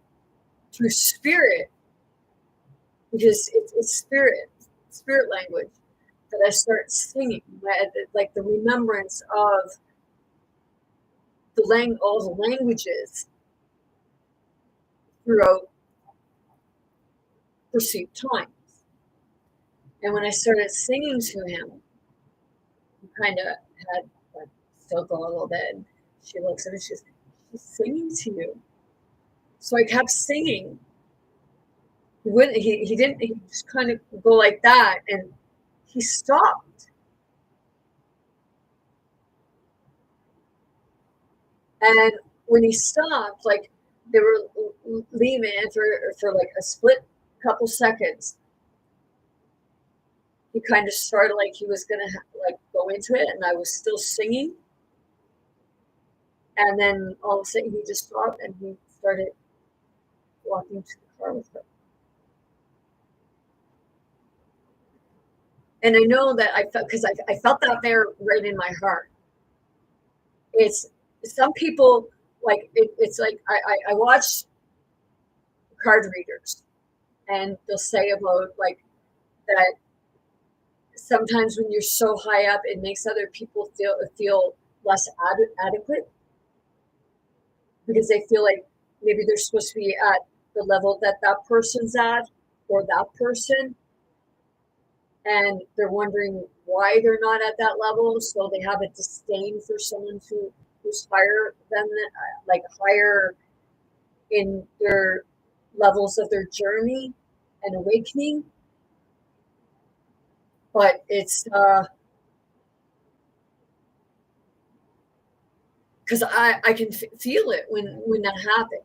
through spirit, because it's spirit language, that I start singing, like the remembrance of all the languages throughout perceived times. And when I started singing to him, he kind of had like still going a little bit. And she looks at me, she's singing to you. So I kept singing. He didn't, he just kind of go like that, and he stopped. And when he stopped, like they were leaving for like a split couple seconds, he kind of started like he was gonna like go into it, and I was still singing, and then all of a sudden he just stopped and he started walking to the car with her. And I know that I felt, because I felt that there right in my heart. It's some people like it's like I watch card readers, and they'll say about like that sometimes when you're so high up, it makes other people feel less adequate, because they feel like maybe they're supposed to be at the level that that person's at, or that person, and they're wondering why they're not at that level. So they have a disdain for someone who's higher than like higher in their levels of their journey and awakening. But it's because I can feel it when that happens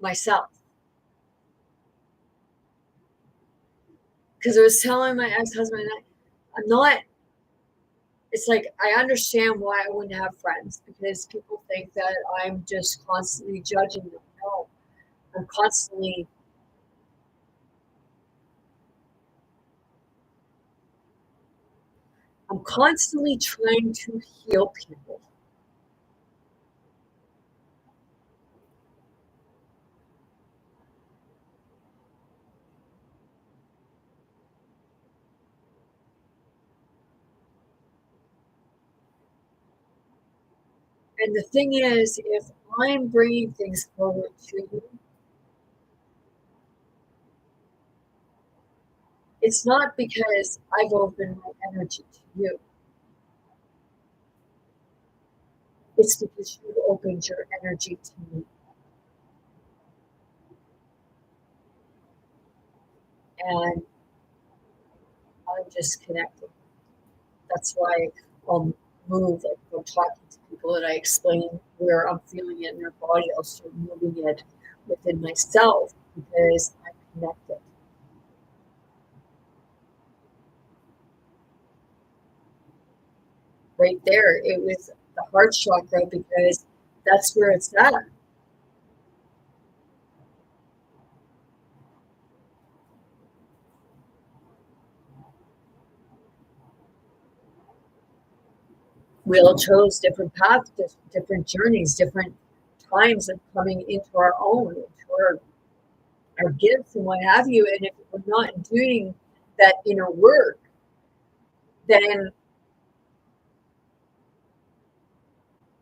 myself. Because I was telling my ex-husband, I'm not, it's like I understand why I wouldn't have friends, because people think that I'm just constantly judging them. No, I'm constantly, trying to heal people. And the thing is, if I'm bringing things forward to you, it's not because I've opened my energy to you. It's because you've opened your energy to me. And I'm just connected. That's why I'll move, like when talking to people, that I explain where I'm feeling it in their body. I'll start moving it within myself, because I'm connected. Right there, it was the heart chakra, because that's where it's at. We all chose different paths, different journeys, different times of coming into our own, into our gifts and what have you. And if we're not doing that inner work, then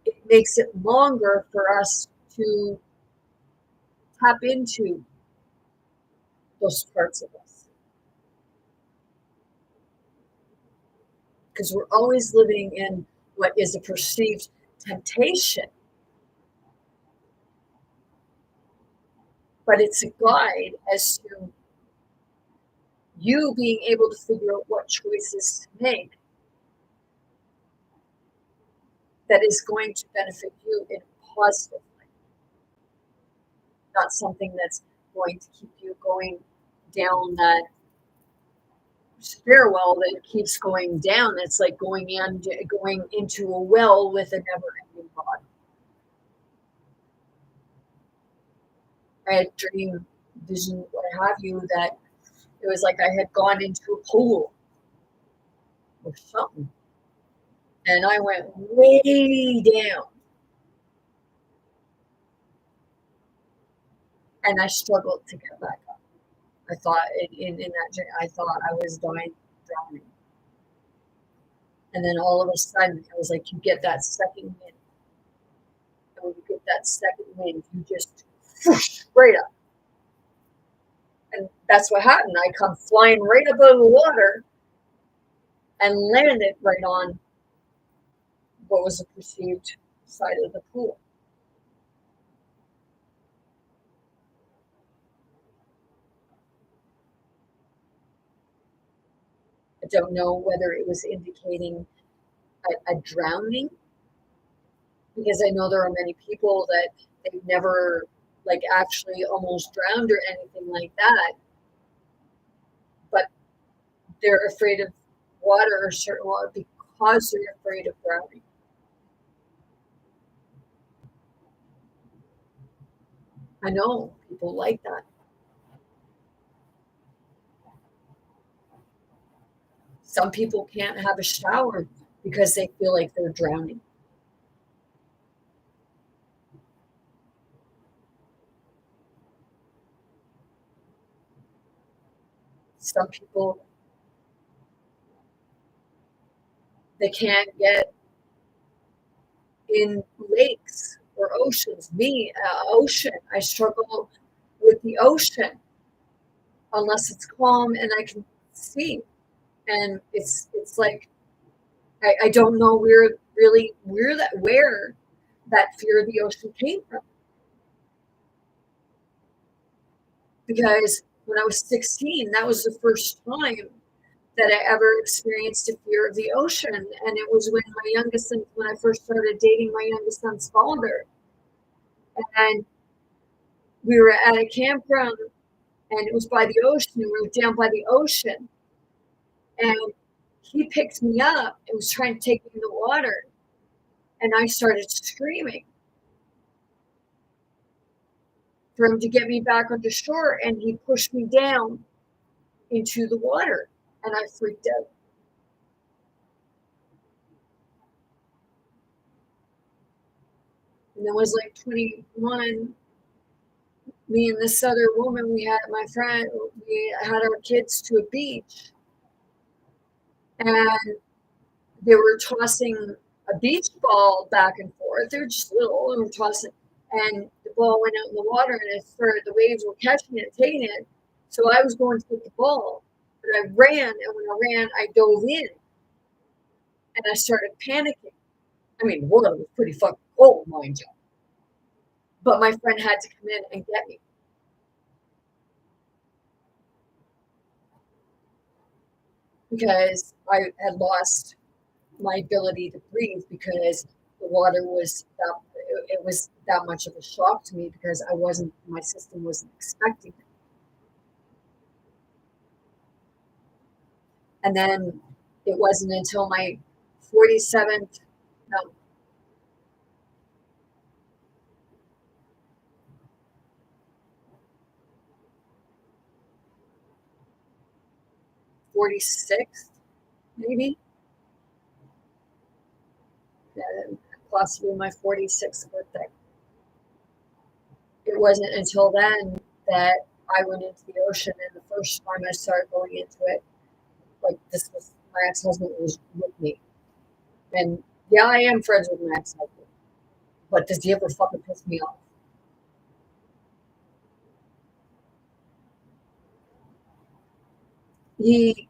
it makes it longer for us to tap into those parts of us. because we're always living in what is a perceived temptation. But it's a guide as to you being able to figure out what choices to make that is going to benefit you in a positive way, not something that's going to keep you going down that stairwell that keeps going down. It's like going into a well with a never-ending bottom. I had dream, vision, what have you, that it was like I had gone into a pool or something, and I went way down, and I struggled to get back up. I thought in that dream, I thought I was drowning. And then all of a sudden, it was like you get that second wind. And when you get that second wind, you just whoosh, right up. And that's what happened. I come flying right above the water and landed right on what was the perceived side of the pool. I don't know whether it was indicating a drowning, because I know there are many people that they've never like actually almost drowned or anything like that, but they're afraid of water or certain water because they're afraid of drowning. I know people like that. Some people can't have a shower because they feel like they're drowning. Some people, they can't get in lakes or oceans. Me, ocean, I struggle with the ocean unless it's calm and I can see. And it's like I don't know where that fear of the ocean came from. Because when I was 16, that was the first time that I ever experienced a fear of the ocean. And it was when I first started dating my youngest son's father. And we were at a campground and it was by the ocean. We were down by the ocean. And he picked me up and was trying to take me in the water. And I started screaming for him to get me back onto shore. And he pushed me down into the water. And I freaked out. And it was like 21. Me and this other woman, we had our kids to a beach. And they were tossing a beach ball back and forth. They were just little and were tossing, and the ball went out in the water, and the waves were catching it, taking it. So I was going to get the ball, but I ran, and when I ran, I dove in, and I started panicking. I mean, the water was pretty fucking cold, mind you, but my friend had to come in and get me because I had lost my ability to breathe because the water was that it was that much of a shock to me because my system wasn't expecting it. And then it wasn't until my 47th, no, 46th, maybe, yeah, possibly my 46th birthday. It wasn't until then that I went into the ocean, and the first time I started going into it, like this was my ex-husband was with me. And yeah, I am friends with my ex-husband, but does he ever fucking piss me off? He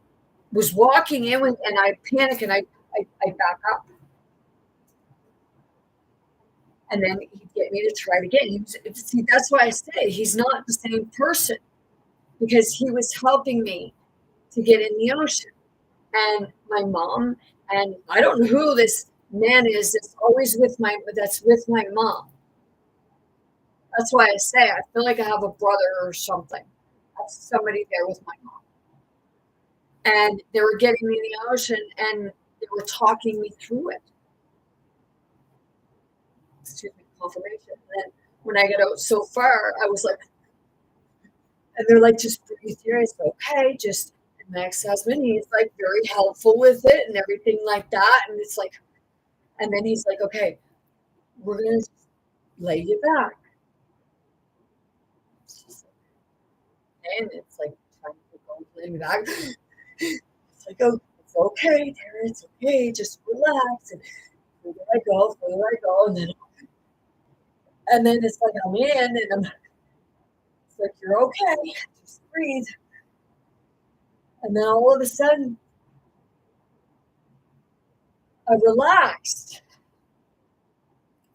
was walking in and I panicked and I I back up. And then he'd get me to try it again. See, that's why I say he's not the same person because he was helping me to get in the ocean. And my mom, and I don't know who this man is that's with my mom. That's why I say I feel like I have a brother or something. That's somebody there with my mom. And they were getting me in the ocean and they were talking me through it. Excuse me, confirmation. And then when I got out so far, I was like, and they're like, just breathe here. I said, okay, just, and my ex-husband, he's like very helpful with it and everything like that. And it's like, and then he's like, okay, we're going to lay you back. And it's like, trying to go lay me back. It's like, oh, it's okay, Tara, it's okay, just relax. And where do I go? Where do I go? And then it's like, I'm in, and it's like, you're okay, just breathe. And then all of a sudden, I relaxed.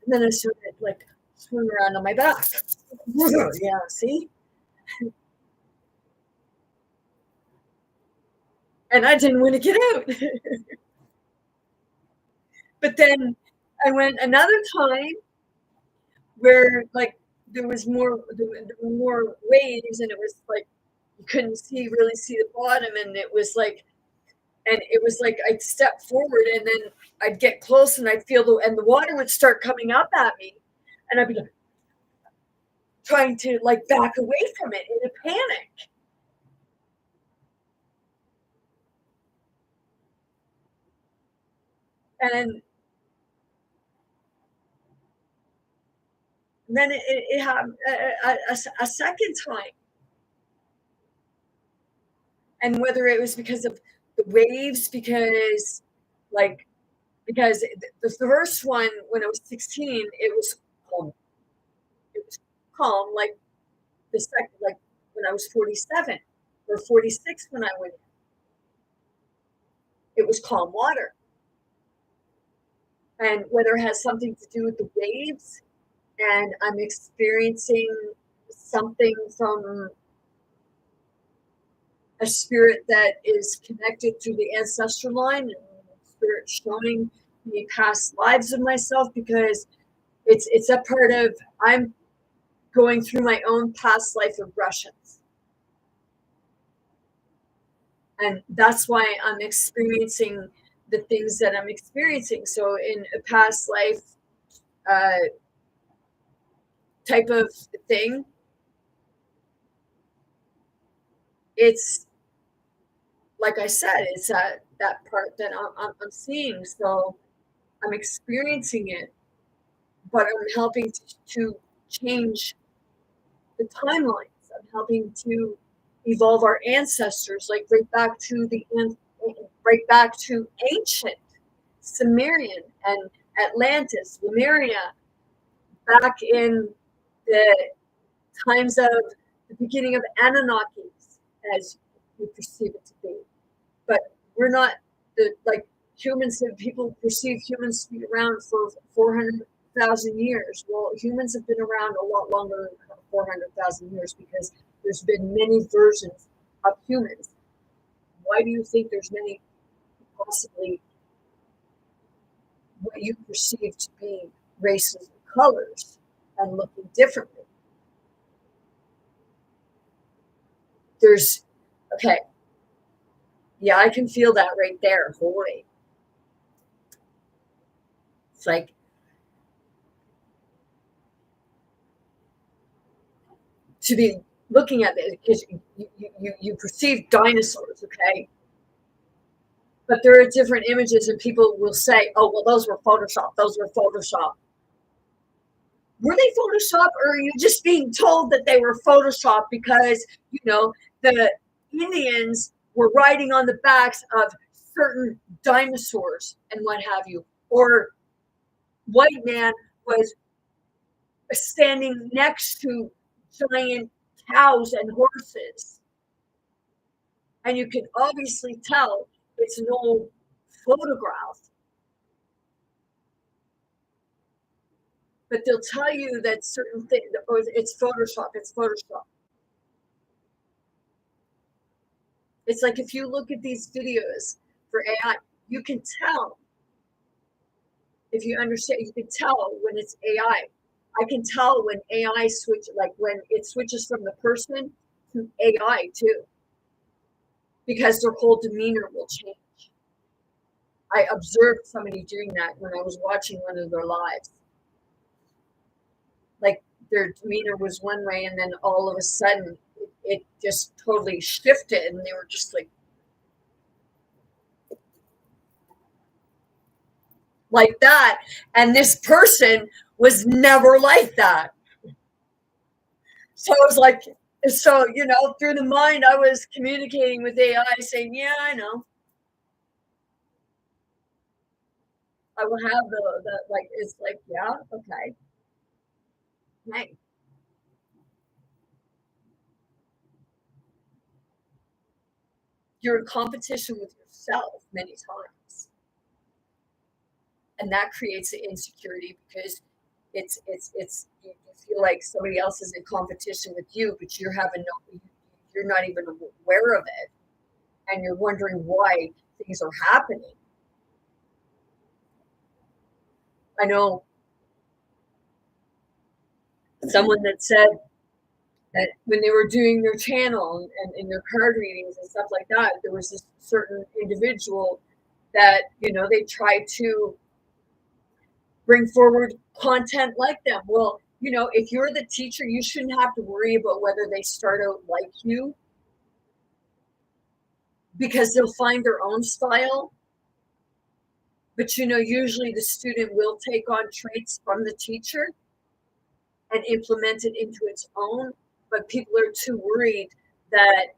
And then I started like swimming around on my back. Yeah, see? And I didn't want to get out. But then I went another time where like there were more waves and it was like you couldn't really see the bottom and it was like I'd step forward and then I'd get close and I'd feel the water would start coming up at me and I'd be like, trying to like back away from it in a panic. And then it happened a second time. And whether it was because of the waves, like, because the first one, when I was 16, calm. It was calm. Like the second, like when I was 47 or 46 when I went in, it was calm water. And whether it has something to do with the waves and I'm experiencing something from a spirit that is connected to the ancestral line and spirit showing me past lives of myself because it's a part of I'm going through my own past life regressions. And that's why I'm experiencing the things that I'm experiencing. So in a past life type of thing, it's like I said, it's that part that I'm seeing. So I'm experiencing it, but I'm helping to change the timelines. I'm helping to evolve our ancestors, like right back to ancient Sumerian and Atlantis, Lemuria, back in the times of the beginning of Anunnakis, as we perceive it to be. But we're not like humans have people perceive humans to be around for 400,000 years. Well, humans have been around a lot longer than 400,000 years because there's been many versions of humans. Why do you think there's many possibly what you perceive to be races and colors and looking differently? There's okay. Yeah, I can feel that right there. Holy. It's like to be looking at it because you perceive dinosaurs, okay? But there are different images, and people will say, "Oh, well, those were Photoshop. Those were Photoshop." Were they Photoshop, or are you just being told that they were Photoshop because the Indians were riding on the backs of certain dinosaurs and what have you, or white man was standing next to giant cows and horses. And you can obviously tell it's an old photograph but they'll tell you that certain things, oh, it's Photoshop, it's Photoshop. It's like if you look at these videos for AI, you can tell, if you understand, you can tell when it's AI. I can tell when AI like when it switches from the person to AI too, because their whole demeanor will change. I observed somebody doing that when I was watching one of their lives. Like their demeanor was one way, and then all of a sudden it just totally shifted, and they were just like that. And this person was never like that. So it was like, so, through the mind, I was communicating with AI saying, yeah, I know. I will have like, it's like, yeah, okay. Hey, you're in competition with yourself many times. And that creates an insecurity because you feel like somebody else is in competition with you, but you're not even aware of it. And you're wondering why things are happening. I know someone that said that when they were doing their channel and in their card readings and stuff like that, there was this certain individual that, they tried to bring forward content like them. Well, if you're the teacher, you shouldn't have to worry about whether they start out like you, because they'll find their own style. But, usually the student will take on traits from the teacher and implement it into its own. But people are too worried that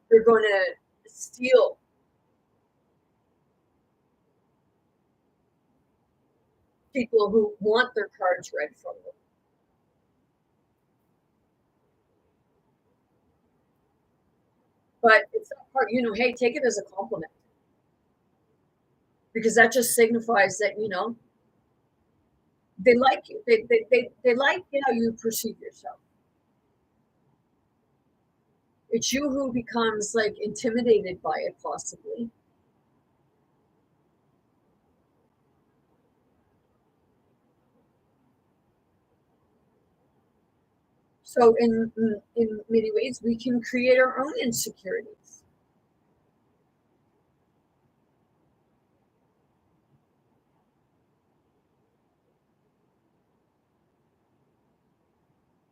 they're going to steal people who want their cards read from them. But it's that part, hey, take it as a compliment, because that just signifies that, they like you. They like how you perceive yourself. It's you who becomes like intimidated by it, possibly. So in many ways, we can create our own insecurities.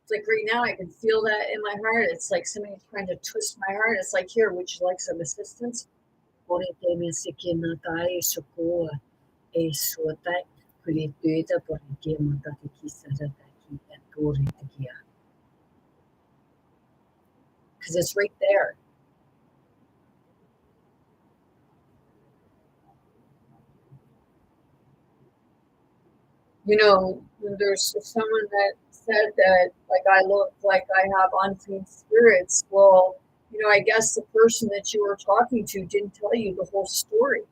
It's like right now, I can feel that in my heart. It's like somebody trying to twist my heart. It's like, here, would you like some assistance? Because it's right there. There's someone that said that, like, I look like I have unclean spirits. Well, I guess the person that you were talking to didn't tell you the whole story.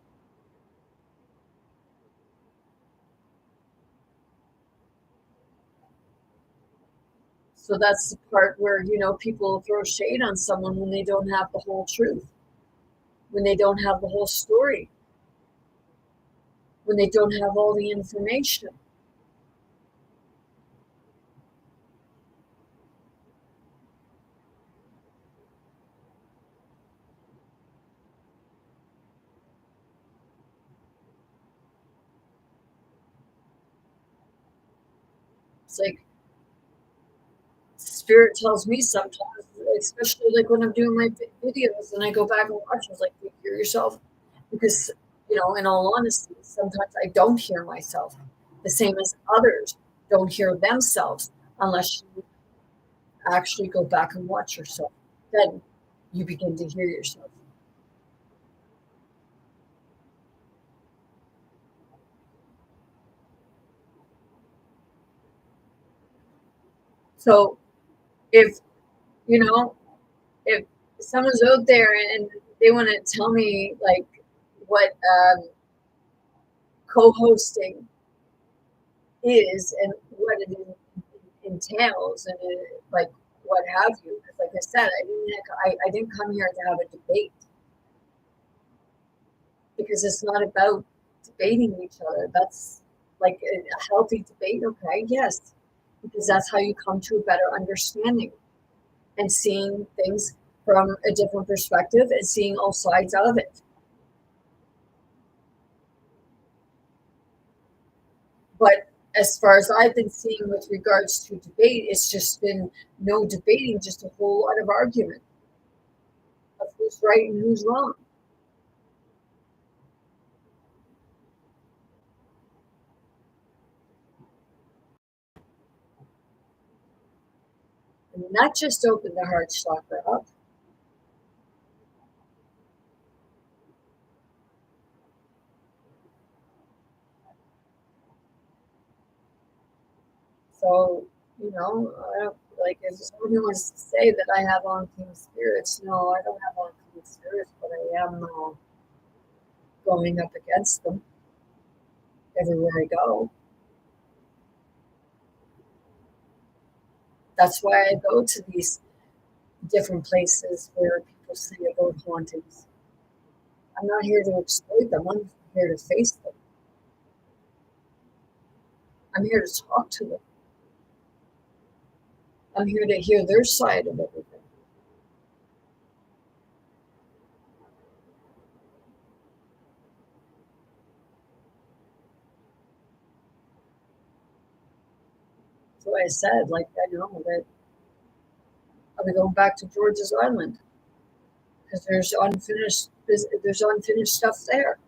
So that's the part where, people throw shade on someone when they don't have the whole truth, when they don't have the whole story, when they don't have all the information. It's like spirit tells me sometimes, especially like when I'm doing my videos and I go back and watch, it's like, you hear yourself, because, in all honesty, sometimes I don't hear myself, the same as others don't hear themselves unless you actually go back and watch yourself. Then you begin to hear yourself. So if, you know, if someone's out there and they want to tell me like what co-hosting is and what it entails and like what have you. Because like I said, I didn't come here to have a debate because it's not about debating each other. That's like a healthy debate, okay? Yes, because that's how you come to a better understanding and seeing things from a different perspective and seeing all sides of it. But as far as I've been seeing with regards to debate, it's just been no debating, just a whole lot of argument of who's right and who's wrong. And that just opened the heart chakra up. So, I don't like if somebody wants to say that I have unclean spirits. No, I don't have unclean spirits, but I am going up against them everywhere I go. That's why I go to these different places where people say about hauntings. I'm not here to exploit them. I'm here to face them. I'm here to talk to them. I'm here to hear their side of everything. So I said, like, I know that I'll be going back to George's Island because there's unfinished stuff there.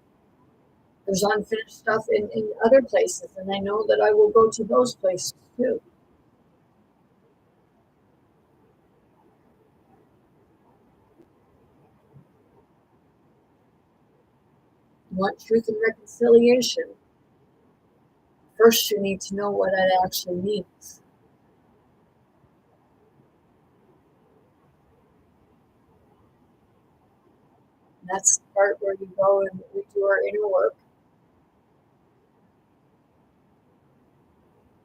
There's unfinished stuff in other places, and I know that I will go to those places too. You want truth and reconciliation? First, you need to know what that actually means. And that's the part where you go and we do our inner work.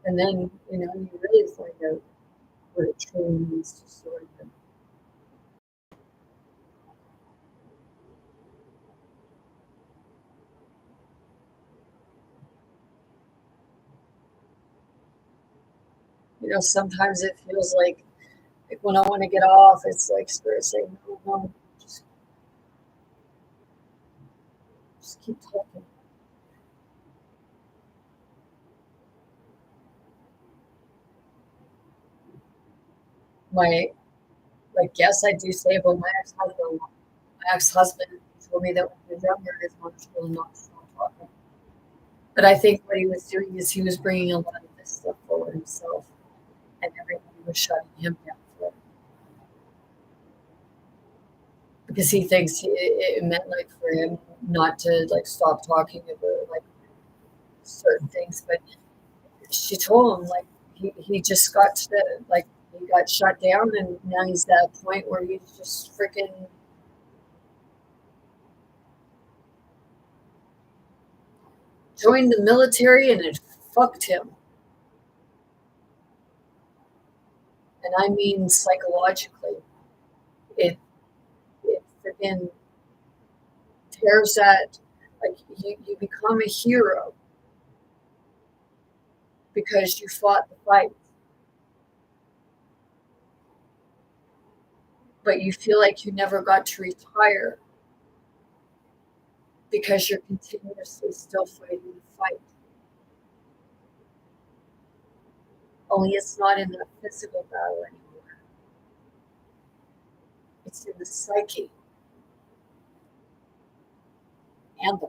And then, you really find out what it truly means to surrender. Sometimes it feels like when I want to get off, it's like spirit saying, no, no, just keep talking. My, like, yes, I do say about my ex-husband. My ex-husband told me that when he was younger, his mom told him not to stop talking. But I think what he was doing is he was bringing a lot of this stuff forward himself, and everybody was shutting him down for it because he thinks it meant like for him not to like stop talking about like certain things. But she told him like he just got to the like he got shut down, and now he's at a point where he's just freaking joined the military, and it fucked him. And I mean psychologically. It freaking tears that like you become a hero because you fought the fight, but you feel like you never got to retire because you're continuously still fighting the fight. Only it's not in the physical battle anymore. It's in the psyche and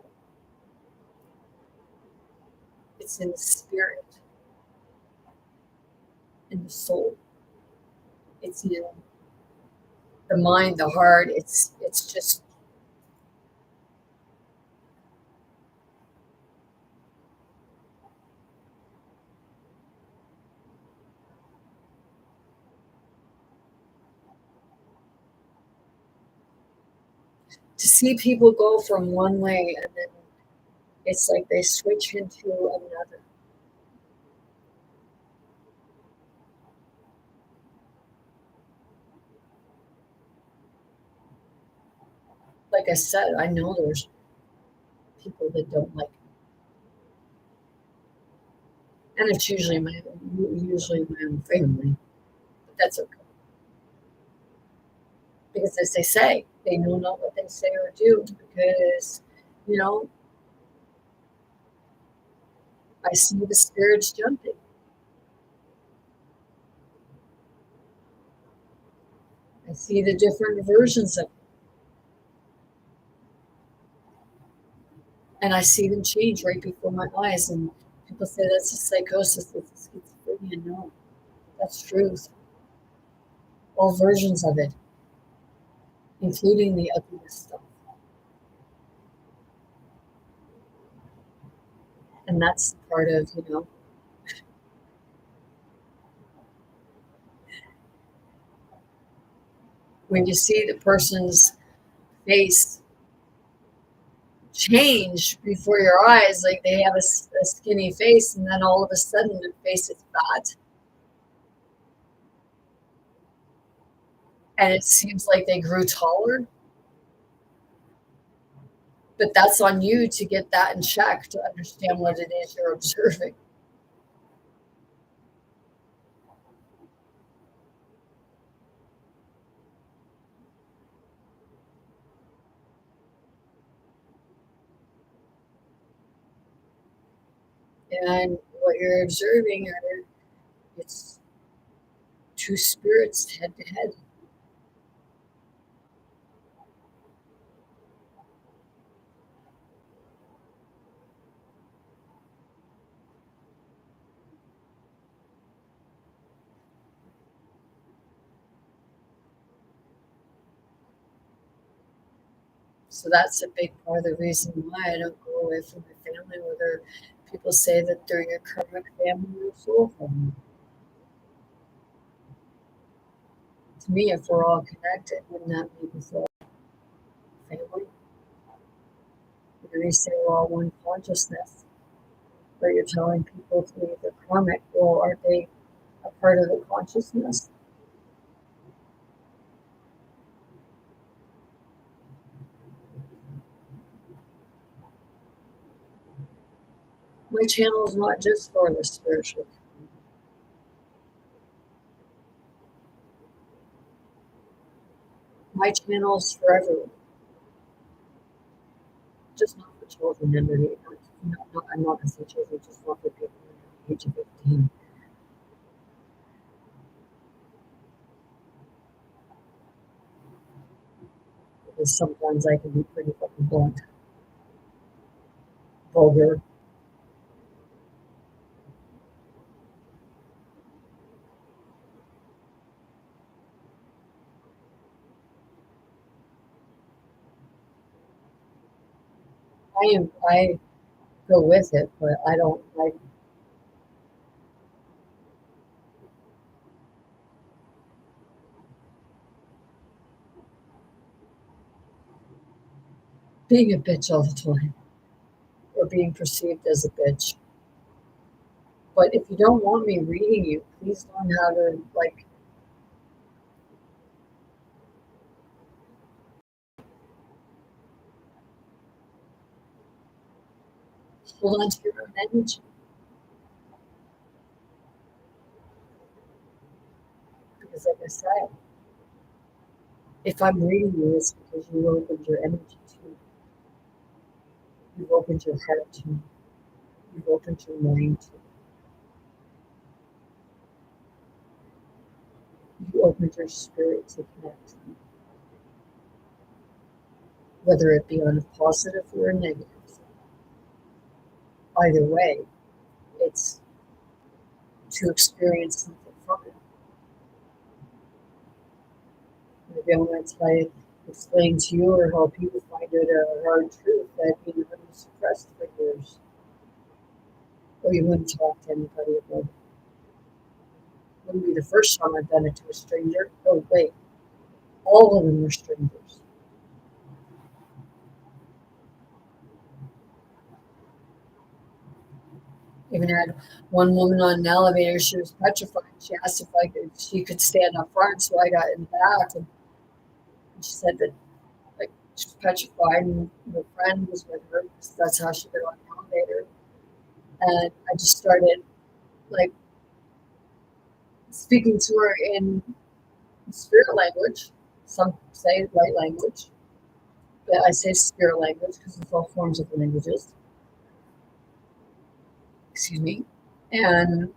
it's in the spirit, in the soul. It's in the mind, the heart. It's just to see people go from one way and then it's like they switch into another. like I said, I know there's people that don't like me, and it's usually my own family, but that's okay because, as they say, they know not what they say or do because, you know, I see the spirits jumping. I see the different versions of, and I see them change right before my eyes. And people say that's a psychosis, that's a schizophrenia. No, that's truth. All versions of it, including the ugliest stuff. And that's part of, when you see the person's face change before your eyes, like they have a skinny face, and then all of a sudden their face is fat, and it seems like they grew taller. But that's on you to get that in check to understand what it is you're observing. And what you're observing are it's two spirits head to head. So that's a big part of the reason why I don't go away from my family, whether people say that they're your karmic family or soul family. To me, if we're all connected, wouldn't that make us all family? You say we're all one consciousness, but you're telling people to leave their karmic. Well, aren't they a part of the consciousness? My channel is not just for the spiritual. My channel is for everyone, just not for children under the age. I'm not going to say children, just not for people under the age of 15. Because sometimes I can be pretty fucking blunt, vulgar. I go with it, but I don't like being a bitch all the time or being perceived as a bitch. But if you don't want me reading you, please learn how to like hold on to your own energy. Because like I said, if I'm reading you, it's because you opened your energy to me. You've opened your heart to me. You've opened your mind to me. You opened your spirit to connect to me. Whether it be on a positive or a negative. Either way, it's to experience something from it. Maybe I'm going to try explain to you or help you find out a hard truth that you have suppressed for years, or you wouldn't talk to anybody about it. Wouldn't be the first time I've done it to a stranger. Oh wait, all of them were strangers. Even had one woman on an elevator. She was petrified. She asked if she could stand up front, so I got in the back, and she said that like she was petrified, and my friend was with her because that's how she got on the elevator. And I just started like speaking to her in spirit language. Some say light language, but I say spirit language because it's all forms of languages. Excuse me. And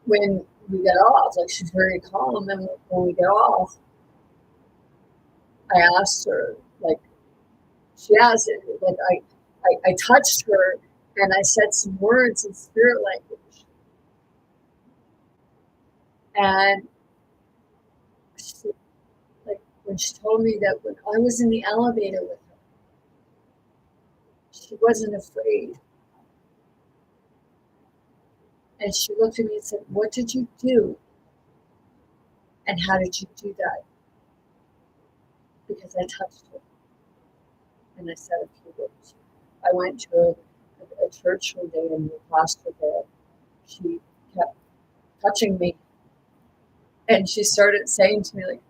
when we get off, like she's very calm, and when we get off, I asked her, like, she asked it, like, I touched her and I said some words in spirit language. And she, like, when she told me that when I was in the elevator with her, she wasn't afraid. And she looked at me and said, "What did you do? And how did you do that?" Because I touched her and I said a few words. I went to a church one day, and the pastor there, she kept touching me. And she started saying to me, like,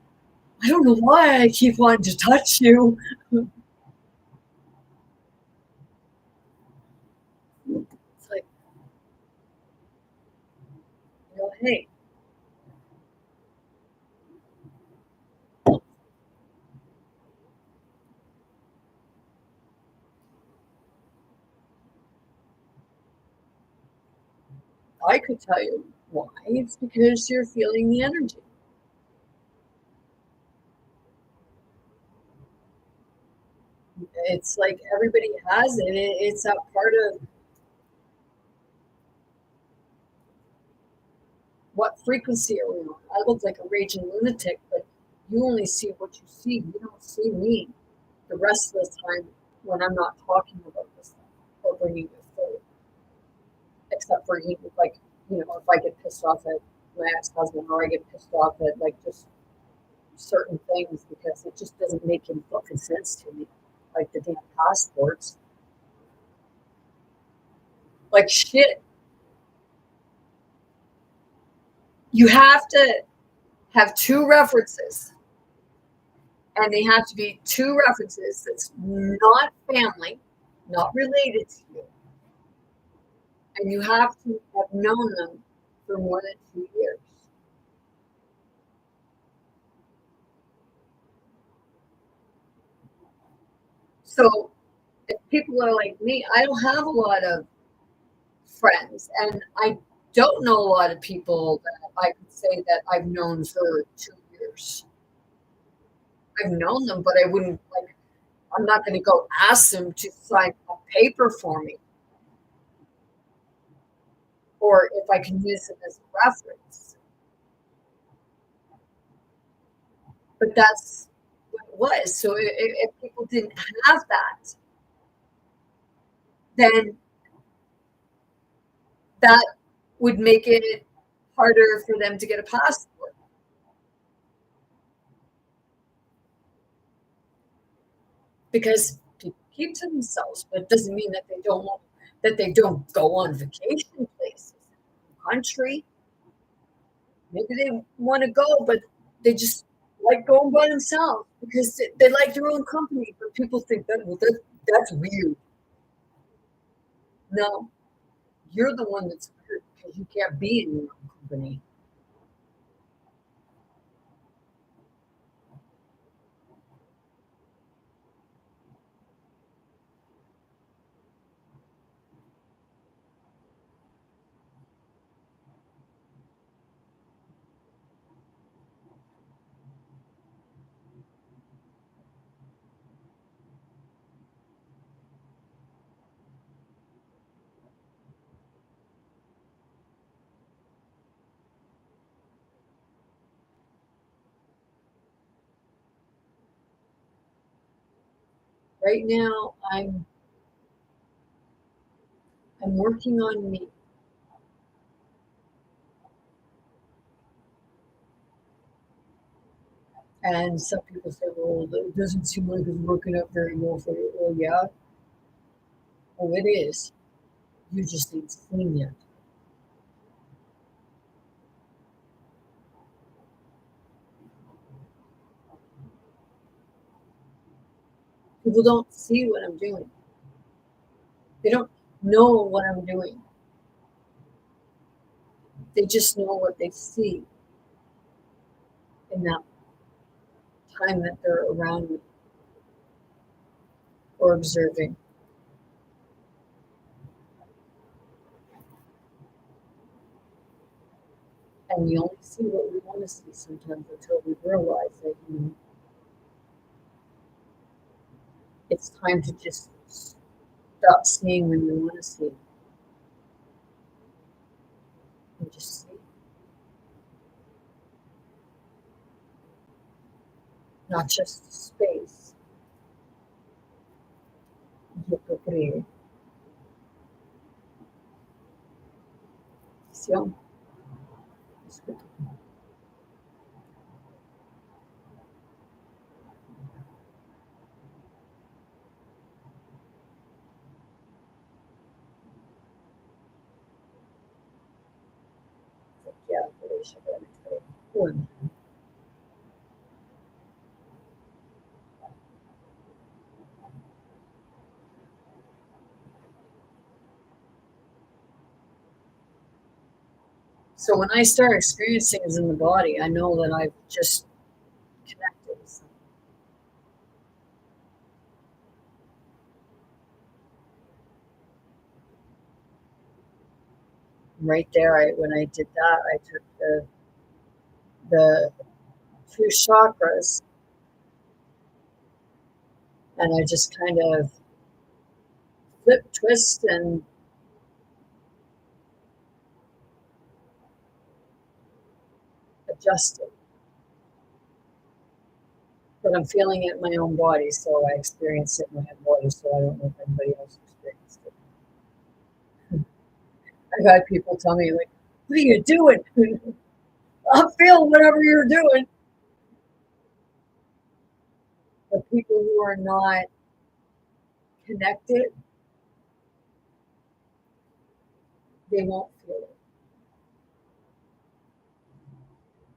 "I don't know why I keep wanting to touch you." It's like, hey, I could tell you why. It's because you're feeling the energy. It's like everybody has it. It's that part of what frequency are we on. I look like a raging lunatic, but you only see what you see. You don't see me the rest of the time when I'm not talking about this stuff or bringing it forward. Except for, like, if I get pissed off at my ex-husband, or I get pissed off at, like, just certain things because it just doesn't make any fucking sense to me. Like the damn passports. Like, shit. You have to have two references, and they have to be two references that's not family, not related to you, and you have to have known them for more than 2 years. So if people are like me, I don't have a lot of friends, and I don't know a lot of people that I could say that I've known for 2 years. I've known them, but I wouldn't, like, I'm not going to go ask them to sign a paper for me, or if I can use it as a reference. But that's what it was. So if people didn't have that, then that would make it harder for them to get a passport, because people keep to themselves, but it doesn't mean that they don't go on vacation places, country. Maybe they want to go, but they just like going by themselves because they like their own company. But people think that, well, that's weird. No, you're the one that's weird because you can't be in your own company. Right now, I'm working on me. And some people say, well, it doesn't seem like it's working out very well for you. Well, yeah, oh, it is. You just ain't seen yet. People don't see what I'm doing. They don't know what I'm doing. They just know what they see in that time that they're around me or observing. And we only see what we want to see sometimes until we realize that it's time to just stop seeing when you want to see and just see. Not just space. So when I start experiencing things in the body, I know that I've just connected with something. Right there, when I did that, I took the two chakras and I just kind of flip, twist, and adjust it. But I'm feeling it in my own body, so I experience it in my own body, so I don't know if anybody else experienced it. I've had people tell me, like, what are you doing? I'm feeling whatever you're doing. But people who are not connected, they won't feel it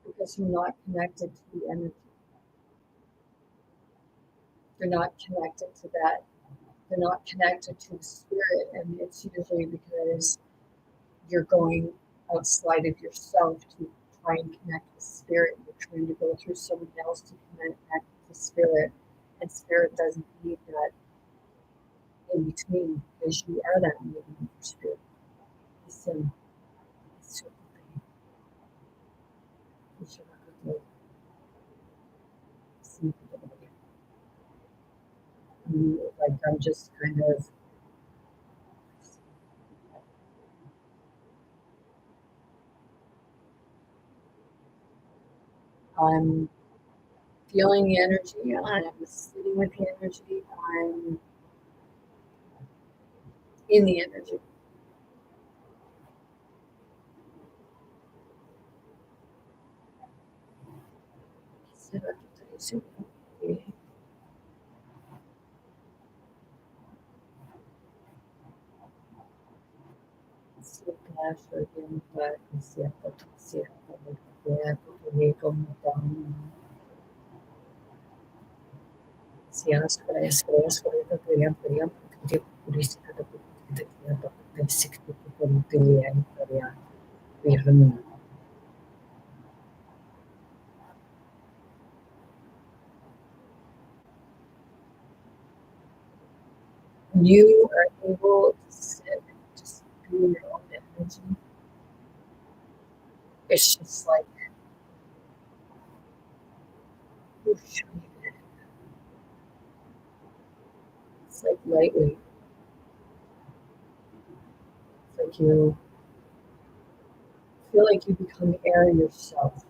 because you're not connected to the energy. They're not connected to that. They're not connected to the spirit, and it's usually because you're going outside of yourself to try and connect with spirit. You're trying to go through someone else to connect to spirit, and spirit doesn't need that in between because you are that medium for spirit. So, like I'm just kind of I'm feeling the energy, I'm sitting with the energy, I'm in the energy. You are able to sit and just feel your own energy. It's just like whoosh, it's like lightweight. It's like you feel like you become air yourself.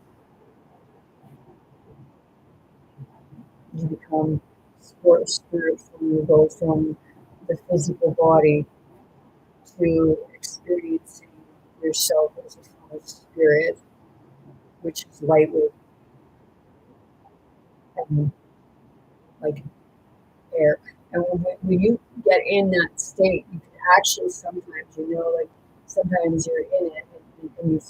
You become spiritual. You go from the physical body to experiencing yourself as a form of spirit, which is lightweight and like air. And when you get in that state, you can actually sometimes, like sometimes you're in it and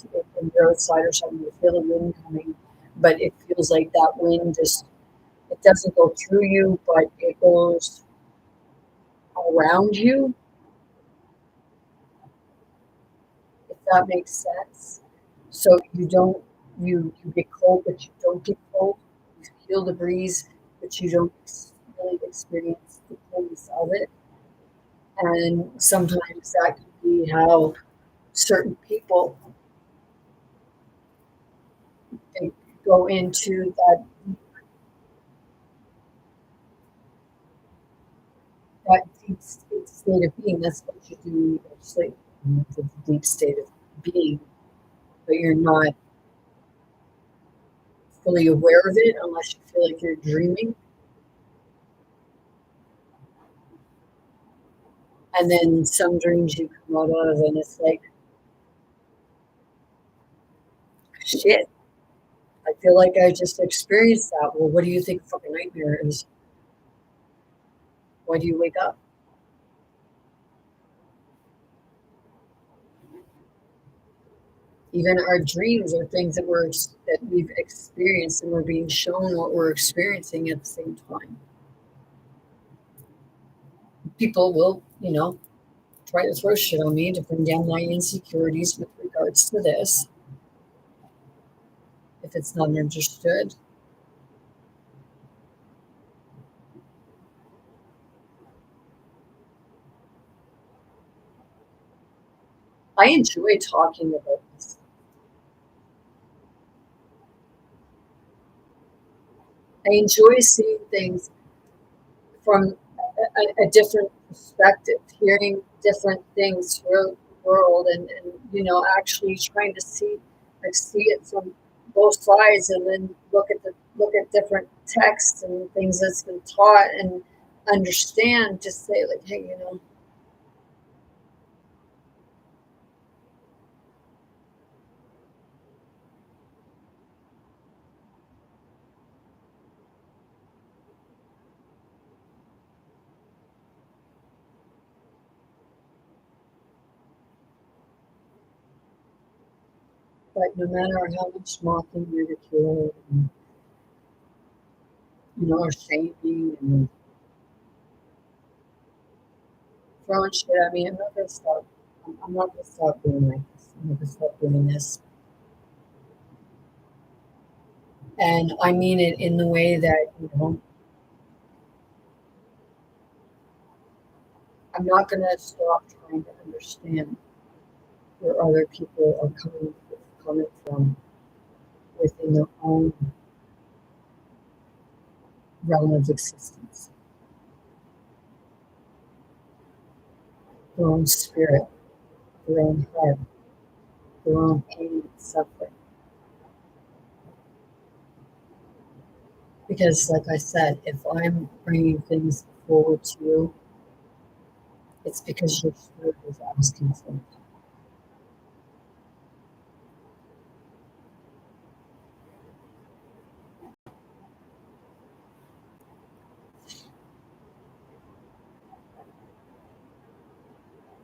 you're outside or something, you feel the wind coming, but it feels like that wind just It doesn't go through you, but it goes around you, if that makes sense. So you get cold, but you don't get cold. You feel the breeze, but you don't really experience the coldness of it. And sometimes that can be how certain people they go into that deep state of being. That's what you do when you go to sleep. It's a deep state of being, but you're not fully aware of it unless you feel like you're dreaming. And then some dreams you come out of, and it's like, shit, I feel like I just experienced that. Well, what do you think a fucking nightmare is? Why do you wake up? Even our dreams are things that we've experienced, and we're being shown what we're experiencing at the same time. People will, try to throw shit on me to bring down my insecurities with regards to this, if it's not understood. I enjoy talking about this. I enjoy seeing things from a different perspective, hearing different things throughout the world, and actually trying to see it from both sides, and then look at different texts and things that's been taught, and understand. Just say like, hey, but no matter how much mocking, ridicule, and or shaming and throwing shit at me, I'm not gonna stop. I'm not gonna stop doing like this. I'm not gonna stop doing this. And I mean it in the way that, I'm not going to stop trying to understand where other people are coming from within their own realm of existence, their own spirit, their own heart, their own pain and suffering. Because, like I said, if I'm bringing things forward to you, it's because your spirit is asking for it.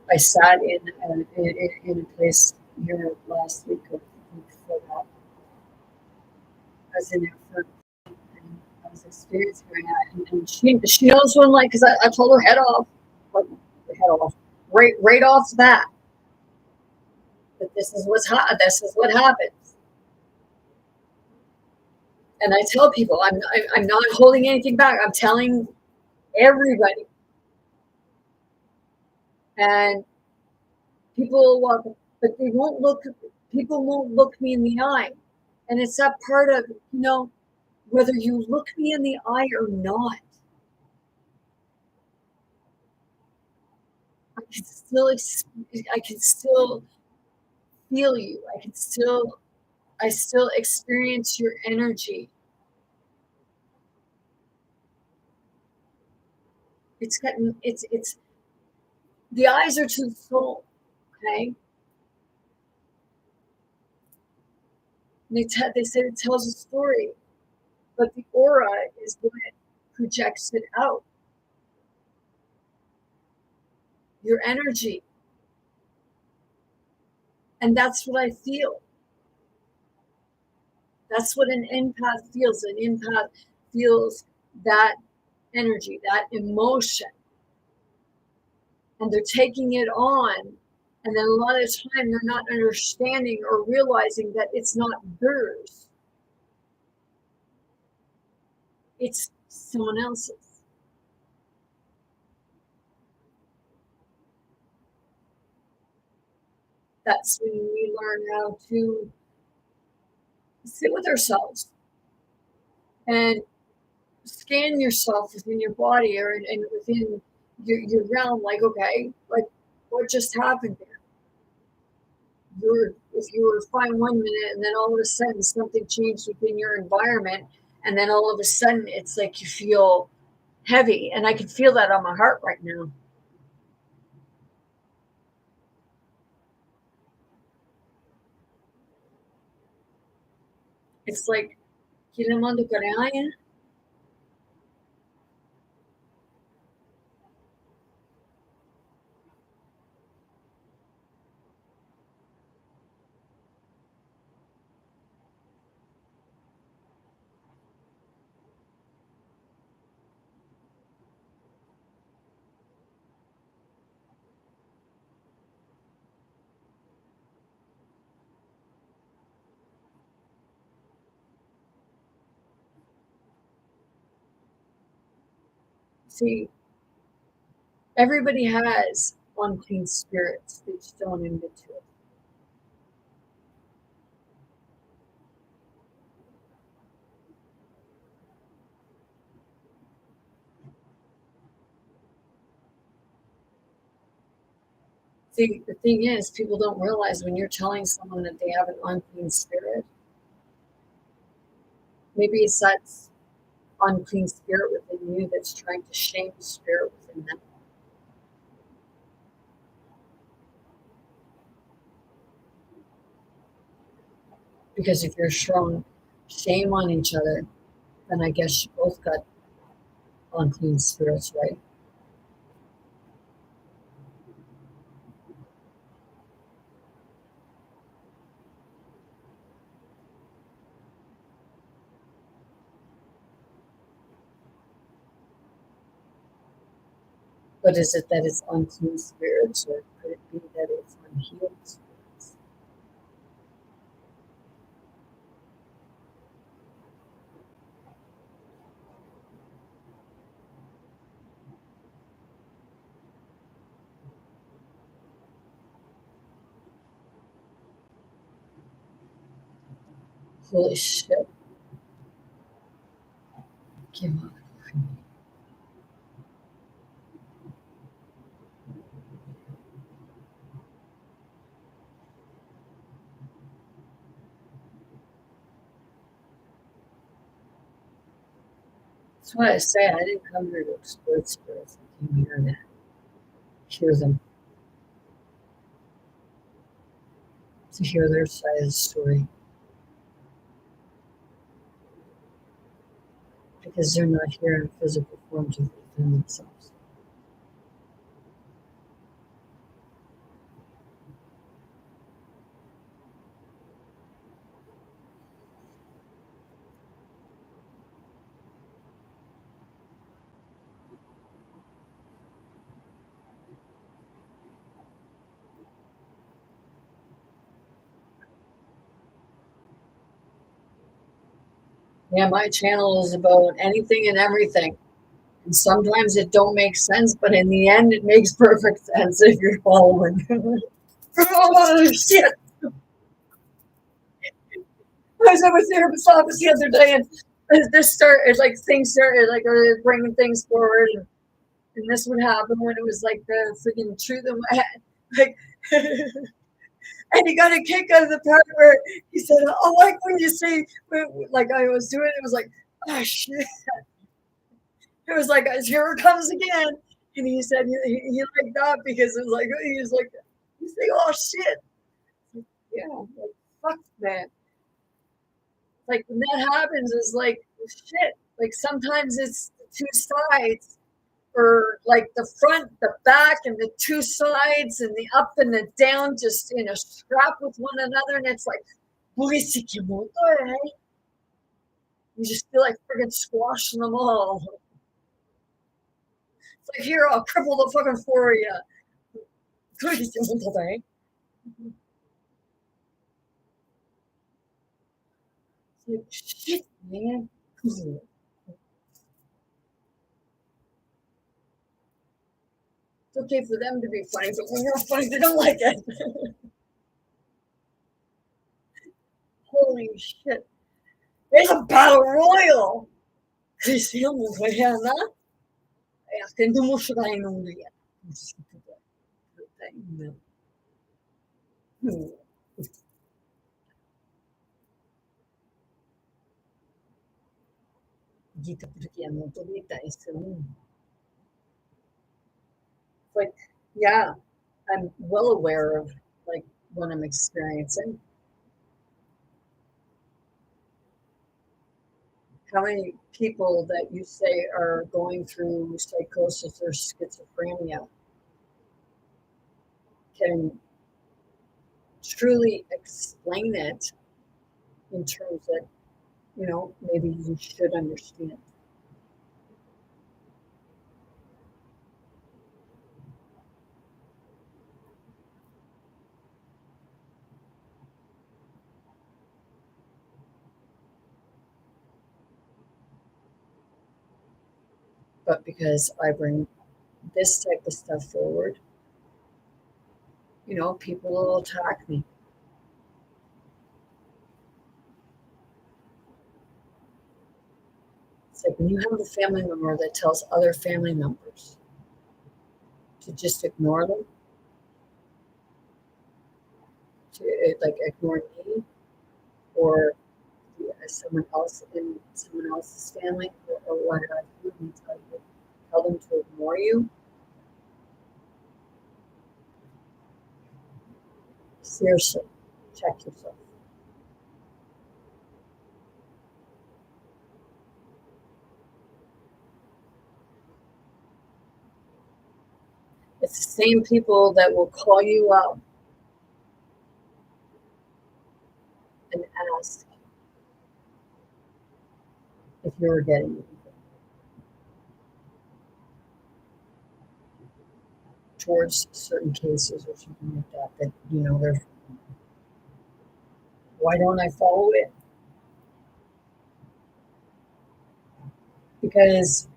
I sat in a place here last week or the week before that. I was in there for, and I was experiencing that, and she knows when, like, because I told her head off, like, head off, right off the bat, that this is what happens. And I tell people, I'm not holding anything back. I'm telling everybody, and people will walk, but they won't look. People won't look me in the eye, and it's that part of, whether you look me in the eye or not, I can still I can still feel you. I still experience your energy. It's the eyes are to the soul, okay? They said it tells a story, but the aura is what projects it out. Your energy, and that's what I feel. That's what an empath feels. An empath feels that energy, that emotion, and they're taking it on. And then a lot of the time they're not understanding or realizing that it's not theirs, it's someone else's. That's when we learn how to sit with ourselves and scan yourself within your body or and within your realm. Like, okay, like what just happened there? If you were fine one minute and then all of a sudden something changed within your environment, and then all of a sudden it's like you feel heavy, and I can feel that on my heart right now. It's like, kinamando karaya. See, everybody has unclean spirits. They just don't admit to it. See, the thing is, people don't realize when you're telling someone that they have an unclean spirit, maybe it's that unclean spirit within you that's trying to shame the spirit within them. Because if you're showing shame on each other, then I guess you both got unclean spirits, right? But is it that it's unclean spirits, or could it be that it's unhealed spirits? Holy shit. Give up. That's why I say I didn't come here to exploit spirits. I came here to hear them, to hear their side of the story, because they're not here in physical form to defend themselves. Yeah, my channel is about anything and everything. And sometimes it don't make sense, but in the end it makes perfect sense if you're following. Oh shit. I was at a therapist's office the other day, and this started like things started like bringing things forward, and this would happen when it was like the freaking truth in my head, like. And he got a kick out of the part where he said, "Oh, like when you say, like I was doing, it was like, oh shit." It was like, "Here it comes again," and he said he liked that because it was like he was like, he's like, "Oh shit." Yeah, like, fuck, man. Like when that happens, it's like shit. Like sometimes it's the two sides, or like the front, the back, and the two sides, and the up and the down, just in a scrap with one another, and it's like, bullshit, You just feel like friggin' squashing them all. It's like, here, I'll cripple the fucking four of you. It's like, shit, man. It's okay for them to be funny, but when you're funny, they don't like it. Holy shit. There's a battle royal. Cristiano Rihanna. Akin dumusrain ng Rihanna. Gita Rihanna to be like, yeah, I'm well aware of like what I'm experiencing. How many people that you say are going through psychosis or schizophrenia can truly explain it in terms that, maybe you should understand. But because I bring this type of stuff forward, people will attack me. It's like when you have a family member that tells other family members to just ignore them, to like ignore me or someone else in someone else's family or what have you, and tell them to ignore you. Seriously, check yourself. It's the same people that will call you up and ask if you're getting anything towards certain cases or something like that. That they're, why don't I follow it? Because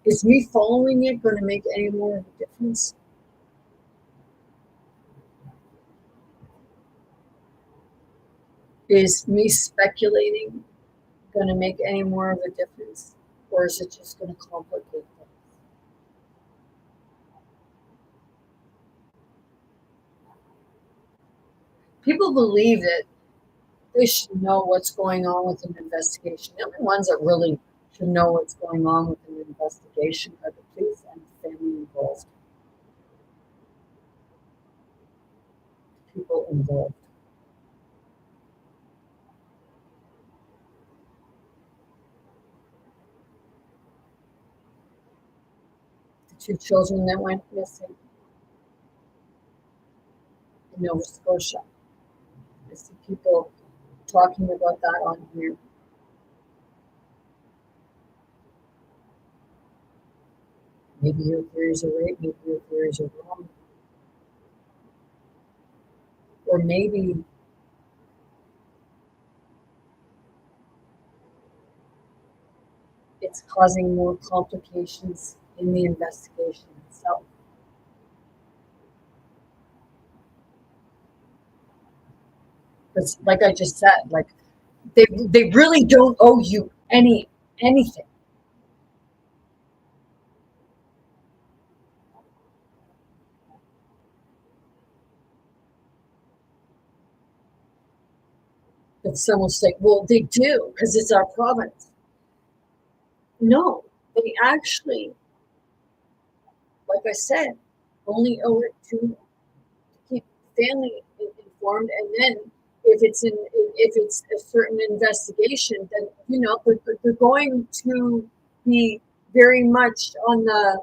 is me following it going to make any more of a difference? Is me speculating going to make any more of a difference? Or is it just going to complicate things? People believe that they should know what's going on with an investigation. The only ones that really should know what's going on with an investigation are the police and the family involved, people involved. The two children that went missing in Nova Scotia. I see people talking about that on here. Maybe your theories are right, maybe your theories are wrong. Or maybe it's causing more complications in the investigation itself. Because like I just said, like they really don't owe you anything. But some will say, well, they do because it's our province. No, they actually, like I said, only owe it to keep family informed, and then if it's a certain investigation, then they're going to be very much on the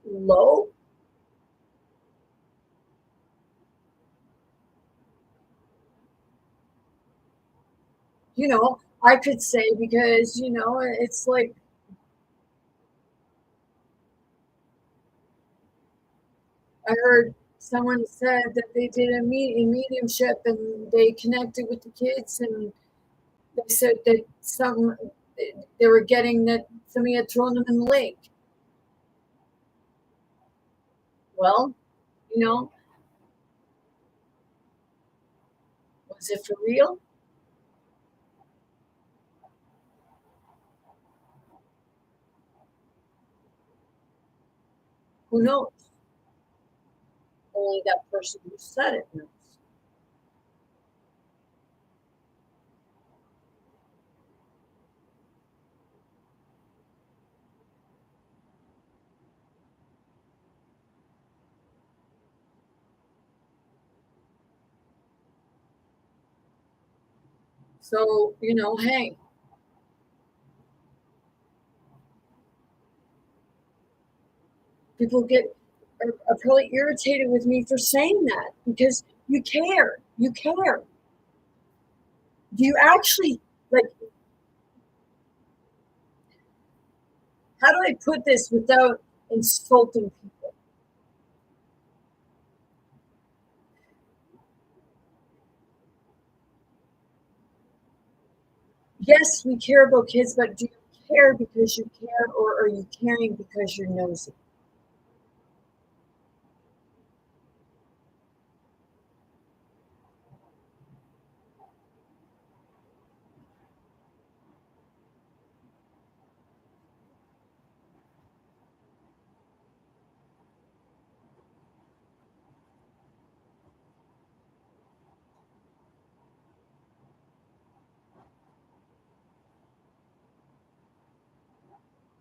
low. I could say because, it's like I heard someone said that they did a mediumship and they connected with the kids and they said that they were getting that somebody had thrown them in the lake. Well, you know, was it for real? Who knows? Only that person who said it knows. So, hey, people are probably irritated with me for saying that because you care. You care. Do you actually, like, how do I put this without insulting people? Yes, we care about kids, but do you care because you care, or are you caring because you're nosy?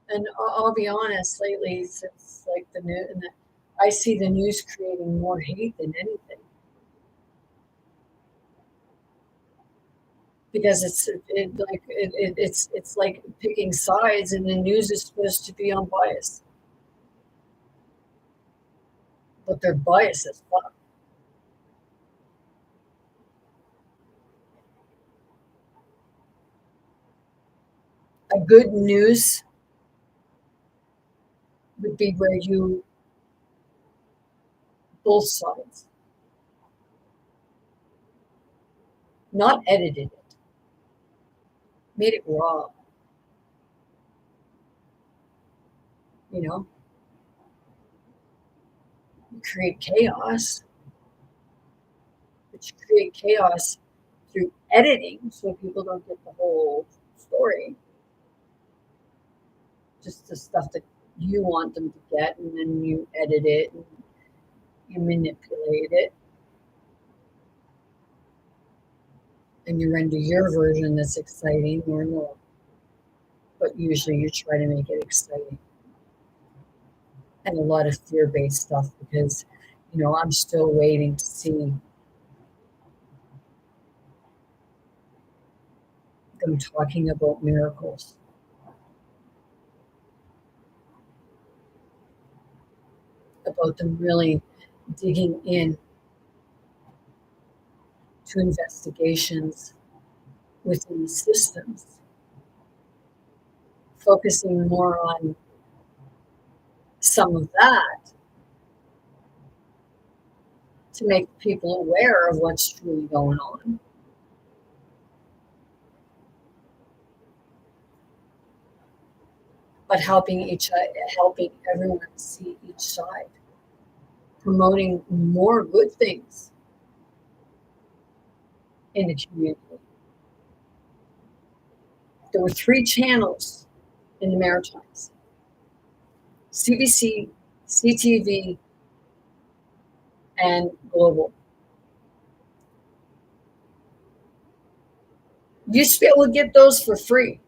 And I'll be honest, lately, since like the news, I see the news creating more hate than anything because it's like picking sides, and the news is supposed to be unbiased, but they're biased as fuck. A good news would be where you both sides, not edited it, made it raw. You know, you create chaos, but you create chaos through editing, so people don't get the whole story, just the stuff that you want them to get, and then you edit it and you manipulate it and you render your version that's exciting or no. But usually you try to make it exciting and a lot of fear based stuff because, I'm still waiting to see them talking about miracles, about them really digging in to investigations within the systems, focusing more on some of that to make people aware of what's truly going on, but helping everyone see each side, promoting more good things in the community. There were three channels in the Maritimes: CBC, CTV, and Global. You used to be able to get those for free.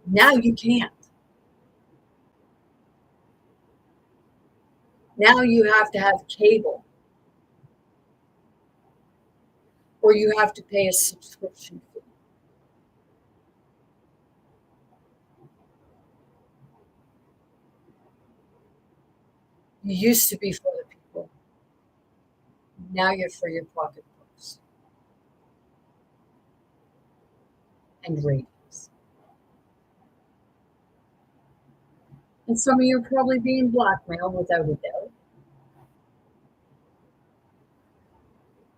Now you can't. Now you have to have cable or you have to pay a subscription fee. You used to be for the people. Now you're for your pocketbooks and ratings. And some of you are probably being blackmailed without a doubt.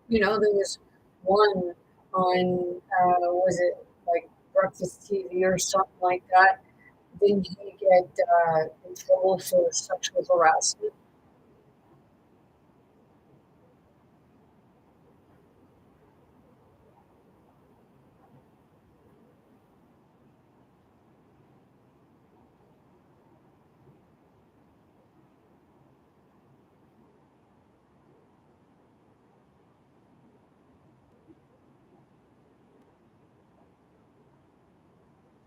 You know, there was one on, was it like Breakfast TV or something like that? Didn't he get in trouble for sexual harassment?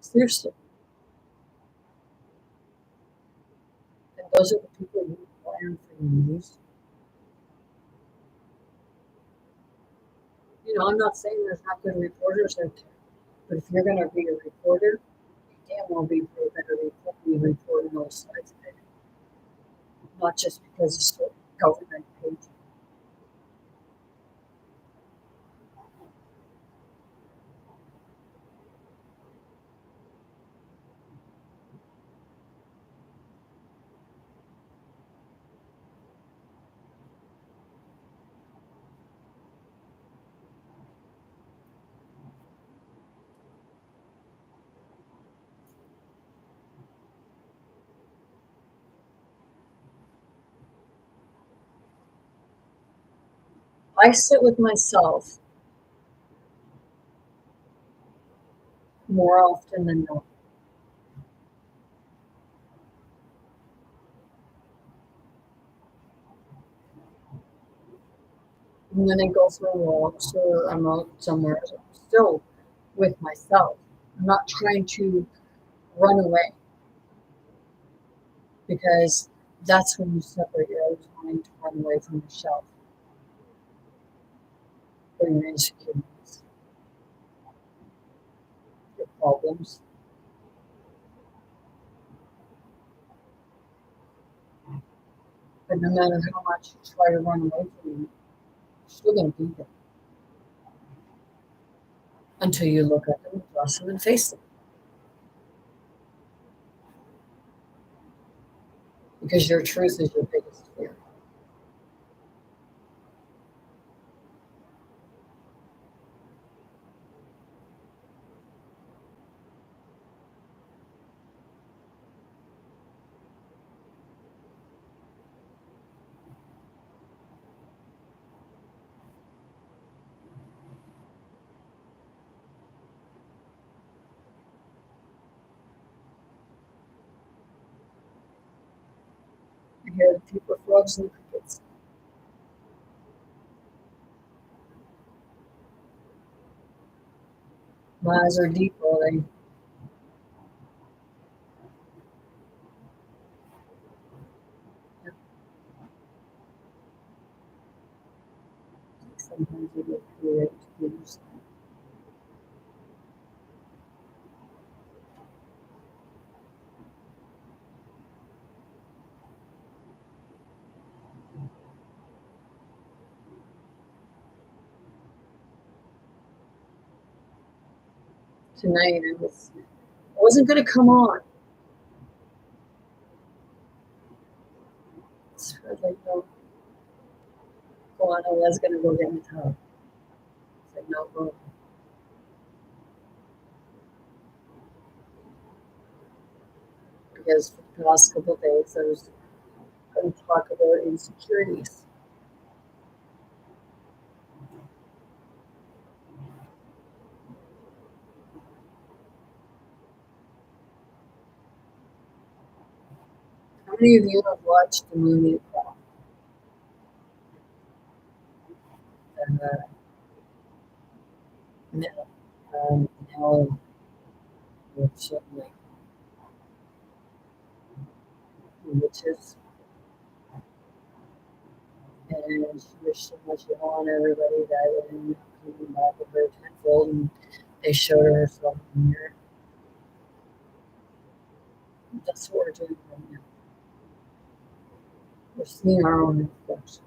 Seriously. And those are the people who plan for news. You know, I'm not saying there's not good reporters out there, but if you're going to be a reporter, you damn well be better be reporting all sides of it, not just because it's a government page. I sit with myself more often than not. And then I go for walks or I'm out somewhere, I'm still with myself. I'm not trying to run away because that's when you separate. You're always wanting to run away from yourself or your insecurities, your problems. But no matter how much you try to run away from them, you're still going to be there until you look at them, address them, and face them. Because your truth is your biggest fear. I hear the people, frogs, and crickets. My eyes are deep already. Sometimes you get creative to do yourself. Tonight I wasn't going to come on. So I was like, no, go on. I was going to go get in the tub. I said, no, go. Because for the past couple of days, I was going to talk about insecurities. How many of you have watched the movie uh, now, now with something like witches? And she wished so much on everybody that it ended up coming back with her tenfold, and they showed her herself in the mirror. That's what we're doing right now. We're seeing our own reflection.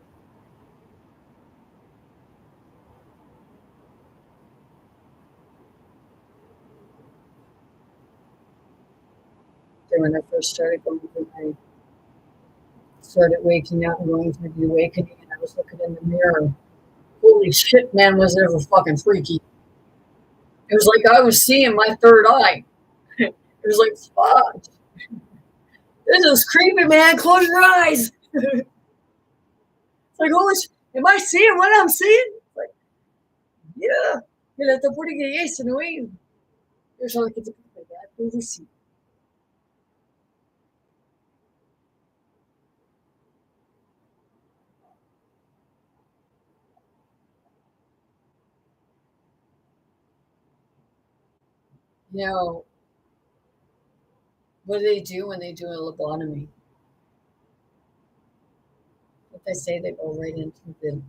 when I first started going through my started waking up and going through the awakening, and I was looking in the mirror. Holy shit, man, was it ever fucking freaky. It was like I was seeing my third eye. It was like, fuck, this is creepy, man. Close your eyes. It's like, holy shit, am I seeing what I'm seeing? It's like, yeah. Mira, te pone que eso, ¿no? Yo solo que te pegar, tudo sim. You know, what do they do when they do a lobotomy? What they say, they go right into the,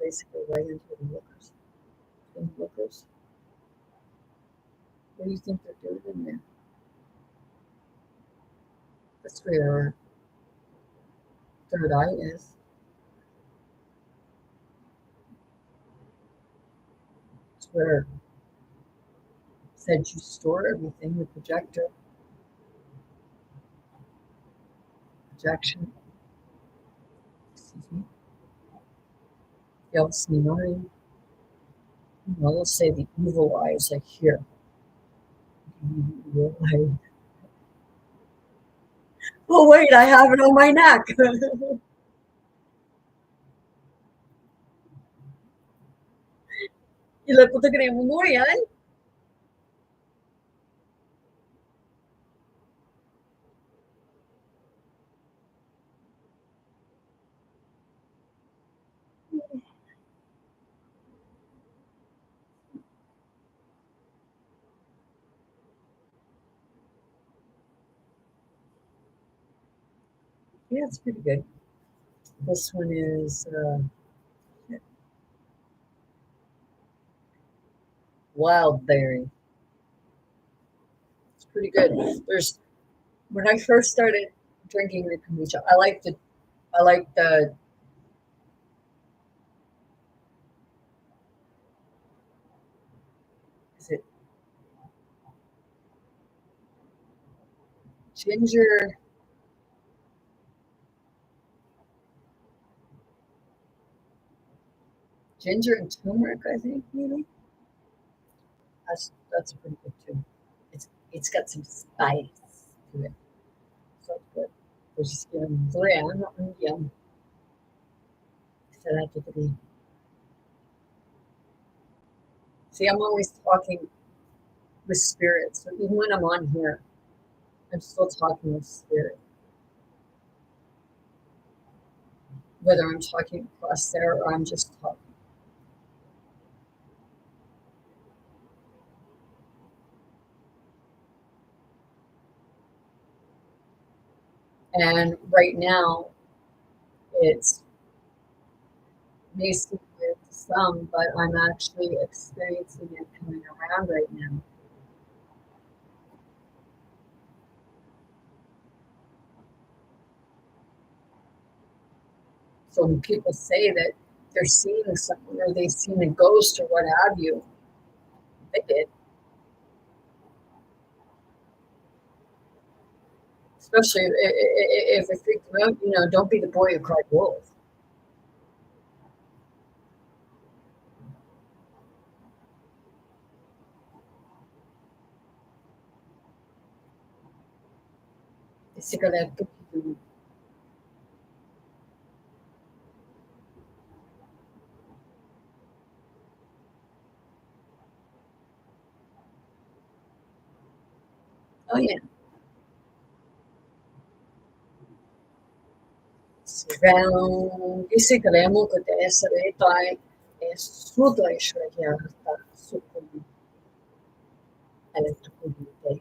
basically right into the liquors. In the liquors. What do you think they're doing in there? That's where your third eye is. It's where it said you store everything, the projector, projection. Excuse me. You'll see mine. Well, let's say the evil eye is like here. Evil eye. Oh wait, I have it on my neck. Y la puta queremos morir, ¿eh? Yeah, it's pretty good. This one is wild berry. It's pretty good. There's when I first started drinking the kombucha, I like the is it ginger ginger and turmeric, I think maybe. That's pretty good too. It's got some spice to it. So it's good. Pues yum. Será que te digo? See, I'm always talking with spirit. So even when I'm on here, I'm still talking with spirit. Whether I'm talking across there or I'm just talking. And right now, it's messy with some, but I'm actually experiencing it coming around right now. So when people say that they're seeing something or they've seen a ghost or what have you, they did. Especially if it freaks them out, don't be the boy who cried wolf. Esse galera que oh yeah. Surround. Esse gremo que tem essa letra é tudo isso aqui, tá super eletrocutada.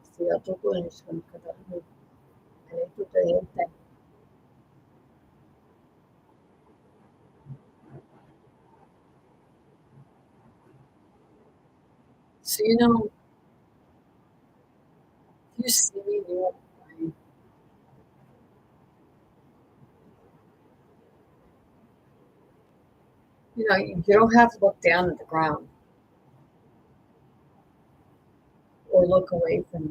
Se eu tô com isso, como que tá eletrocutada. So you see me, you don't have to look down at the ground. or look away from it.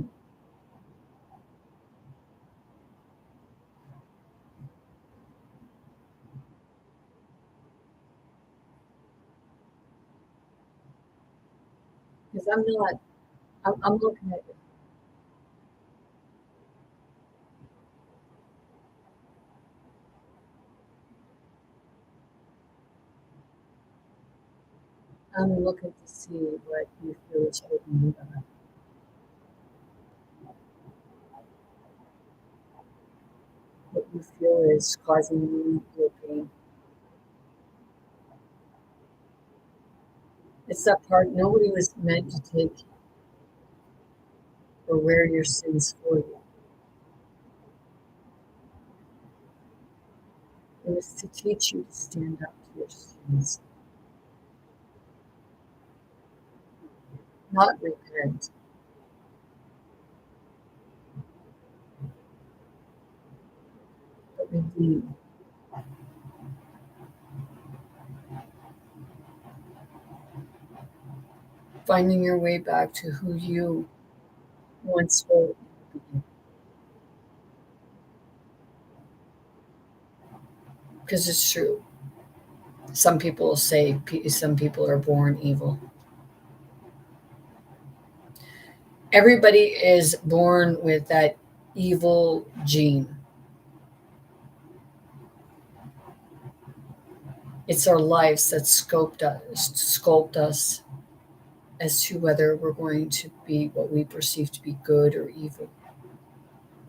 Because I'm not, I'm looking at it. I'm looking to see what you feel is holding you back. What you feel is causing you your pain. It's that part nobody was meant to take or wear your sins for you. It was to teach you to stand up to your sins, not repent, but redeem. Finding your way back to who you once were. Because it's true. Some people will say some people are born evil. Everybody is born with that evil gene. It's our lives that sculpt us as to whether we're going to be what we perceive to be good or evil,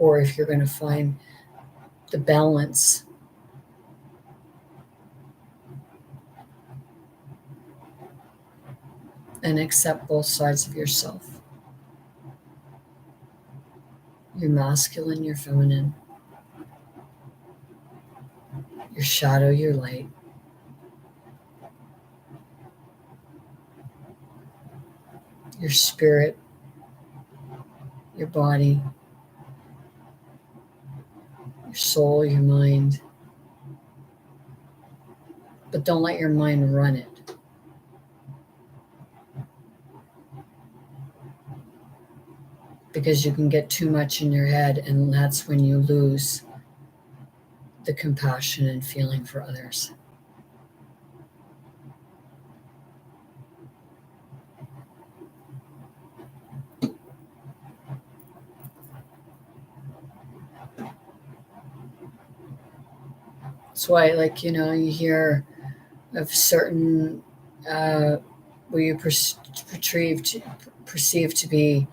or if you're going to find the balance and accept both sides of yourself, your masculine, your feminine, your shadow, your light, your spirit, your body, your soul, your mind. But don't let your mind run it. Because you can get too much in your head, and that's when you lose the compassion and feeling for others. That's why, like, you hear of certain where you perceive to be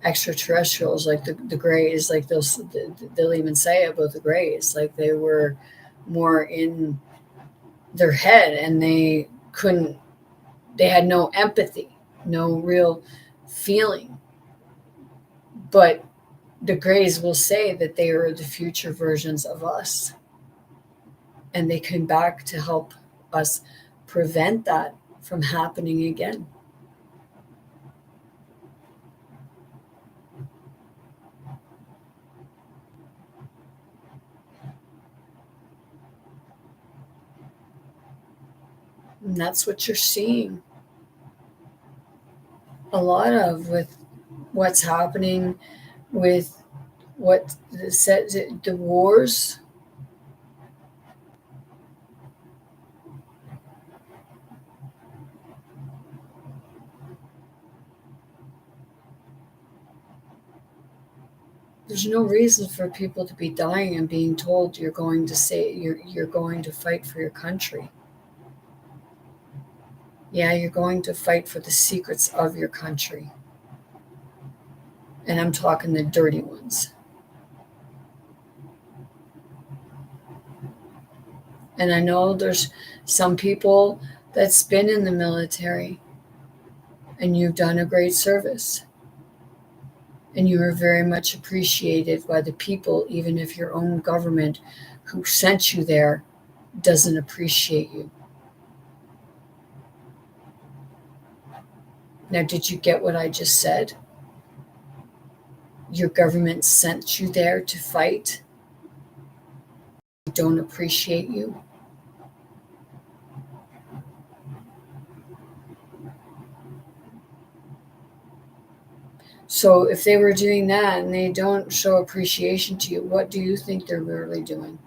extraterrestrials, like the Greys, like they'll even say about the Greys, like they were more in their head and they had no empathy, no real feeling. But the Greys will say that they are the future versions of us, and they came back to help us prevent that from happening again. And that's what you're seeing a lot of with what's happening with what says the wars. There's no reason for people to be dying and being told you're going to fight for your country. Yeah, you're going to fight for the secrets of your country. And I'm talking the dirty ones. And I know there's some people that's been in the military and you've done a great service. And you are very much appreciated by the people, even if your own government who sent you there doesn't appreciate you. Now, did you get what I just said? Your government sent you there to fight. They don't appreciate you. So if they were doing that and they don't show appreciation to you, what do you think they're really doing?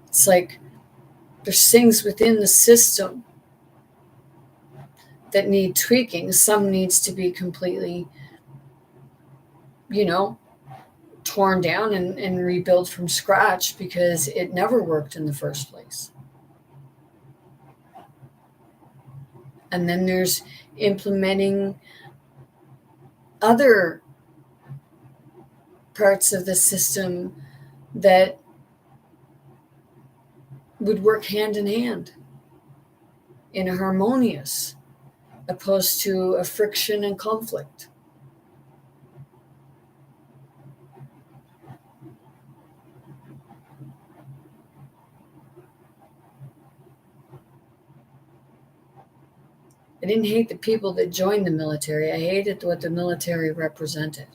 It's like there's things within the system that need tweaking. Some needs to be completely, you know, torn down and rebuilt from scratch because it never worked in the first place. And then there's implementing other parts of the system that would work hand in hand in a harmonious opposed to a friction and conflict. I didn't hate the people that joined the military. I hated what the military represented.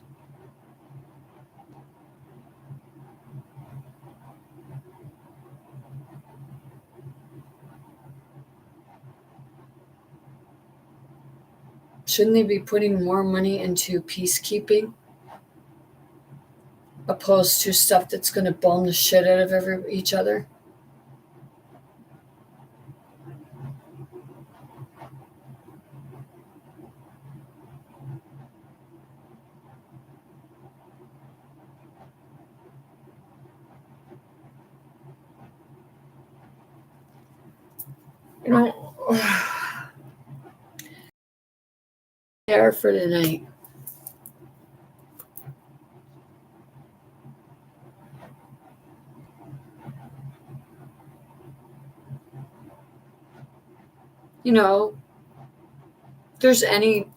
Shouldn't they be putting more money into peacekeeping opposed to stuff that's going to bomb the shit out of each other? You know, hair for tonight. You know, if there's any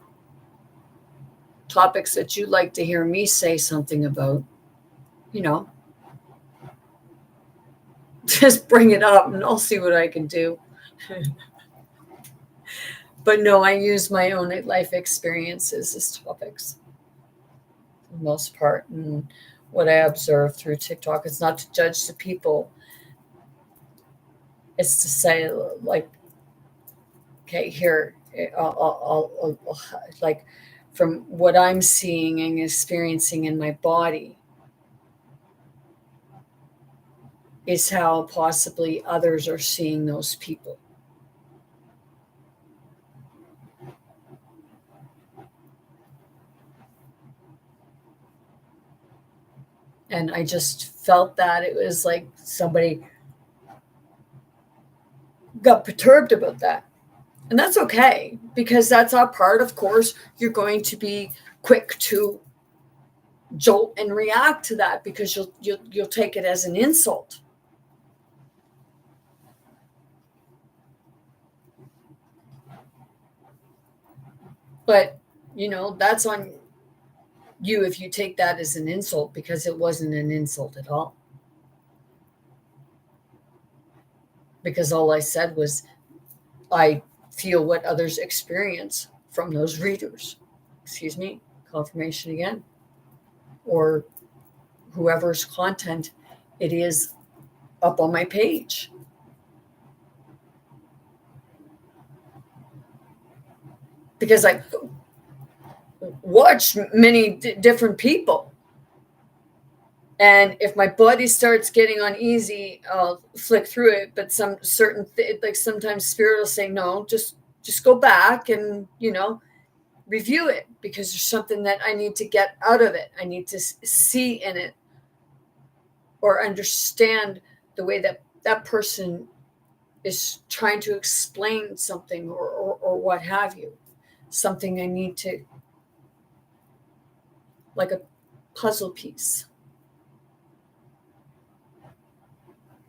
topics that you'd like to hear me say something about, you know, just bring it up and I'll see what I can do. But no, I use my own life experiences as topics for the most part. And what I observe through TikTok is not to judge the people, it's to say, like, okay, here, like, from what I'm seeing and experiencing in my body, is how possibly others are seeing those people. And I just felt that it was like somebody got perturbed about that. And that's okay because that's our part. Of course, you're going to be quick to jolt and react to that because you'll take it as an insult. But, that's on you if you take that as an insult because it wasn't an insult at all. Because all I said was I feel what others experience from those readers. Excuse me, confirmation again. Or whoever's content it is up on my page. Because I watch many different people. And if my body starts getting uneasy, I'll flick through it. But some certain, like sometimes spirit will say, no, just go back and, review it because there's something that I need to get out of it. I need to see in it or understand the way that that person is trying to explain something or what have you. Something I need to, like a puzzle piece,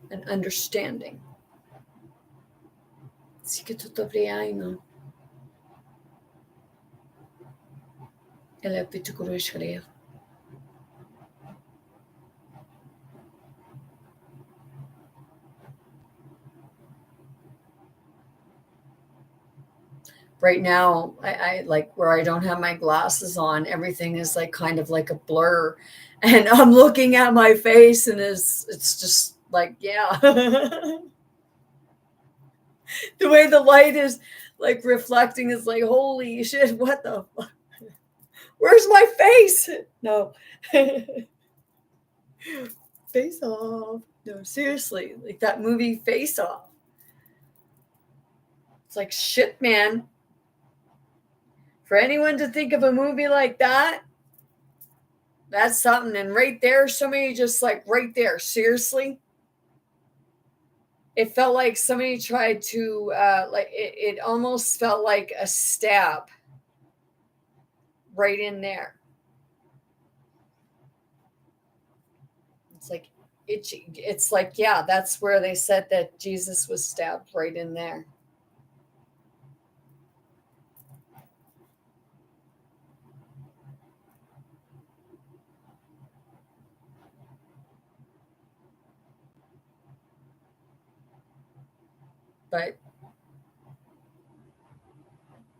an understanding. Sì che tutto priaino. Eller bytte kuruşkariya. right now, I like where I don't have my glasses on, everything is like kind of like a blur. And I'm looking at my face and it's just like, yeah. The way the light is like reflecting is like, holy shit, what the fuck? Where's my face? No. Face Off. No, seriously, like that movie Face Off. It's like, shit, man. For anyone to think of a movie like that, that's something. And right there, somebody just like right there, seriously. It felt like somebody tried to, like, it almost felt like a stab right in there. It's like itchy. It's like, yeah, that's where they said that Jesus was stabbed, right in there. But,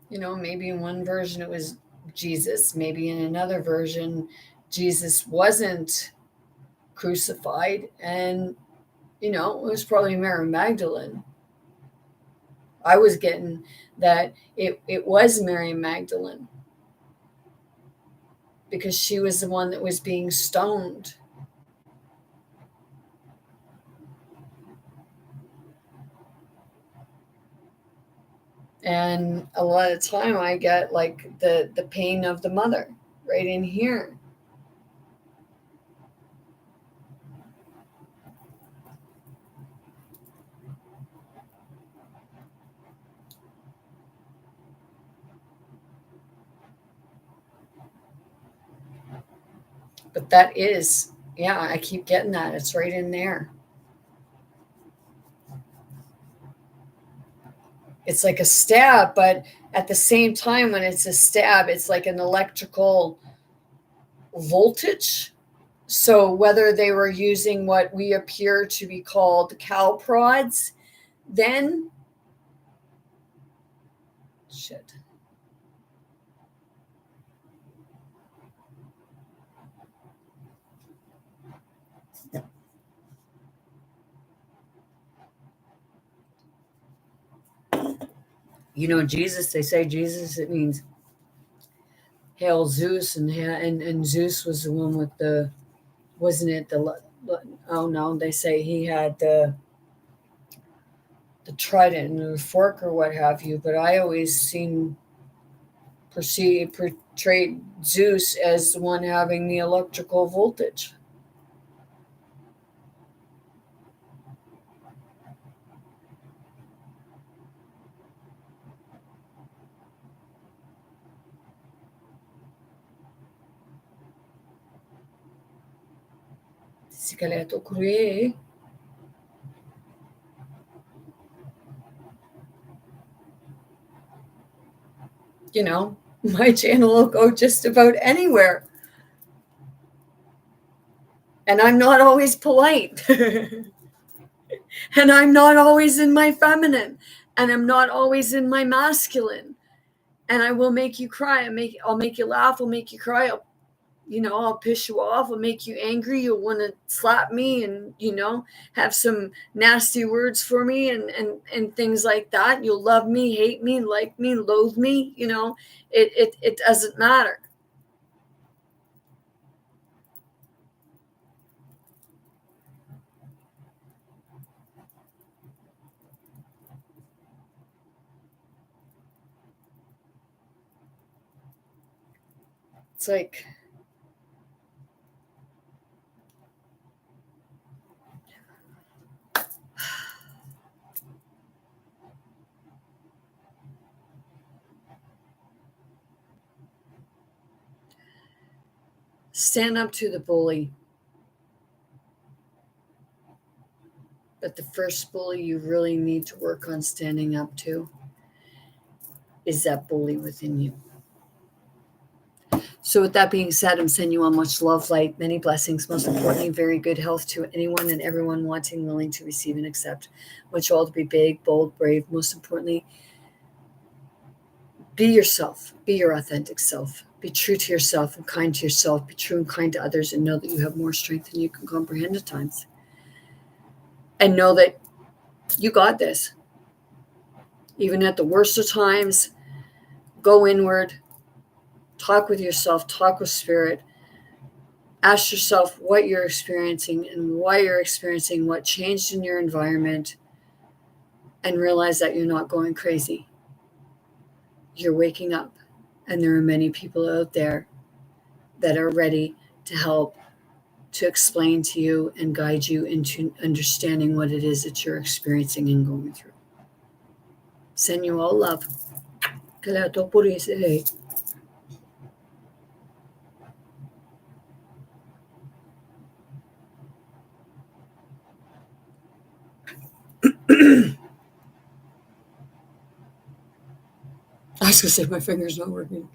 maybe in one version it was Jesus, maybe in another version, Jesus wasn't crucified, and, it was probably Mary Magdalene. I was getting that it was Mary Magdalene because she was the one that was being stoned. And a lot of time I get like the pain of the mother right in here. But that is, yeah, I keep getting that. It's right in there. It's like a stab, but at the same time, when it's a stab, it's like an electrical voltage. So whether they were using what we appear to be called cow prods, then shit. Jesus, they say Jesus, it means hail Zeus, and Zeus was the one with the, wasn't it oh no, they say he had the trident and the fork or what have you, but I always portrayed Zeus as the one having the electrical voltage. Scaleto Crue. My channel will go just about anywhere. And I'm not always polite. And I'm not always in my feminine. And I'm not always in my masculine. And I will make you cry. I'll make you laugh. I'll make you cry. I'll piss you off. I'll make you angry. You'll want to slap me and, have some nasty words for me and things like that. You'll love me, hate me, like me, loathe me. It doesn't matter. It's like, stand up to the bully. But the first bully you really need to work on standing up to is that bully within you. So with that being said, I'm sending you all much love, light, many blessings, most importantly, very good health to anyone and everyone wanting, willing to receive and accept. I want you all to be big, bold, brave, most importantly, Be yourself. Be your authentic self. Be true to yourself and kind to yourself. Be true and kind to others, and know that you have more strength than you can comprehend at times. And know that you got this. Even at the worst of times, go inward, talk with yourself, talk with spirit. Ask yourself what you're experiencing and why you're experiencing what changed in your environment, and realize that you're not going crazy. You're waking up, and there are many people out there that are ready to help, to explain to you and guide you into understanding what it is that you're experiencing and going through. Send you all love. Kalato puri. I was going to say my finger's not working.